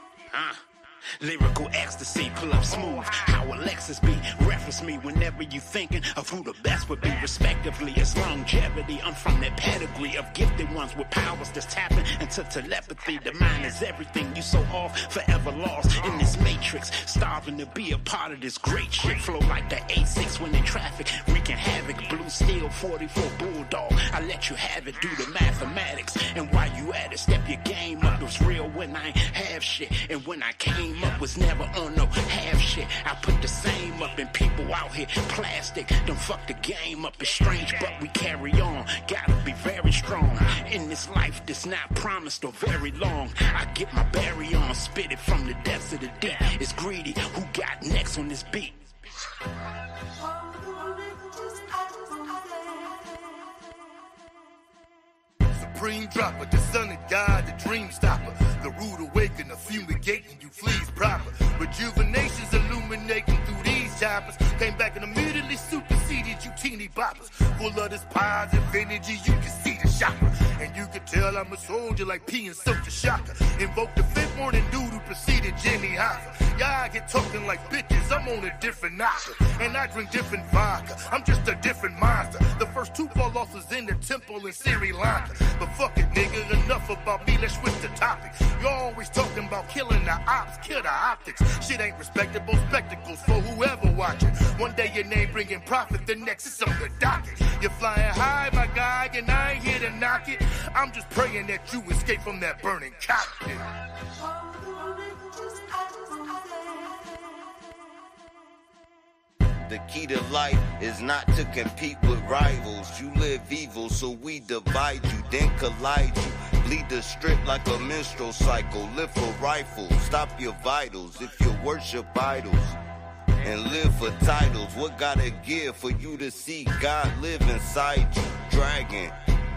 Lyrical ecstasy, pull up smooth. How Alexis be? Reference me whenever you thinking of who the best would be, respectively. It's longevity. I'm from that pedigree of gifted ones with powers that's tapping into telepathy. The mind is everything. You so off, forever lost in this matrix. Starving to be a part of this great shit. Flow like the A6 when in traffic, wreaking havoc. Blue steel 44 bulldog. I let you have it, do the mathematics. And while you at it, step your game up. It was real when I ain't have shit, and when I came up was never on no half shit. I put the same up, and people out here plastic. Don't fuck the game up. It's strange, but we carry on. Gotta be very strong in this life that's not promised or very long. I get my berry on, spit it from the depths of the deep. It's greedy. Who got next on this beat? Supreme dropper, the son of God, the dream stopper, the rude awakener, fumigating you fleas proper. Rejuvenation's illuminating through these choppers. Came back and immediately superseded you teeny boppers. Full of this positive energy, you can see the shopper. And you can tell I'm a soldier like P and Silk the Shocker. Invoke the fifth morning dude who preceded Jimmy Hoffa. Y'all get talking like bitches, I'm on a different knocker. And I drink different vodka, I'm just a different monster. The first two fall off was in the temple in Sri Lanka. But fuck it, nigga, enough about me, let's switch the topic. You're always talking about killing the ops, kill the optics. Shit ain't respectable spectacles for whoever watching. One day your name bringing profit, the next it's on the docket. You're flying high, my guy, and I ain't here to knock it. I'm just praying that you escape from that burning cockpit. The key to life is not to compete with rivals. You live evil, so we divide you, then collide you. Bleed the strip like a menstrual cycle. Live for rifles, stop your vitals if you worship idols. And live for titles. What gotta give for you to see God live inside you? Dragon,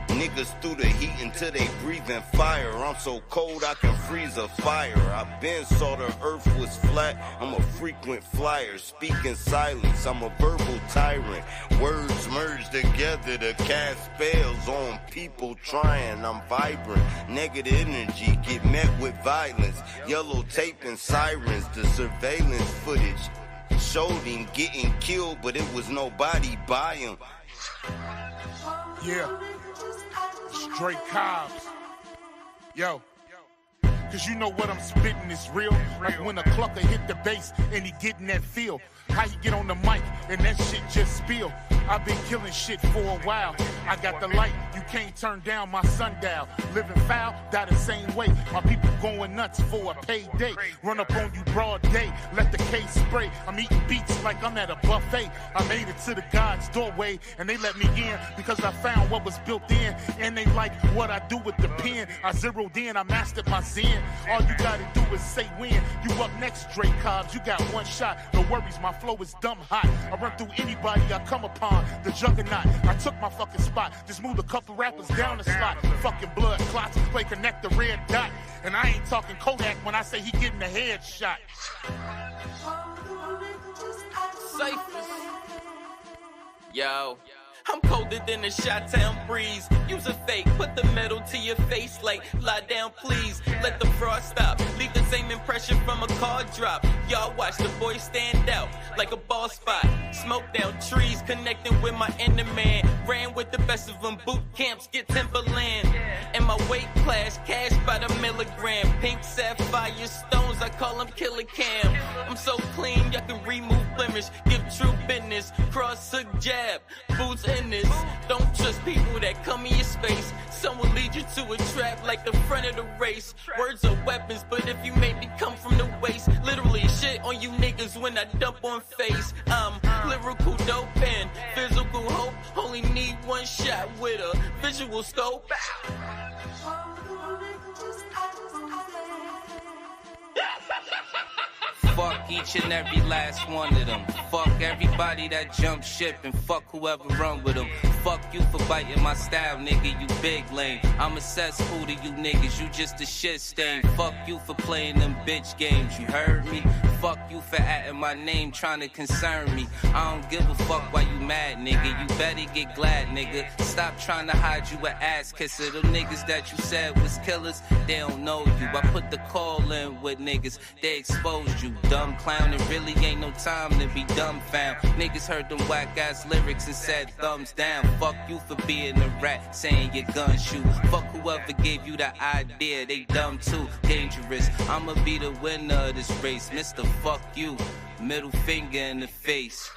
Niggas through the heat until they breathing fire. I'm so cold I can freeze a fire. I been saw the earth was flat. I'm a frequent flyer, speak in silence. I'm a verbal tyrant. Words merge together to cast spells on people trying. I'm vibrant. Negative energy get met with violence. Yellow tape and sirens. The surveillance footage showed him getting killed, but it was nobody by him. Yeah. Straight Cobbs. Yo. Cause you know what I'm spitting is real. Like when a clucker hit the bass and he getting that feel. How you get on the mic and that shit just spill. I've been killing shit for a while. I got the light, you can't turn down my sundial. Living foul, die the same way. My people going nuts for a payday. Run up on you broad day, let the case spray. I'm eating beats like I'm at a buffet. I made it to the God's doorway and they let me in because I found what was built in. And they like what I do with the pen. I zeroed in, I mastered my zen. All you gotta do is say when. You up next, Drake Cobbs, you got one shot. No worries, my flow is dumb hot. I run through anybody I come upon. The juggernaut, I took my fucking spot. Just moved a couple rappers down the slot. Fucking blood clots, play connect the red dot. And I ain't talking Kodak when I say he getting a headshot. Cyphers. Yo. I'm colder than a Chi-Town breeze. Use a fake, put the metal to your face like, lie down please. Let the fraud stop, leave the same impression from a car drop. Y'all watch the boy stand out like a ball spot. Smoke down trees, connecting with my inner man. Ran with the best of them, boot camps, get Timberland. And my weight class, cash by the milligram. Pink sapphire stones, I call them killer cam. I'm so clean, y'all can remove blemish. Give true business, cross hook jab, boots in this. Don't trust people that come in your space. Someone lead you to a trap like the front of the race. Words are weapons, but if you make me come from the waist, literally shit on you niggas when I dump on face. I'm lyrical dope and physical hope. Only need one shot with a visual scope. Fuck each and every last one of them. Fuck everybody that jump ship and fuck whoever run with them. Fuck you for biting my style, nigga, you big lame. I'm a cesspool to you niggas, you just a shit stain. Fuck you for playing them bitch games, you heard me? Fuck you for adding my name, trying to concern me. I don't give a fuck why you mad, nigga. You better get glad, nigga. Stop trying to hide you an ass kisser. Them niggas that you said was killers, they don't know you. I put the call in with niggas, they exposed you. Dumb clown, it really ain't no time to be dumbfound. Niggas heard them whack ass lyrics and said thumbs down. Fuck you for being a rat, saying your gun shoot. Fuck whoever gave you the idea, they dumb too, dangerous. I'ma be the winner of this race, Mr. Fuck you, middle finger in the face.